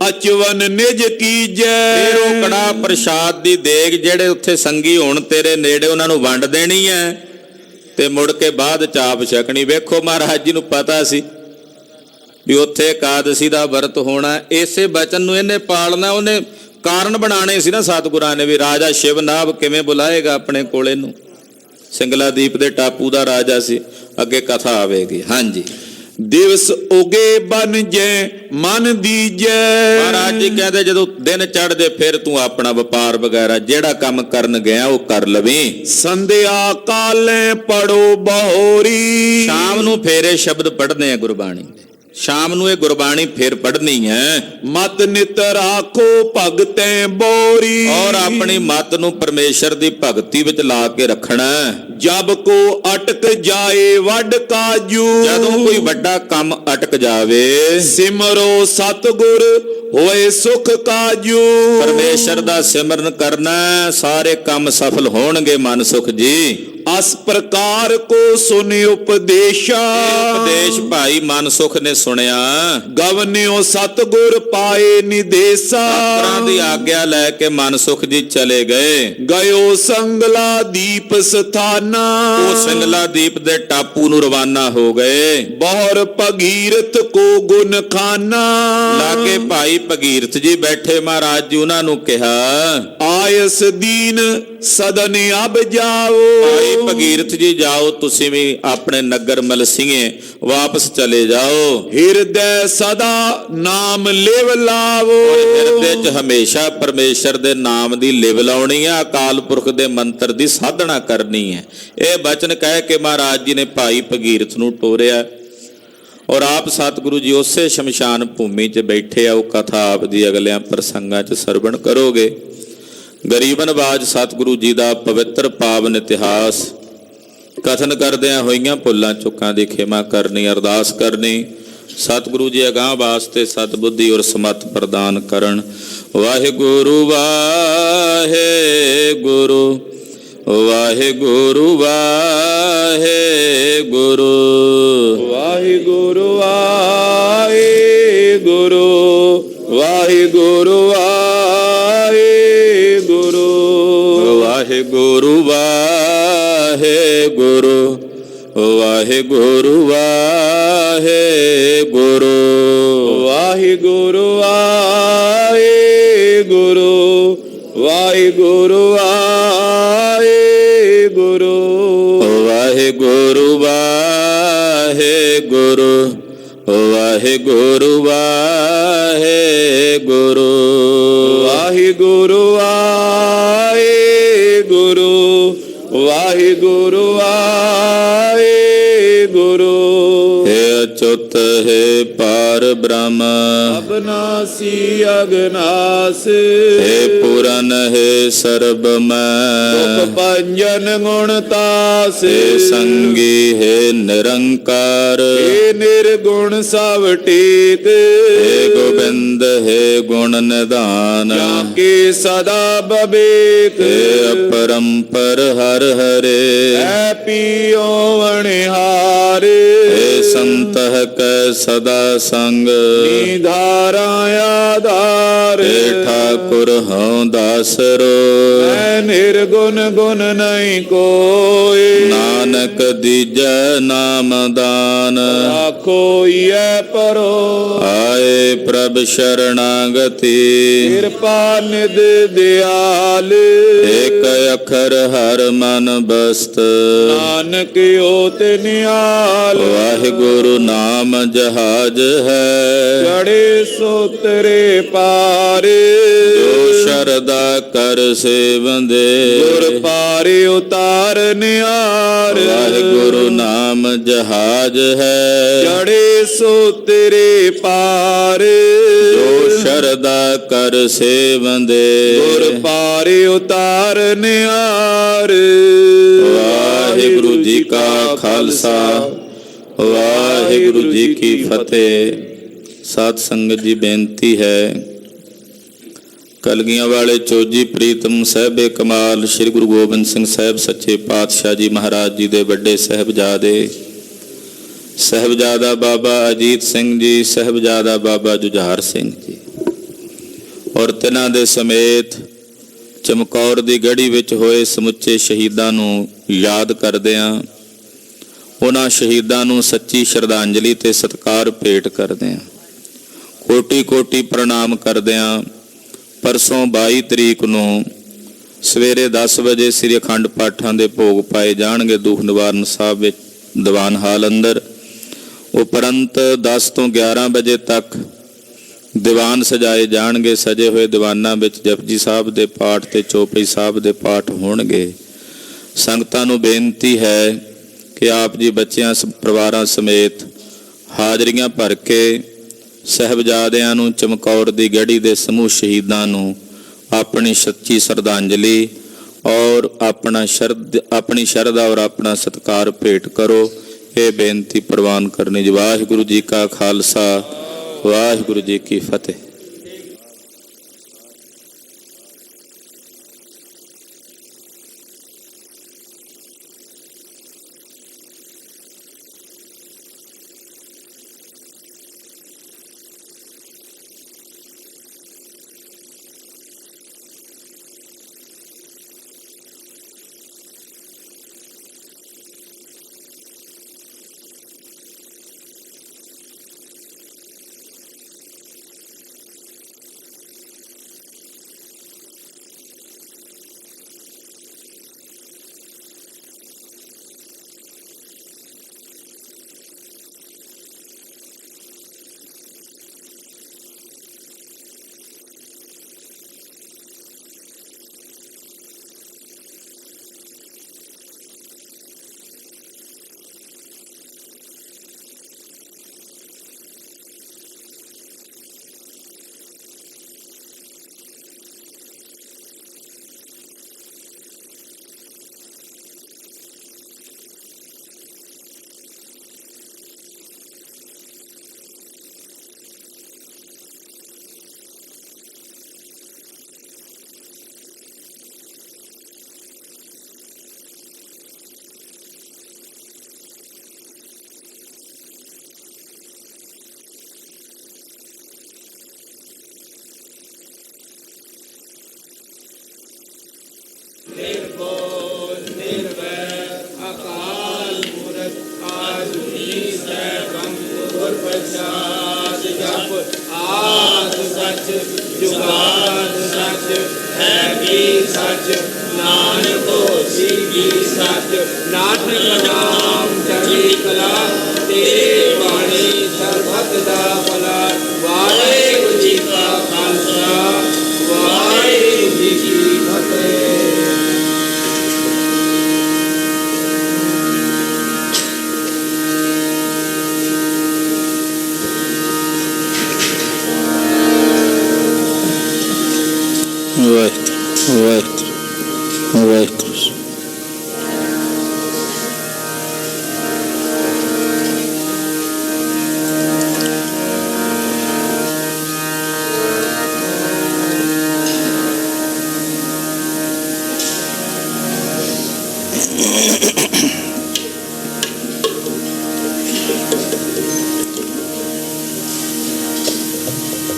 ਅਚਵਨ ਨਿਜ ਕੀਜੈ। ਫਿਰ ਉਹ ਕੜਾ ਪ੍ਰਸ਼ਾਦ ਦੀ ਦੇਗ ਜਿਹੜੇ ਉੱਥੇ ਸੰਗੀ ਹੋਣ ਤੇਰੇ ਨੇੜੇ ਉਹਨਾਂ ਨੂੰ ਵੰਡ ਦੇਣੀ ਹੈ ਤੇ ਮੁੜ ਕੇ ਬਾਅਦ ਚ ਆਪ ਛਕਣੀ। ਵੇਖੋ ਮਹਾਰਾਜ ਜੀ ਨੂੰ ਪਤਾ ਸੀ ਵੀ ਉੱਥੇ ਇਕਾਦਸ਼ੀ ਦਾ ਵਰਤ ਹੋਣਾ। ਇਸੇ ਬਚਨ ਨੂੰ ਇਹਨੇ ਪਾਲਣਾ। ਉਹਨੇ ਕਾਰਨ ਬਣਾਣੇ ਸੀ ਨਾ ਸਤਿਗੁਰਾਂ ਨੇ ਵੀ ਰਾਜਾ ਸ਼ਿਵਨਾਭ ਕਿਵੇਂ ਬੁਲਾਏਗਾ ਆਪਣੇ ਕੋਲੇ ਨੂੰ। ਸਿੰਗਲਾਦੀਪ ਦੇ ਟਾਪੂ ਦਾ ਰਾਜਾ ਸੀ। ਅੱਗੇ ਕਥਾ ਆਵੇਗੀ। ਹਾਂਜੀ। ਦਿਵਸ ਉਗੇ ਬਨ ਜੈ ਮਨ ਦੀਜੈ। ਮਹਾਰਾਜ ਜੀ ਕਹਿੰਦੇ ਜਦੋਂ ਦਿਨ ਚੜ ਜੇ ਫਿਰ ਤੂੰ ਆਪਣਾ ਵਪਾਰ ਵਗੈਰਾ ਜਿਹੜਾ ਕੰਮ ਕਰਨ ਗਿਆ ਉਹ ਕਰ ਲਵੀਂ। ਸੰਧਿਆ ਕਾਲੇ ਪੜੋ ਬਹੋਰੀ। ਸ਼ਾਮ ਨੂੰ ਫੇਰੇ ਸ਼ਬਦ ਪੜ੍ਹਨੇ ਆ ਗੁਰਬਾਣੀ ਦੇ। ਸ਼ਾਮ ਨੂੰ ਇਹ ਗੁਰਬਾਣੀ ਫਿਰ ਪੜ੍ਹਨੀ ਹੈ। ਮਤ ਨਿਤ ਰਾਖੋ ਭਗਤੈ ਬੋਰੀ। ਔਰ ਆਪਣੀ ਮਤ ਨੂੰ ਪਰਮੇਸ਼ਰ ਦੀ ਭਗਤੀ ਵਿੱਚ ਲਾ ਕੇ ਰੱਖਣਾ। ਜਬ ਕੋ ਅਟਕ ਜਾਏ ਵੱਡ ਕਾਜੂ। ਜਦੋਂ ਕੋਈ ਵੱਡਾ ਕੰਮ ਅਟਕ ਜਾਵੇ ਸਿਮਰੋ ਸਤਿਗੁਰ ਹੋਏ ਸੁਖ ਕਾਜੂ। ਪਰਮੇਸ਼ਰ ਦਾ ਸਿਮਰਨ ਕਰਨਾ, ਸਾਰੇ ਕੰਮ ਸਫਲ ਹੋਣਗੇ ਮਨਸੁਖ ਜੀ। ਅਸ ਪ੍ਰਕਾਰ ਕੋ ਸੁਨਿ ਉਪਦੇਸ਼ਾ। ਉਪਦੇਸ਼ ਭਾਈ ਮਨਸੁਖ ਨੇ ਸੁਣਿਆ। ਗਵਨਿਓ ਸਤਿਗੁਰ ਪਾਏ ਨਿਦੇਸ਼ਾ। ਸਤਿਗੁਰਾਂ ਦੀ ਆਗਿਆ ਲੈ ਕੇ ਮਨਸੁਖ ਜੀ ਚਲੇ ਗਏ। ਗਇਓ ਸੰਗਲਾ ਦੀਪ ਸਥਾਨਾ। ਉਹ ਸਿੰਗਲਾ ਦੀਪ ਦੇ ਟਾਪੂ ਨੂੰ ਰਵਾਨਾ ਹੋ ਗਏ। ਬਹੁਰ ਭਗੀਰਥ ਕੋ ਗੁਣ ਖਾਨਾ। ਲਾਗੇ ਭਾਈ ਭਗੀਰਥ ਜੀ ਬੈਠੇ। ਮਹਾਰਾਜ ਜੀ ਉਹਨਾਂ ਨੂੰ ਕਿਹਾ, ਆਇਸ ਦੀਨ ਸਦਨ ਅਬ ਜਾਓ। ਭਾਈ ਭਗੀਰਥ ਜੀ ਜਾਓ, ਤੁਸੀਂ ਵੀ ਆਪਣੇ ਨਗਰ ਮਲਸੀਏ ਵਾਪਸ ਚਲੇ ਜਾਓ। ਹਿਰਦੈ ਸਦਾ ਨਾਮ ਲਿਵ ਲਾਵੋ। ਹਿਰਦੇ 'ਚ ਹਮੇਸ਼ਾ ਪਰਮੇਸ਼ਰ ਦੇ ਨਾਮ ਦੀ ਲਿਵ ਲਾਉਣੀ ਹੈ। ਅਕਾਲ ਪੁਰਖ ਦੇ ਮੰਤਰ ਦੀ ਸਾਧਨਾ ਕਰਨੀ ਹੈ। ਇਹ ਬਚਨ ਕਹਿ ਕੇ ਮਹਾਰਾਜ ਜੀ ਨੇ ਭਾਈ ਭਗੀਰਥ ਨੂੰ ਟੋਰਿਆ। ਔਰ ਆਪ ਸਤਿਗੁਰੂ ਜੀ ਉਸੇ ਸ਼ਮਸ਼ਾਨ ਭੂਮੀ 'ਚ ਬੈਠੇ ਆ। ਉਹ ਕਥਾ ਆਪ ਦੀ ਅਗਲਿਆਂ ਪ੍ਰਸੰਗਾਂ 'ਚ ਸਰਵਣ ਕਰੋਗੇ। ਗਰੀਬਨਵਾਜ ਸਤਿਗੁਰੂ ਜੀ ਦਾ ਪਵਿੱਤਰ ਪਾਵਨ ਇਤਿਹਾਸ ਕਥਨ ਕਰਦਿਆਂ ਹੋਈਆਂ ਭੁੱਲਾਂ ਚੁੱਕਾਂ ਦੀ ਖਿਮਾ ਕਰਨੀ, ਅਰਦਾਸ ਕਰਨੀ। ਸਤਿਗੁਰੂ ਜੀ ਅਗਾਂਹ ਵਾਸਤੇ ਸਤਬੁੱਧੀ ਔਰ ਸਮਤ ਪ੍ਰਦਾਨ ਕਰਨ। ਵਾਹਿਗੁਰੂ ਵਾਹਿਗੁਰੂ ਵਾਹਿਗੁਰੂ ਵਾਹਿਗੁਰੂ ਵਾਹਿਗੁਰੂ ਵਾਹਿਗੁਰੂ ਵਾਹਿਗੁਰੂ ਵਾਹਿਗੁਰੂ ਵਾਹਿਗੁਰੂ ਵਾਹਿਗੁਰੂ ਵਾਹਿਗੁਰੂ ਵਾਹਿਗੁਰੂ ਵਾਹਿਗੁਰੂ ਵਾਹਿਗੁਰੂ ਵਾਹਿਗੁਰੂ ਵਾਹਿਗੁਰੂ ਵਾਹਿਗੁਰੂ ਵਾਹਿਗੁਰੂ ਵਾਹਿਗੁਰੂ ਵਾਹਿਗੁਰੂ ਵਾਹਿਗੁਰੂ ਵਾਹਿਗੁਰੂ ਵਾਹਿਗੁਰੂ ਵਾਹਿਗੁਰੂ। ਹੈ ਅਚੁੱਤ ਹੈ ਪਾਰ ਬ੍ਰਹਮ ਅਬਨਾਸੀ ਅਗਨਾਸ ਹੈ ਪੂਰਨ ਹੈ ਸਰਬ ਮੈਂ ਦੁਖ ਭੰਜਨ ਗੁਣ ਤਾਸ ਹੈ ਸੰਗੀ ਹੈ ਨਿਰੰਕਾਰ ਏ ਨਿਰਗੁਣ ਸਭ ਟੇਕ ਹੈ ਗੋਬਿੰਦ ਹੈ ਗੁਣ ਨਿਧਾਨ ਕੇ ਸਦਾ ਬਬੇਕ ਹੈ ਅਪਰੰਪਰ ਹਰ ਹਰੇ ਐ ਪੀਓ ਵਣਿਹਾਰ ਹੈ ਸੰਤਹ ਕੈ ਸਦਾ ਸੰਗ ਨਿਧਾਰਾ ਆਧਾਰ ਹੈ ਠਾਕੁਰ ਹਉ ਦਾਸਰੋ ਐ ਨਿਰਗੁਣ ਗੁਣ ਨਹੀਂ ਕੋਈ ਨਾਨਕ ਦੀਜੈ ਨਾਮ ਦਾਨ ਆਖੋ ਈਐ ਪਰੋ ਆਏ ਪ੍ਰਭ ਸ਼ਰਣਾਗਤੀ ਕਿਰਪਾ ਨਿਧ ਦਿਆਲ ਏਕ ਅਖਰ ਹਰ ਮਨ ਬਸਤ ਨਾਨਕ ਓਤ ਨਿਆਲ ਵਾਹਿਗੁਰੂ ਨਾਮ ਜਹਾਜ ਹੈ ਚੜੇ ਸੋਤਰੇ ਪਾਰ ਜੋ ਸ਼ਰਦਾ ਕਰ ਸੇਵੰਦੇ ਗੁਰ ਪਾਰੇ ਉਤਾਰ ਨਿਆਰ ਵਾਹਿਗੁਰੂ ਨਾਮ ਜਹਾਜ ਹੈ ਚੜੇ ਸੋਤਰੇ ਪਾਰ ਜੋ ਸ਼ਰਦਾ ਕਰ ਸੇਵੰਦੇ ਗੁਰ ਪਾਰੇ ਉਤਾਰ ਨਿਆਰ। ਵਾਹਿਗੁਰੂ ਜੀ ਕਾ ਖਾਲਸਾ ਵਾਹਿਗੁਰੂ ਜੀ ਕੀ ਫਤਿਹ। ਸਾਧ ਸੰਗਤ ਜੀ ਬੇਨਤੀ ਹੈ, ਕਲਗੀਆਂ ਵਾਲੇ ਚੋਜੀ ਪ੍ਰੀਤਮ ਸਾਹਿਬੇ ਕਮਾਲ ਸ੍ਰੀ ਗੁਰੂ ਗੋਬਿੰਦ ਸਿੰਘ ਸਾਹਿਬ ਸੱਚੇ ਪਾਤਸ਼ਾਹ ਜੀ ਮਹਾਰਾਜ ਜੀ ਦੇ ਵੱਡੇ ਸਾਹਿਬਜ਼ਾਦੇ ਸਾਹਿਬਜ਼ਾਦਾ ਬਾਬਾ ਅਜੀਤ ਸਿੰਘ ਜੀ, ਸਾਹਿਬਜ਼ਾਦਾ ਬਾਬਾ ਜੁਝਾਰ ਸਿੰਘ ਜੀ ਔਰ ਤਿਨਾਂ ਦੇ ਸਮੇਤ ਚਮਕੌਰ ਦੀ ਗੜੀ ਵਿੱਚ ਹੋਏ ਸਮੁੱਚੇ ਸ਼ਹੀਦਾਂ ਨੂੰ ਯਾਦ ਕਰਦਿਆਂ ਉਹਨਾਂ ਸ਼ਹੀਦਾਂ ਨੂੰ ਸੱਚੀ ਸ਼ਰਧਾਂਜਲੀ ਤੇ ਸਤਿਕਾਰ ਭੇਟ ਕਰਦਿਆਂ ਕੋਟੀ ਕੋਟੀ ਪ੍ਰਣਾਮ ਕਰਦਿਆਂ ਪਰਸੋਂ 22 ਤਰੀਕ ਨੂੰ ਸਵੇਰੇ 10 ਵਜੇ ਸ੍ਰੀ ਅਖੰਡ ਪਾਠਾਂ ਦੇ ਭੋਗ ਪਾਏ ਜਾਣਗੇ ਦੁੱਖ ਨਿਵਾਰਨ ਸਾਹਿਬ ਵਿੱਚ ਦੀਵਾਨ ਹਾਲ ਅੰਦਰ। ਉਪਰੰਤ 10 ਤੋਂ 11 ਵਜੇ ਤੱਕ ਦੀਵਾਨ ਸਜਾਏ ਜਾਣਗੇ। ਸਜੇ ਹੋਏ ਦੀਵਾਨਾਂ ਵਿੱਚ ਜਪਜੀ ਸਾਹਿਬ ਦੇ ਪਾਠ ਤੇ ਚੌਪਈ ਸਾਹਿਬ ਦੇ ਪਾਠ ਹੋਣਗੇ। ਸੰਗਤਾਂ ਨੂੰ ਬੇਨਤੀ ਹੈ ਕਿ ਆਪ ਜੀ ਬੱਚਿਆਂ ਪਰਿਵਾਰਾਂ ਸਮੇਤ ਹਾਜ਼ਰੀਆਂ ਭਰ ਕੇ ਸਾਹਿਬਜ਼ਾਦਿਆਂ ਨੂੰ, ਚਮਕੌਰ ਦੀ ਗੜੀ ਦੇ ਸਮੂਹ ਸ਼ਹੀਦਾਂ ਨੂੰ ਆਪਣੀ ਸੱਚੀ ਸ਼ਰਧਾਂਜਲੀ ਔਰ ਆਪਣੀ ਸ਼ਰਧਾ ਔਰ ਆਪਣਾ ਸਤਿਕਾਰ ਭੇਟ ਕਰੋ। ਇਹ ਬੇਨਤੀ ਪ੍ਰਵਾਨ ਕਰਨੀ ਜੀ। ਵਾਹਿਗੁਰੂ ਜੀ ਕਾ ਖਾਲਸਾ ਵਾਹਿਗੁਰੂ ਜੀ ਕੀ ਫਤਿਹ। ਨਾਨਕ ਹੋਸੀ ਕੀ ਸੱਚ ਨਾਨਕ ਨਾਮ ਚੜ੍ਹਦੀ ਕਲਾ ਤੇਰੇ ਬਾਣੀ ਸਰਬਤ ਵਾਹਿਗੁਰੂ ਵਾਹਿਗੁਰੂ।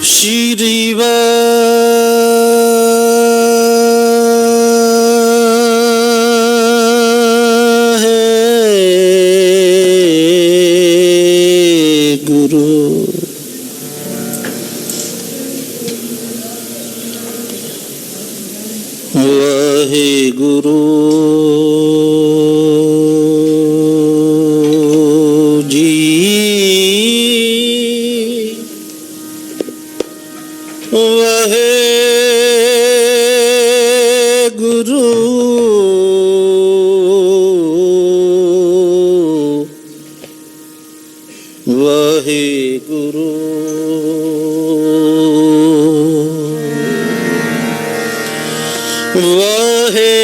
ਸ਼੍ਰੀ ਵਾਹਿਗੁਰੂ। ਵਾਹਿਗੁਰੂ ਜੀ। ਵਾਹਿਗੁਰੂ ਵਾਹਿਗੁਰੂ ਵਾਹਿਗੁਰੂ